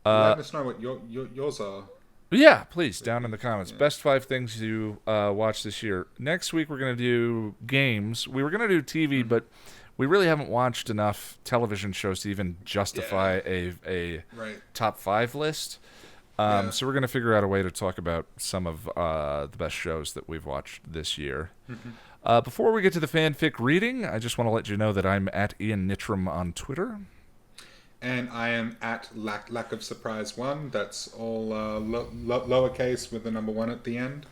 Let us know what yours are. Yeah, please, down in the comments. Best 5 things you watched this year. Next week, we're going to do games. We were going to do TV, but we really haven't watched enough television shows to even justify a Right. top 5 list. So we're going to figure out a way to talk about some of the best shows that we've watched this year. Before we get to the fanfic reading, I just want to let you know that I'm at Ian Nittram on Twitter. And I am at lack of surprise 1. That's all lowercase with the number 1 at the end.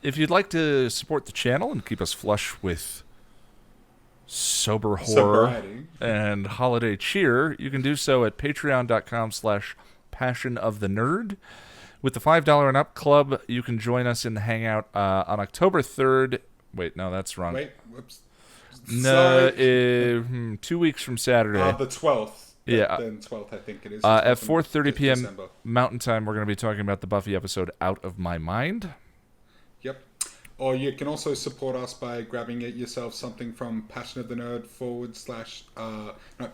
If you'd like to support the channel and keep us flush with sober horror Sobriety. and holiday cheer, you can do so at patreon.com/passionofthenerd. With the $5 and up club, you can join us in the hangout on October 3rd. Wait, no, that's wrong. Wait, whoops. No, Sorry. 2 weeks from Saturday. The 12th. Yeah. Then 12th, I think it is. At 4:30 p.m. December. Mountain Time, we're going to be talking about the Buffy episode Out of My Mind. Yep. Or you can also support us by grabbing yourself something from Passion of the Nerd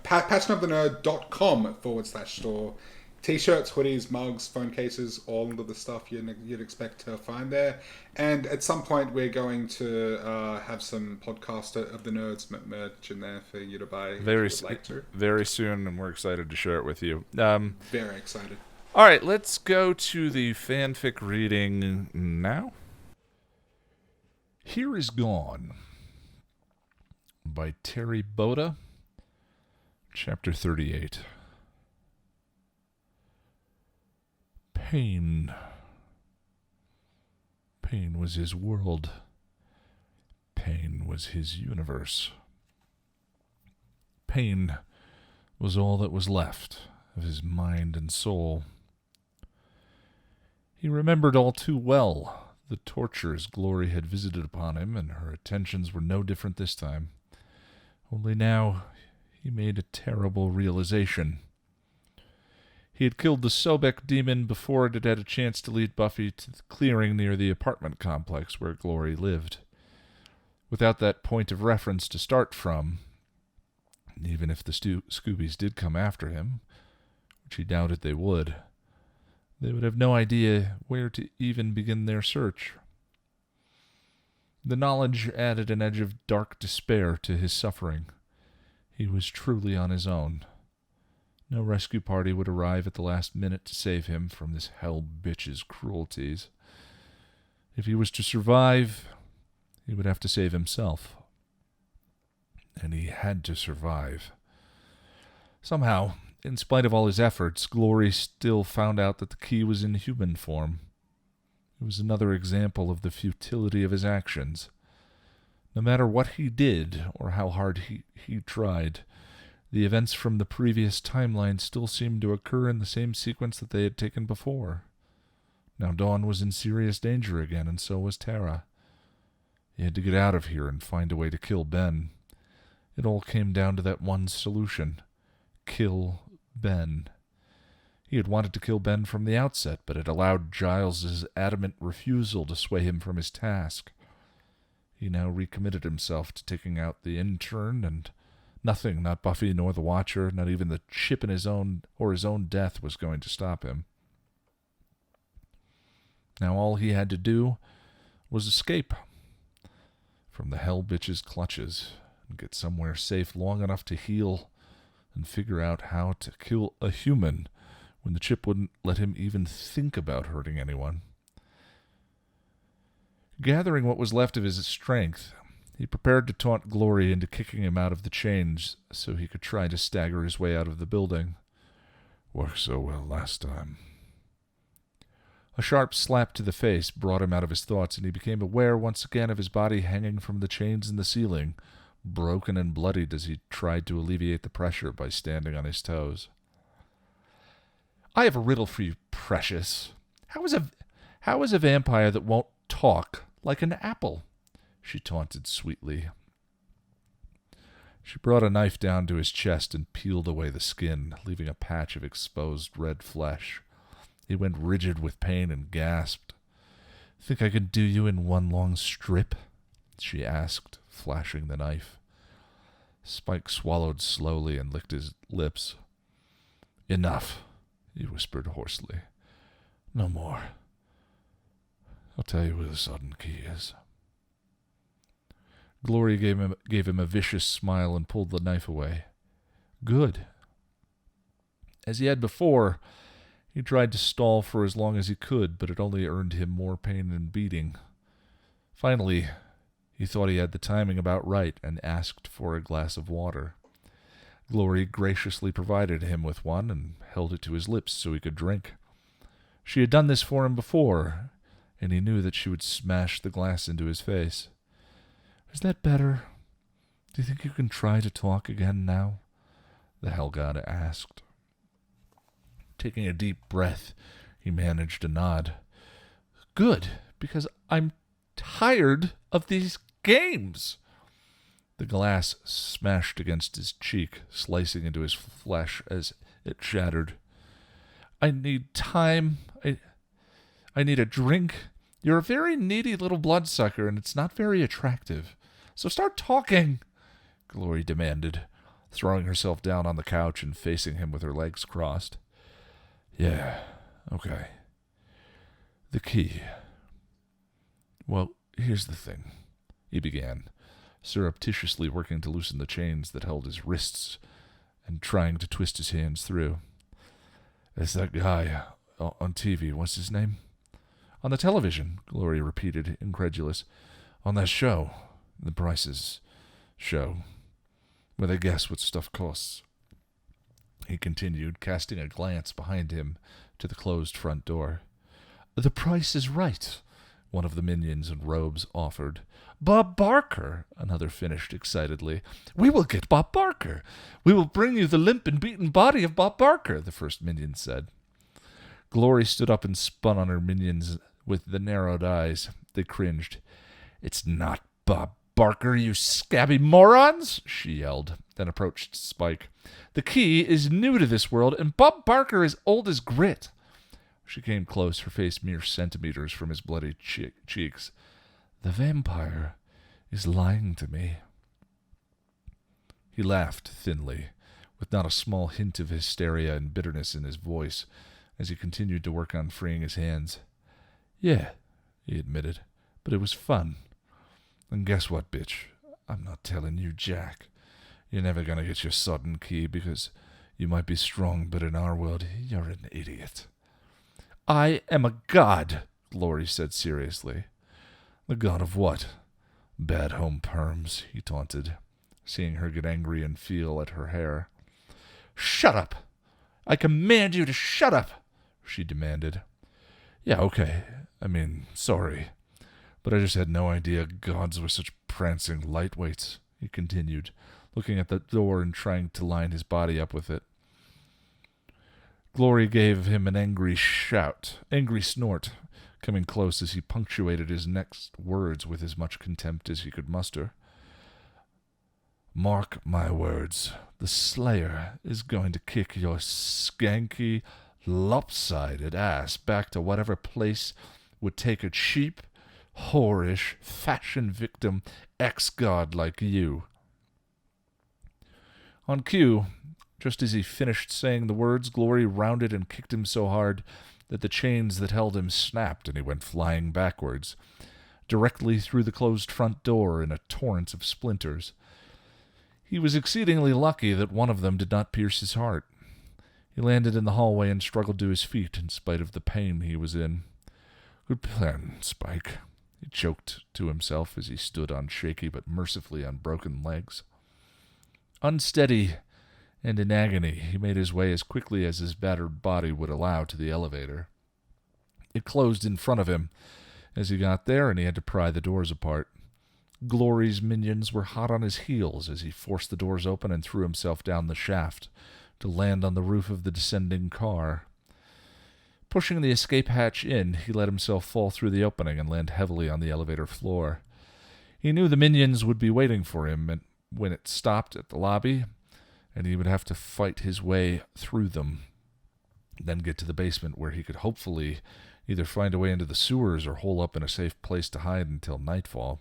passionofthenerd.com/store. T-shirts, hoodies, mugs, phone cases, all of the stuff you'd expect to find there. And at some point, we're going to have some Podcast of the Nerds merch in there for you to buy Very, if you'd like to. very soon, and we're excited to share it with you. Very excited. All right, let's go to the fanfic reading now. Here is Gone by Terri Botta, Chapter 38. Pain. Pain was his world. Pain was his universe. Pain was all that was left of his mind and soul. He remembered all too well the tortures Glory had visited upon him, and her attentions were no different this time. Only now he made a terrible realization. He had killed the Sobek demon before it had had a chance to lead Buffy to the clearing near the apartment complex where Glory lived. Without that point of reference to start from, Even if the Scoobies did come after him, which he doubted they would have no idea where to even begin their search. The knowledge added an edge of dark despair to his suffering. He was truly on his own. No rescue party would arrive at the last minute to save him from this hell bitch's cruelties. If he was to survive, he would have to save himself. And he had to survive. Somehow, in spite of all his efforts, Glory still found out that the key was in human form. It was another example of the futility of his actions. No matter what he did, or how hard he tried, the events from the previous timeline still seemed to occur in the same sequence that they had taken before. Now Dawn was in serious danger again, and so was Tara. He had to get out of here and find a way to kill Ben. It all came down to that one solution. Kill Ben. He had wanted to kill Ben from the outset, but had allowed Giles's adamant refusal to sway him from his task. He now recommitted himself to taking out the intern, and nothing, not Buffy nor the Watcher, not even the chip in his own death was going to stop him. Now all he had to do was escape from the hell bitch's clutches and get somewhere safe long enough to heal and figure out how to kill a human when the chip wouldn't let him even think about hurting anyone. Gathering what was left of his strength, he prepared to taunt Glory into kicking him out of the chains so he could try to stagger his way out of the building. Worked so well last time. A sharp slap to the face brought him out of his thoughts, and he became aware once again of his body hanging from the chains in the ceiling, broken and bloodied as he tried to alleviate the pressure by standing on his toes. I have a riddle for you, Precious. How is a vampire that won't talk like an apple? She taunted sweetly. She brought a knife down to his chest and peeled away the skin, leaving a patch of exposed red flesh. He went rigid with pain and gasped. Think I could do you in one long strip? She asked, flashing the knife. Spike swallowed slowly and licked his lips. Enough, he whispered hoarsely. No more. I'll tell you where the sodden key is. Glory gave him a vicious smile and pulled the knife away. Good. As he had before, he tried to stall for as long as he could, but it only earned him more pain and beating. Finally, he thought he had the timing about right and asked for a glass of water. Glory graciously provided him with one and held it to his lips so he could drink. She had done this for him before, and he knew that she would smash the glass into his face. Is that better? Do you think you can try to talk again now? The Hell God asked. Taking a deep breath, he managed to nod. Good, because I'm tired of these games. The glass smashed against his cheek, slicing into his flesh as it shattered. I need time. I need a drink. You're a very needy little bloodsucker, and it's not very attractive. So start talking, Glory demanded, throwing herself down on the couch and facing him with her legs crossed. Yeah, okay. The key. Well, here's the thing, he began, surreptitiously working to loosen the chains that held his wrists and trying to twist his hands through. It's that guy on TV, what's his name? On the television, Glory repeated, incredulous. On that show, The Prices show, where they guess what stuff costs. He continued, casting a glance behind him to the closed front door. The price is right, one of the minions in robes offered. Bob Barker, another finished excitedly. We will get Bob Barker. We will bring you the limp and beaten body of Bob Barker, the first minion said. Glory stood up and spun on her minions with the narrowed eyes. They cringed. It's not Bob Barker, you scabby morons, she yelled, then approached Spike. The key is new to this world, and Bob Barker is old as grit. She came close, her face mere centimeters from his bloody cheeks. The vampire is lying to me. He laughed thinly, with not a small hint of hysteria and bitterness in his voice, as he continued to work on freeing his hands. "Yeah," he admitted, "but it was fun. And guess what, bitch? I'm not telling you jack. You're never gonna get your sudden key because you might be strong, but in our world, you're an idiot." "I am a god," Glory said seriously. "The god of what?" "Bad home perms," he taunted, seeing her get angry and feel at her hair. "Shut up! I command you to shut up!" she demanded. "Yeah, okay. Sorry. But I just had no idea gods were such prancing lightweights," he continued, looking at the door and trying to line his body up with it. Glory gave him an angry snort, coming close as he punctuated his next words with as much contempt as he could muster. "Mark my words, the Slayer is going to kick your skanky, lopsided ass back to whatever place would take a cheap, whorish, fashion victim ex-god like you." On cue, just as he finished saying the words, Glory rounded and kicked him so hard that the chains that held him snapped and he went flying backwards, directly through the closed front door in a torrent of splinters. He was exceedingly lucky that one of them did not pierce his heart. He landed in the hallway and struggled to his feet in spite of the pain he was in. "Good plan, Spike," he choked to himself as he stood on shaky but mercifully unbroken legs. Unsteady and in agony, he made his way as quickly as his battered body would allow to the elevator. It closed in front of him as he got there, and he had to pry the doors apart. Glory's minions were hot on his heels as he forced the doors open and threw himself down the shaft to land on the roof of the descending car. Pushing the escape hatch in, he let himself fall through the opening and land heavily on the elevator floor. He knew the minions would be waiting for him when it stopped at the lobby, and he would have to fight his way through them, then get to the basement where he could hopefully either find a way into the sewers or hole up in a safe place to hide until nightfall.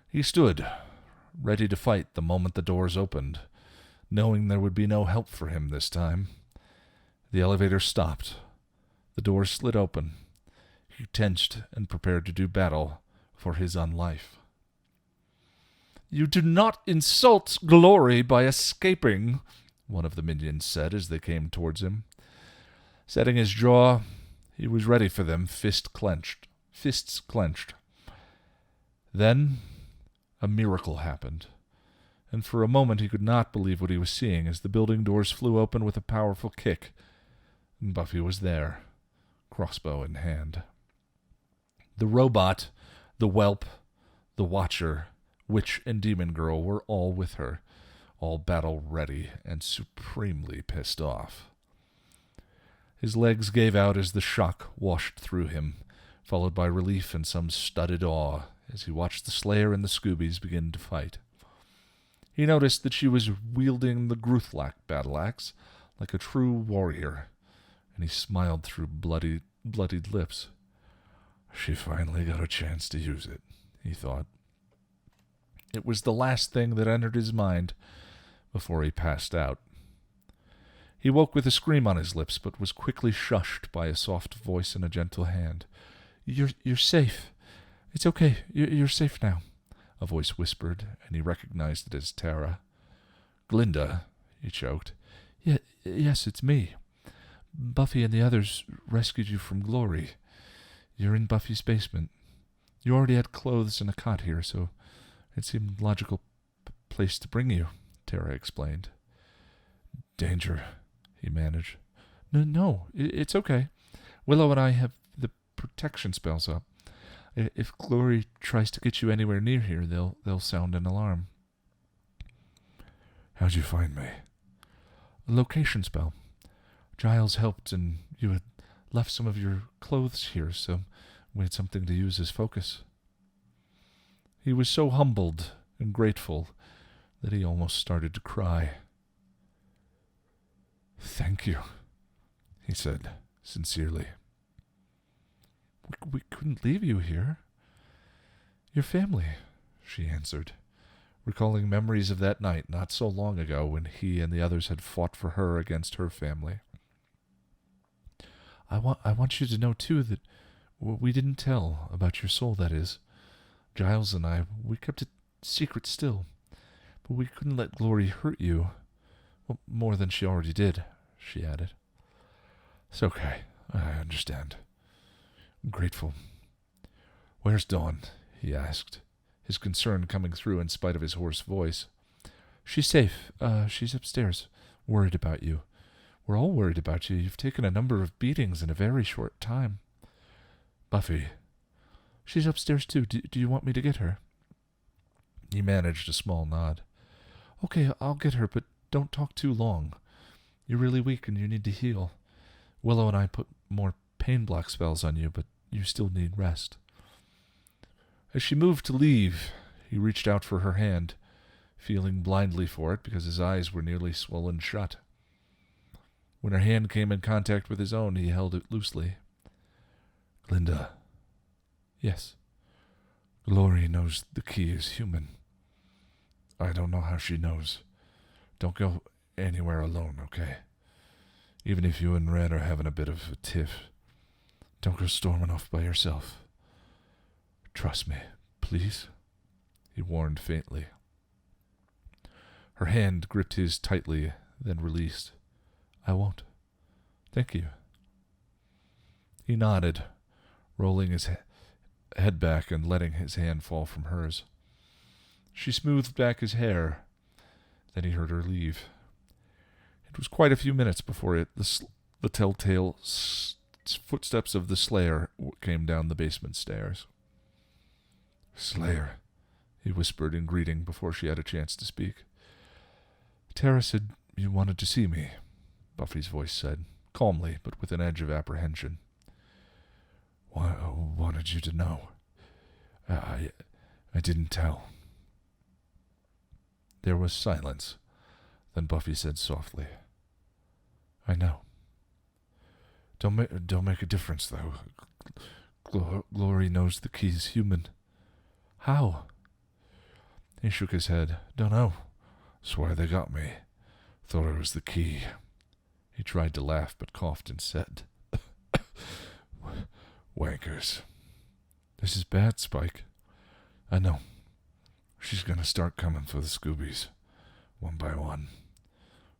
He stood, ready to fight the moment the doors opened, knowing there would be no help for him this time. The elevator stopped. The doors slid open. He tensed and prepared to do battle for his own life. "You do not insult Glory by escaping," one of the minions said as they came towards him. Setting his jaw, he was ready for them, fists clenched. Then a miracle happened, and for a moment he could not believe what he was seeing as the building doors flew open with a powerful kick, and Buffy was there, crossbow in hand. The robot, the whelp, the watcher, witch and demon girl were all with her, all battle-ready and supremely pissed off. His legs gave out as the shock washed through him, followed by relief and some stunned awe as he watched the Slayer and the Scoobies begin to fight. He noticed that she was wielding the Gruthlak battle axe like a true warrior, and he smiled through bloodied lips. She finally got a chance to use it, he thought. It was the last thing that entered his mind before he passed out. He woke with a scream on his lips, but was quickly shushed by a soft voice and a gentle hand. You're safe. It's okay. You're safe now," a voice whispered, and he recognized it as Tara. "Glinda," he choked. Yes, it's me. Buffy and the others rescued you from Glory. You're in Buffy's basement. You already had clothes and a cot here, so it seemed a logical place to bring you," Tara explained. "Danger," he managed. No, it's okay. Willow and I have the protection spells up. If Glory tries to get you anywhere near here, they'll sound an alarm." "How'd you find me?" "A location spell. Giles helped, and you had left some of your clothes here, so we had something to use as focus." He was so humbled and grateful that he almost started to cry. "Thank you," he said sincerely. We couldn't leave you here." "Your family," she answered, recalling memories of that night not so long ago when he and the others had fought for her against her family. I want you to know, too, that we didn't tell about your soul, that is. Giles and I, we kept it secret still. But we couldn't let Glory hurt you. Well, more than she already did, she added. It's okay. I understand. I'm grateful. Where's Dawn? He asked, his concern coming through in spite of his hoarse voice. She's safe. She's upstairs, worried about you. We're all worried about you. You've taken a number of beatings in a very short time. Buffy. She's upstairs too. Do you want me to get her? He managed a small nod. Okay, I'll get her, but don't talk too long. You're really weak and you need to heal. Willow and I put more pain block spells on you, but you still need rest. As she moved to leave, he reached out for her hand, feeling blindly for it because his eyes were nearly swollen shut. When her hand came in contact with his own, he held it loosely. Glinda. Yes. Glory knows the key is human. I don't know how she knows. Don't go anywhere alone, okay? Even if you and Red are having a bit of a tiff, don't go storming off by yourself. Trust me, please, he warned faintly. Her hand gripped his tightly, then released. I won't. Thank you. He nodded, rolling his head back and letting his hand fall from hers. She smoothed back his hair. Then he heard her leave. It was quite a few minutes before the telltale footsteps of the Slayer came down the basement stairs. Slayer, he whispered in greeting before she had a chance to speak. Tara said you wanted to see me, Buffy's voice said, calmly but with an edge of apprehension. Wanted you to know. I didn't tell. There was silence. Then Buffy said softly, I know. Don't make a difference, though. Glory knows the key's human. How? He shook his head. Don't know. That's why they got me. Thought it was the key. He tried to laugh, but coughed and said, Wankers. This is bad, Spike. I know. She's gonna start coming for the Scoobies, one by one.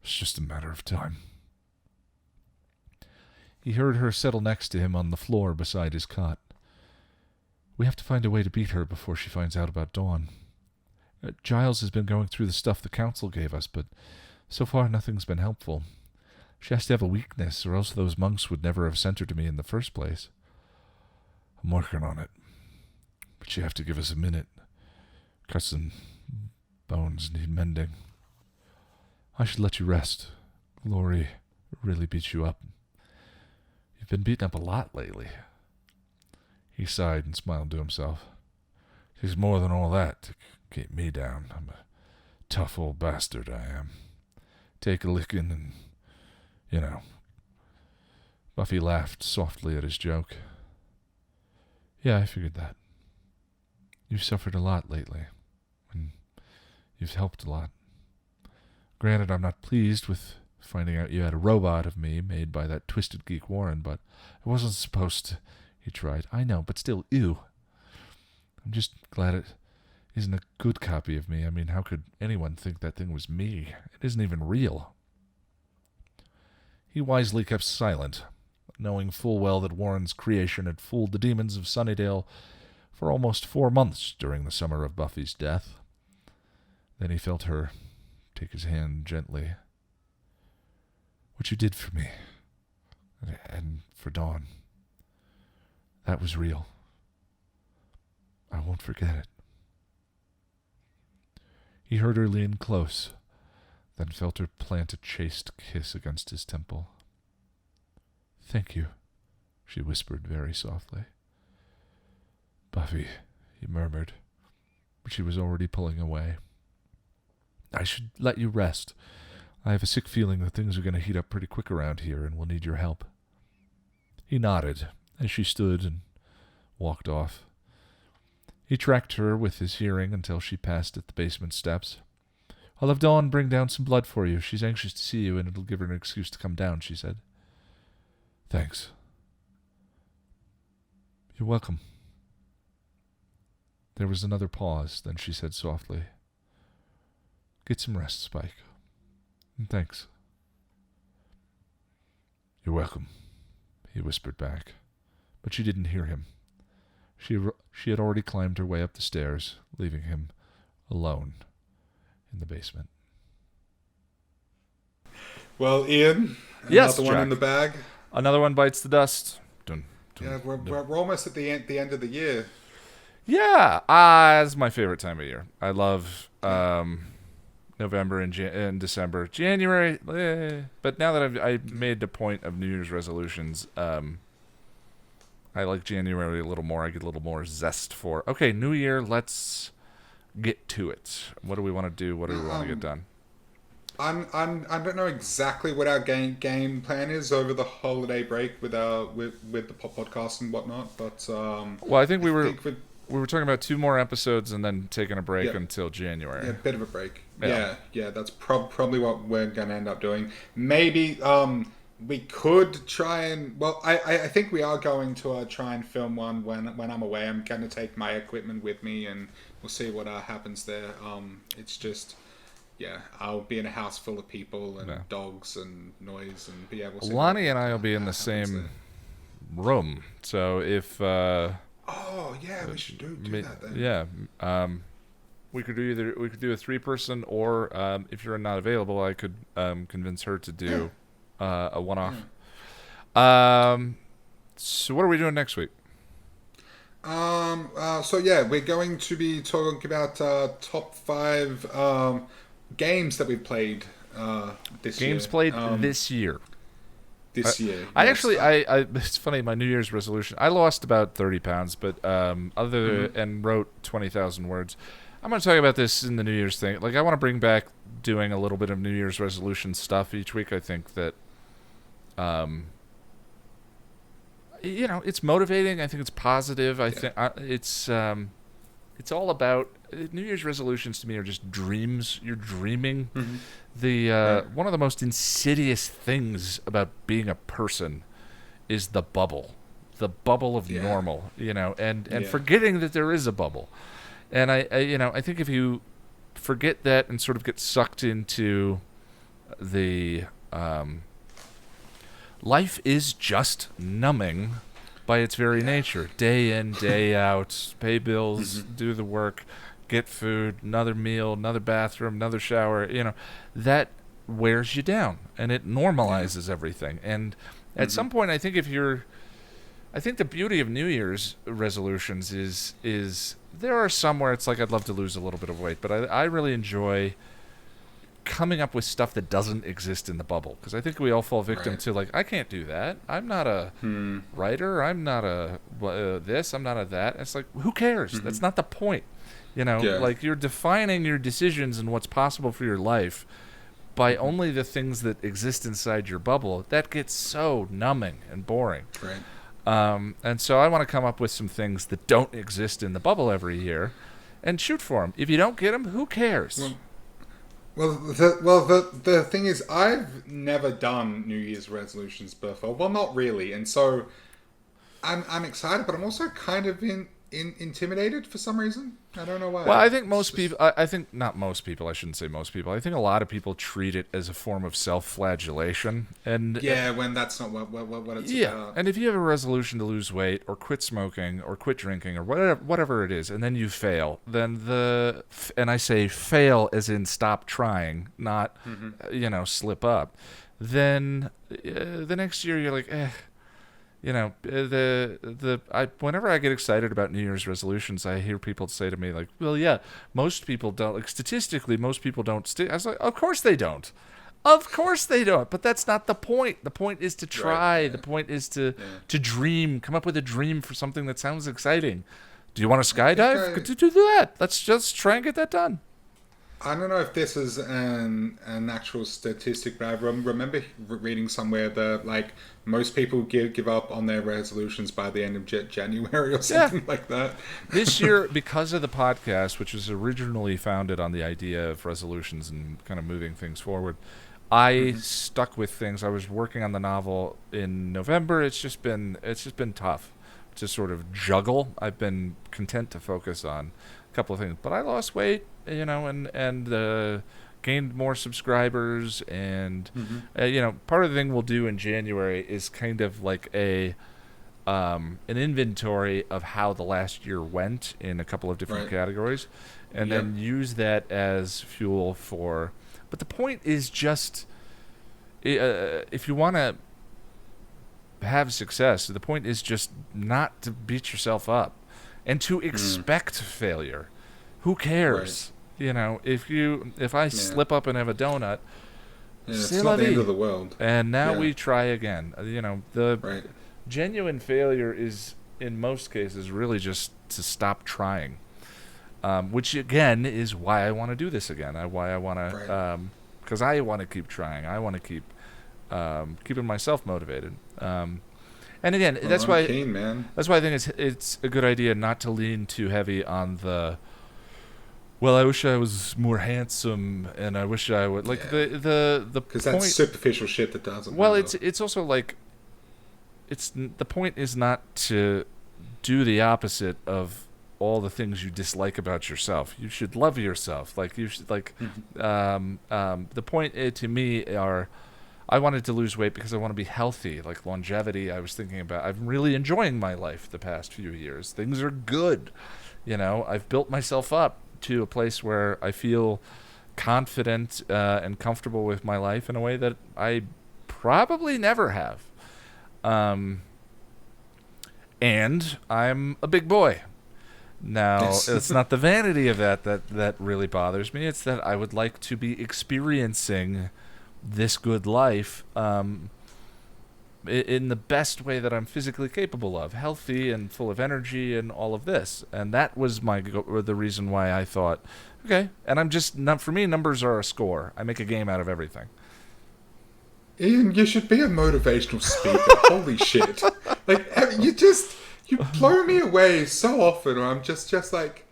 It's just a matter of time. He heard her settle next to him on the floor beside his cot. We have to find a way to beat her before she finds out about Dawn. Giles has been going through the stuff the council gave us, but so far nothing's been helpful. She has to have a weakness, or else those monks would never have sent her to me in the first place. I'm working on it, but you have to give us a minute. Cuts and bones need mending. I should let you rest. Glory really beat you up. You've been beaten up a lot lately. He sighed and smiled to himself. Takes more than all that to keep me down. I'm a tough old bastard, I am. Take a licking and, you know. Buffy laughed softly at his joke. Yeah, I figured that. You've suffered a lot lately, and you've helped a lot. Granted, I'm not pleased with finding out you had a robot of me made by that twisted geek Warren, but it wasn't supposed to. He tried. I know, but still, ew. I'm just glad it isn't a good copy of me. I mean, how could anyone think that thing was me? It isn't even real. He wisely kept silent, knowing full well that Warren's creation had fooled the demons of Sunnydale for almost 4 months during the summer of Buffy's death. Then he felt her take his hand gently. What you did for me, and for Dawn, that was real. I won't forget it. He heard her lean close, then felt her plant a chaste kiss against his temple. Thank you, she whispered very softly. Buffy, he murmured, but she was already pulling away. I should let you rest. I have a sick feeling that things are going to heat up pretty quick around here, and we'll need your help. He nodded as she stood and walked off. He tracked her with his hearing until she passed at the basement steps. "I'll have Dawn bring down some blood for you. She's anxious to see you, and it'll give her an excuse to come down," she said. "Thanks." "You're welcome." There was another pause, then she said softly, "Get some rest, Spike." "Thanks." "You're welcome," he whispered back, but she didn't hear him. She had already climbed her way up the stairs, leaving him alone in the basement. Well, Ian, Yes, another one Jack. in the bag. Another one bites the dust. Dun, dun, Yeah, dun. we're almost at the end of the year. Yeah, it's my favorite time of year. I love November and December. January, but now that I made the point of New Year's resolutions, I like January a little more. I get a little more zest for, okay, New Year, let's get to it. What do we want to do? What do we want to get done? I don't know exactly what our game plan is over the holiday break with the podcast and whatnot, but Well, I think we were talking about 2 more episodes and then taking a break until January. Yeah, a bit of a break. Yeah. Yeah, that's probably what we're going to end up doing. Maybe we could try and... Well, I think we are going to try and film one when I'm away. I'm going to take my equipment with me and we'll see what happens there. It's just... Yeah, I'll be in a house full of people and dogs and noise and be able to... Lonnie and I will be in the same room. So if... Oh, yeah, we should do that then. Yeah. We could do a 3-person, or if you're not available, I could convince her to do a one-off. So what are we doing next week? So yeah, we're going to be talking about top 5 games that we've played this year. Games played this year. This year. I yes. actually, it's funny, my New Year's resolution, I lost about 30 pounds, but and wrote 20,000 words. I'm going to talk about this in the New Year's thing. Like, I want to bring back doing a little bit of New Year's resolution stuff each week. I think that, it's motivating. I think it's positive. I think it's all about New Year's resolutions. To me, are just dreams. You're dreaming. One of the most insidious things about being a person is the bubble of normal, and forgetting that there is a bubble. And I think if you forget that and sort of get sucked into the life is just numbing by its very nature. Day in, day out, pay bills, do the work, get food, another meal, another bathroom, another shower, that wears you down and it normalizes everything. And at some point, I think the beauty of New Year's resolutions is there are some where it's like, I'd love to lose a little bit of weight, but I really enjoy coming up with stuff that doesn't exist in the bubble, because I think we all fall victim to, like, I can't do that. I'm not a writer. I'm not a this. I'm not a that. It's like, who cares? That's not the point. Like, you're defining your decisions and what's possible for your life by only the things that exist inside your bubble. That gets so numbing and boring. Right. And so I want to come up with some things that don't exist in the bubble every year and shoot for them. If you don't get them, who cares? Well, the thing is, I've never done New Year's resolutions before. Well, not really, and so I'm excited, but I'm also kind of intimidated for some reason. I don't know why. Well, I think most people. I think not most people. I shouldn't say most people. I think a lot of people treat it as a form of self-flagellation, and when that's not what it's about. And if you have a resolution to lose weight, or quit smoking, or quit drinking, or whatever it is, and then you fail, then and I say fail as in stop trying, not slip up. Then the next year you're like, whenever I get excited about New Year's resolutions, I hear people say to me, like, well, yeah, most people don't, like, statistically, most people don't stick. I was like, of course they don't. Of course they don't. But that's not the point. The point is to try. Right, yeah. The point is to dream, come up with a dream for something that sounds exciting. Do you want to skydive? Do that. Let's just try and get that done. I don't know if this is an actual statistic, but I remember reading somewhere that like most people give up on their resolutions by the end of January or Yeah. something like that. This year, because of the podcast, which was originally founded on the idea of resolutions and kind of moving things forward, I Hmm. stuck with things. I was working on the novel in November. It's just been tough to sort of juggle. I've been content to focus on a couple of things, but I lost weight, and gained more subscribers, and Hmm. part of the thing we'll do in January is kind of like an inventory of how the last year went in a couple of different Right. categories, and Yep. then use that as fuel for. But the point is just, if you want to have success, the point is just not to beat yourself up and to Mm. expect failure. Who Right. cares? If I Yeah. slip up and have a donut, Yeah. c'est It's la not the end vie. of the world. And now Yeah. we try again. The Right. genuine failure is, in most cases, really just to stop trying. Which again is why I want to do this again. Why I want Right. to, because I want to keep trying. I want to keep keeping myself motivated. And again, Well, that's I'm why keen, man. that's why I think it's a good idea not to lean too heavy on the. Well, I wish I was more handsome, and I wish I would like Yeah. the Because that's point. superficial shit that doesn't Well, matter. it's also like the point is not to do the opposite of all the things you dislike about yourself. You should love yourself. Like you should like Mhm. the point to me are I wanted to lose weight because I want to be healthy, like longevity. I was thinking about I'm really enjoying my life the past few years. Things are good. I've built myself up to a place where I feel confident and comfortable with my life in a way that I probably never have. Um, and I'm a big boy. Now, Yes. it's not the vanity of that really bothers me. It's that I would like to be experiencing this good life in the best way that I'm physically capable of, healthy and full of energy and all of this. And that was the reason why I thought, okay. And I'm just not for me. Numbers are a score. I make a game out of everything. Ian, you should be a motivational speaker. Holy shit! Like you blow me away so often, or I'm just like,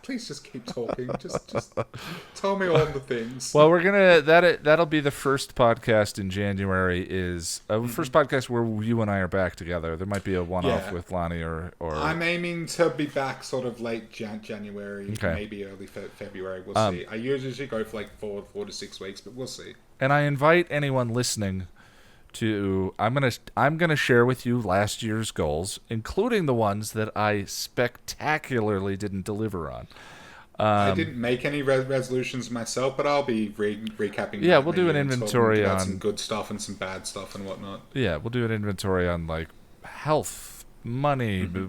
please just keep talking. Just tell me all the things. Well, we're gonna that'll be the first podcast in January. Is first podcast where you and I are back together. There might be a one-off Yeah. with Lonnie or I'm aiming to be back sort of late January, Okay. maybe early February. We'll Um, see. I usually go for like four to 6 weeks, but we'll see. and I invite anyone listening to I'm gonna share with you last year's goals, including the ones that I spectacularly didn't deliver on. I Um, didn't make any resolutions myself, but I'll be recapping. yeah, my, we'll my do an year and talking inventory about some on good stuff and some bad stuff and whatnot. yeah, we'll do an inventory on like health, money, Hmm.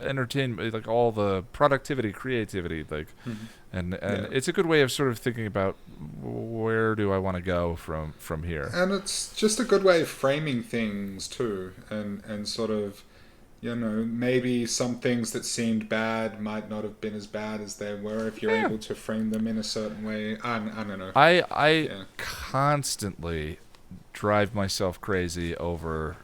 entertainment, like all the productivity, creativity, like, Hmm. and Yeah. it's a good way of sort of thinking about where do I want to go from here. And it's just a good way of framing things too, and sort of, maybe some things that seemed bad might not have been as bad as they were if you're Yeah. able to frame them in a certain way. I don't know. I Yeah. constantly drive myself crazy over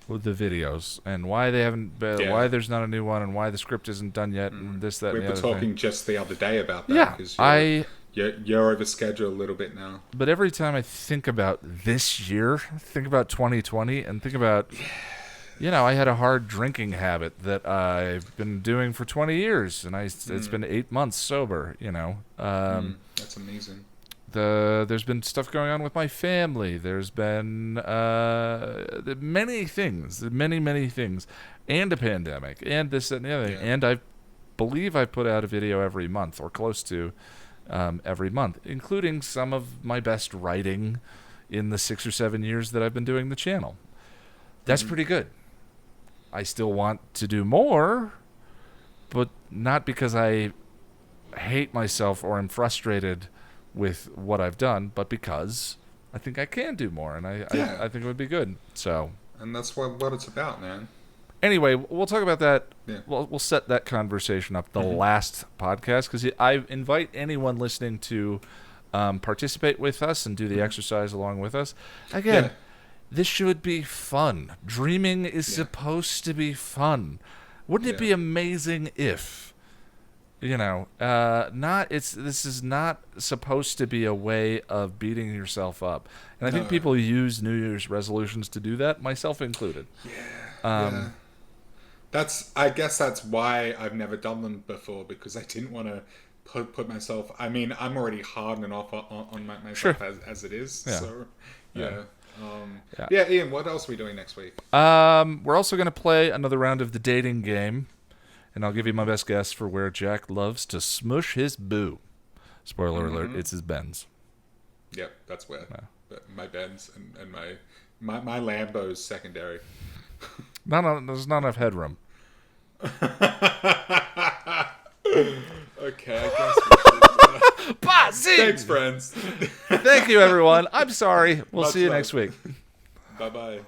the videos and why they haven't Yeah. why there's not a new one and why the script isn't done yet and this that We and were the other talking thing. just the other day about that Yeah, because I you're over schedule a little bit now. but every time I think about this year, think about 2020 and think about I had a hard drinking habit that I've been doing for 20 years and it's been 8 months sober, That's amazing. there's been stuff going on with my family. There's been many things, many things, and a pandemic, and this that, and the other thing. Yeah. And I believe I put out a video every month or close to every month, including some of my best writing in the 6 or 7 years that I've been doing the channel. That's pretty good. I still want to do more, but not because I hate myself or am frustrated with what I've done, but because I think I can do more, and Yeah. I think it would be good. So, And that's what it's about, man. Anyway, we'll talk about that. Yeah. We'll set that conversation up the last podcast, because I invite anyone listening to participate with us and do the exercise along with us. Again, this should be fun. Dreaming is supposed to be fun. Wouldn't it be amazing if, this is not supposed to be a way of beating yourself up. And I think people use New Year's resolutions to do that, myself included. Yeah. I guess that's why I've never done them before, because I didn't want to put myself. I mean, I'm already hard enough on myself as it is. Yeah. So, Ian, what else are we doing next week? We're also going to play another round of the dating game, and I'll give you my best guess for where Jack loves to smush his boo. Spoiler alert, it's his Benz. Yep, that's where. My Benz and my Lambo's secondary. There's not enough headroom. Okay, I guess we should. Thanks, friends. Thank you, everyone. I'm sorry. We'll see you love. next week. Bye-bye.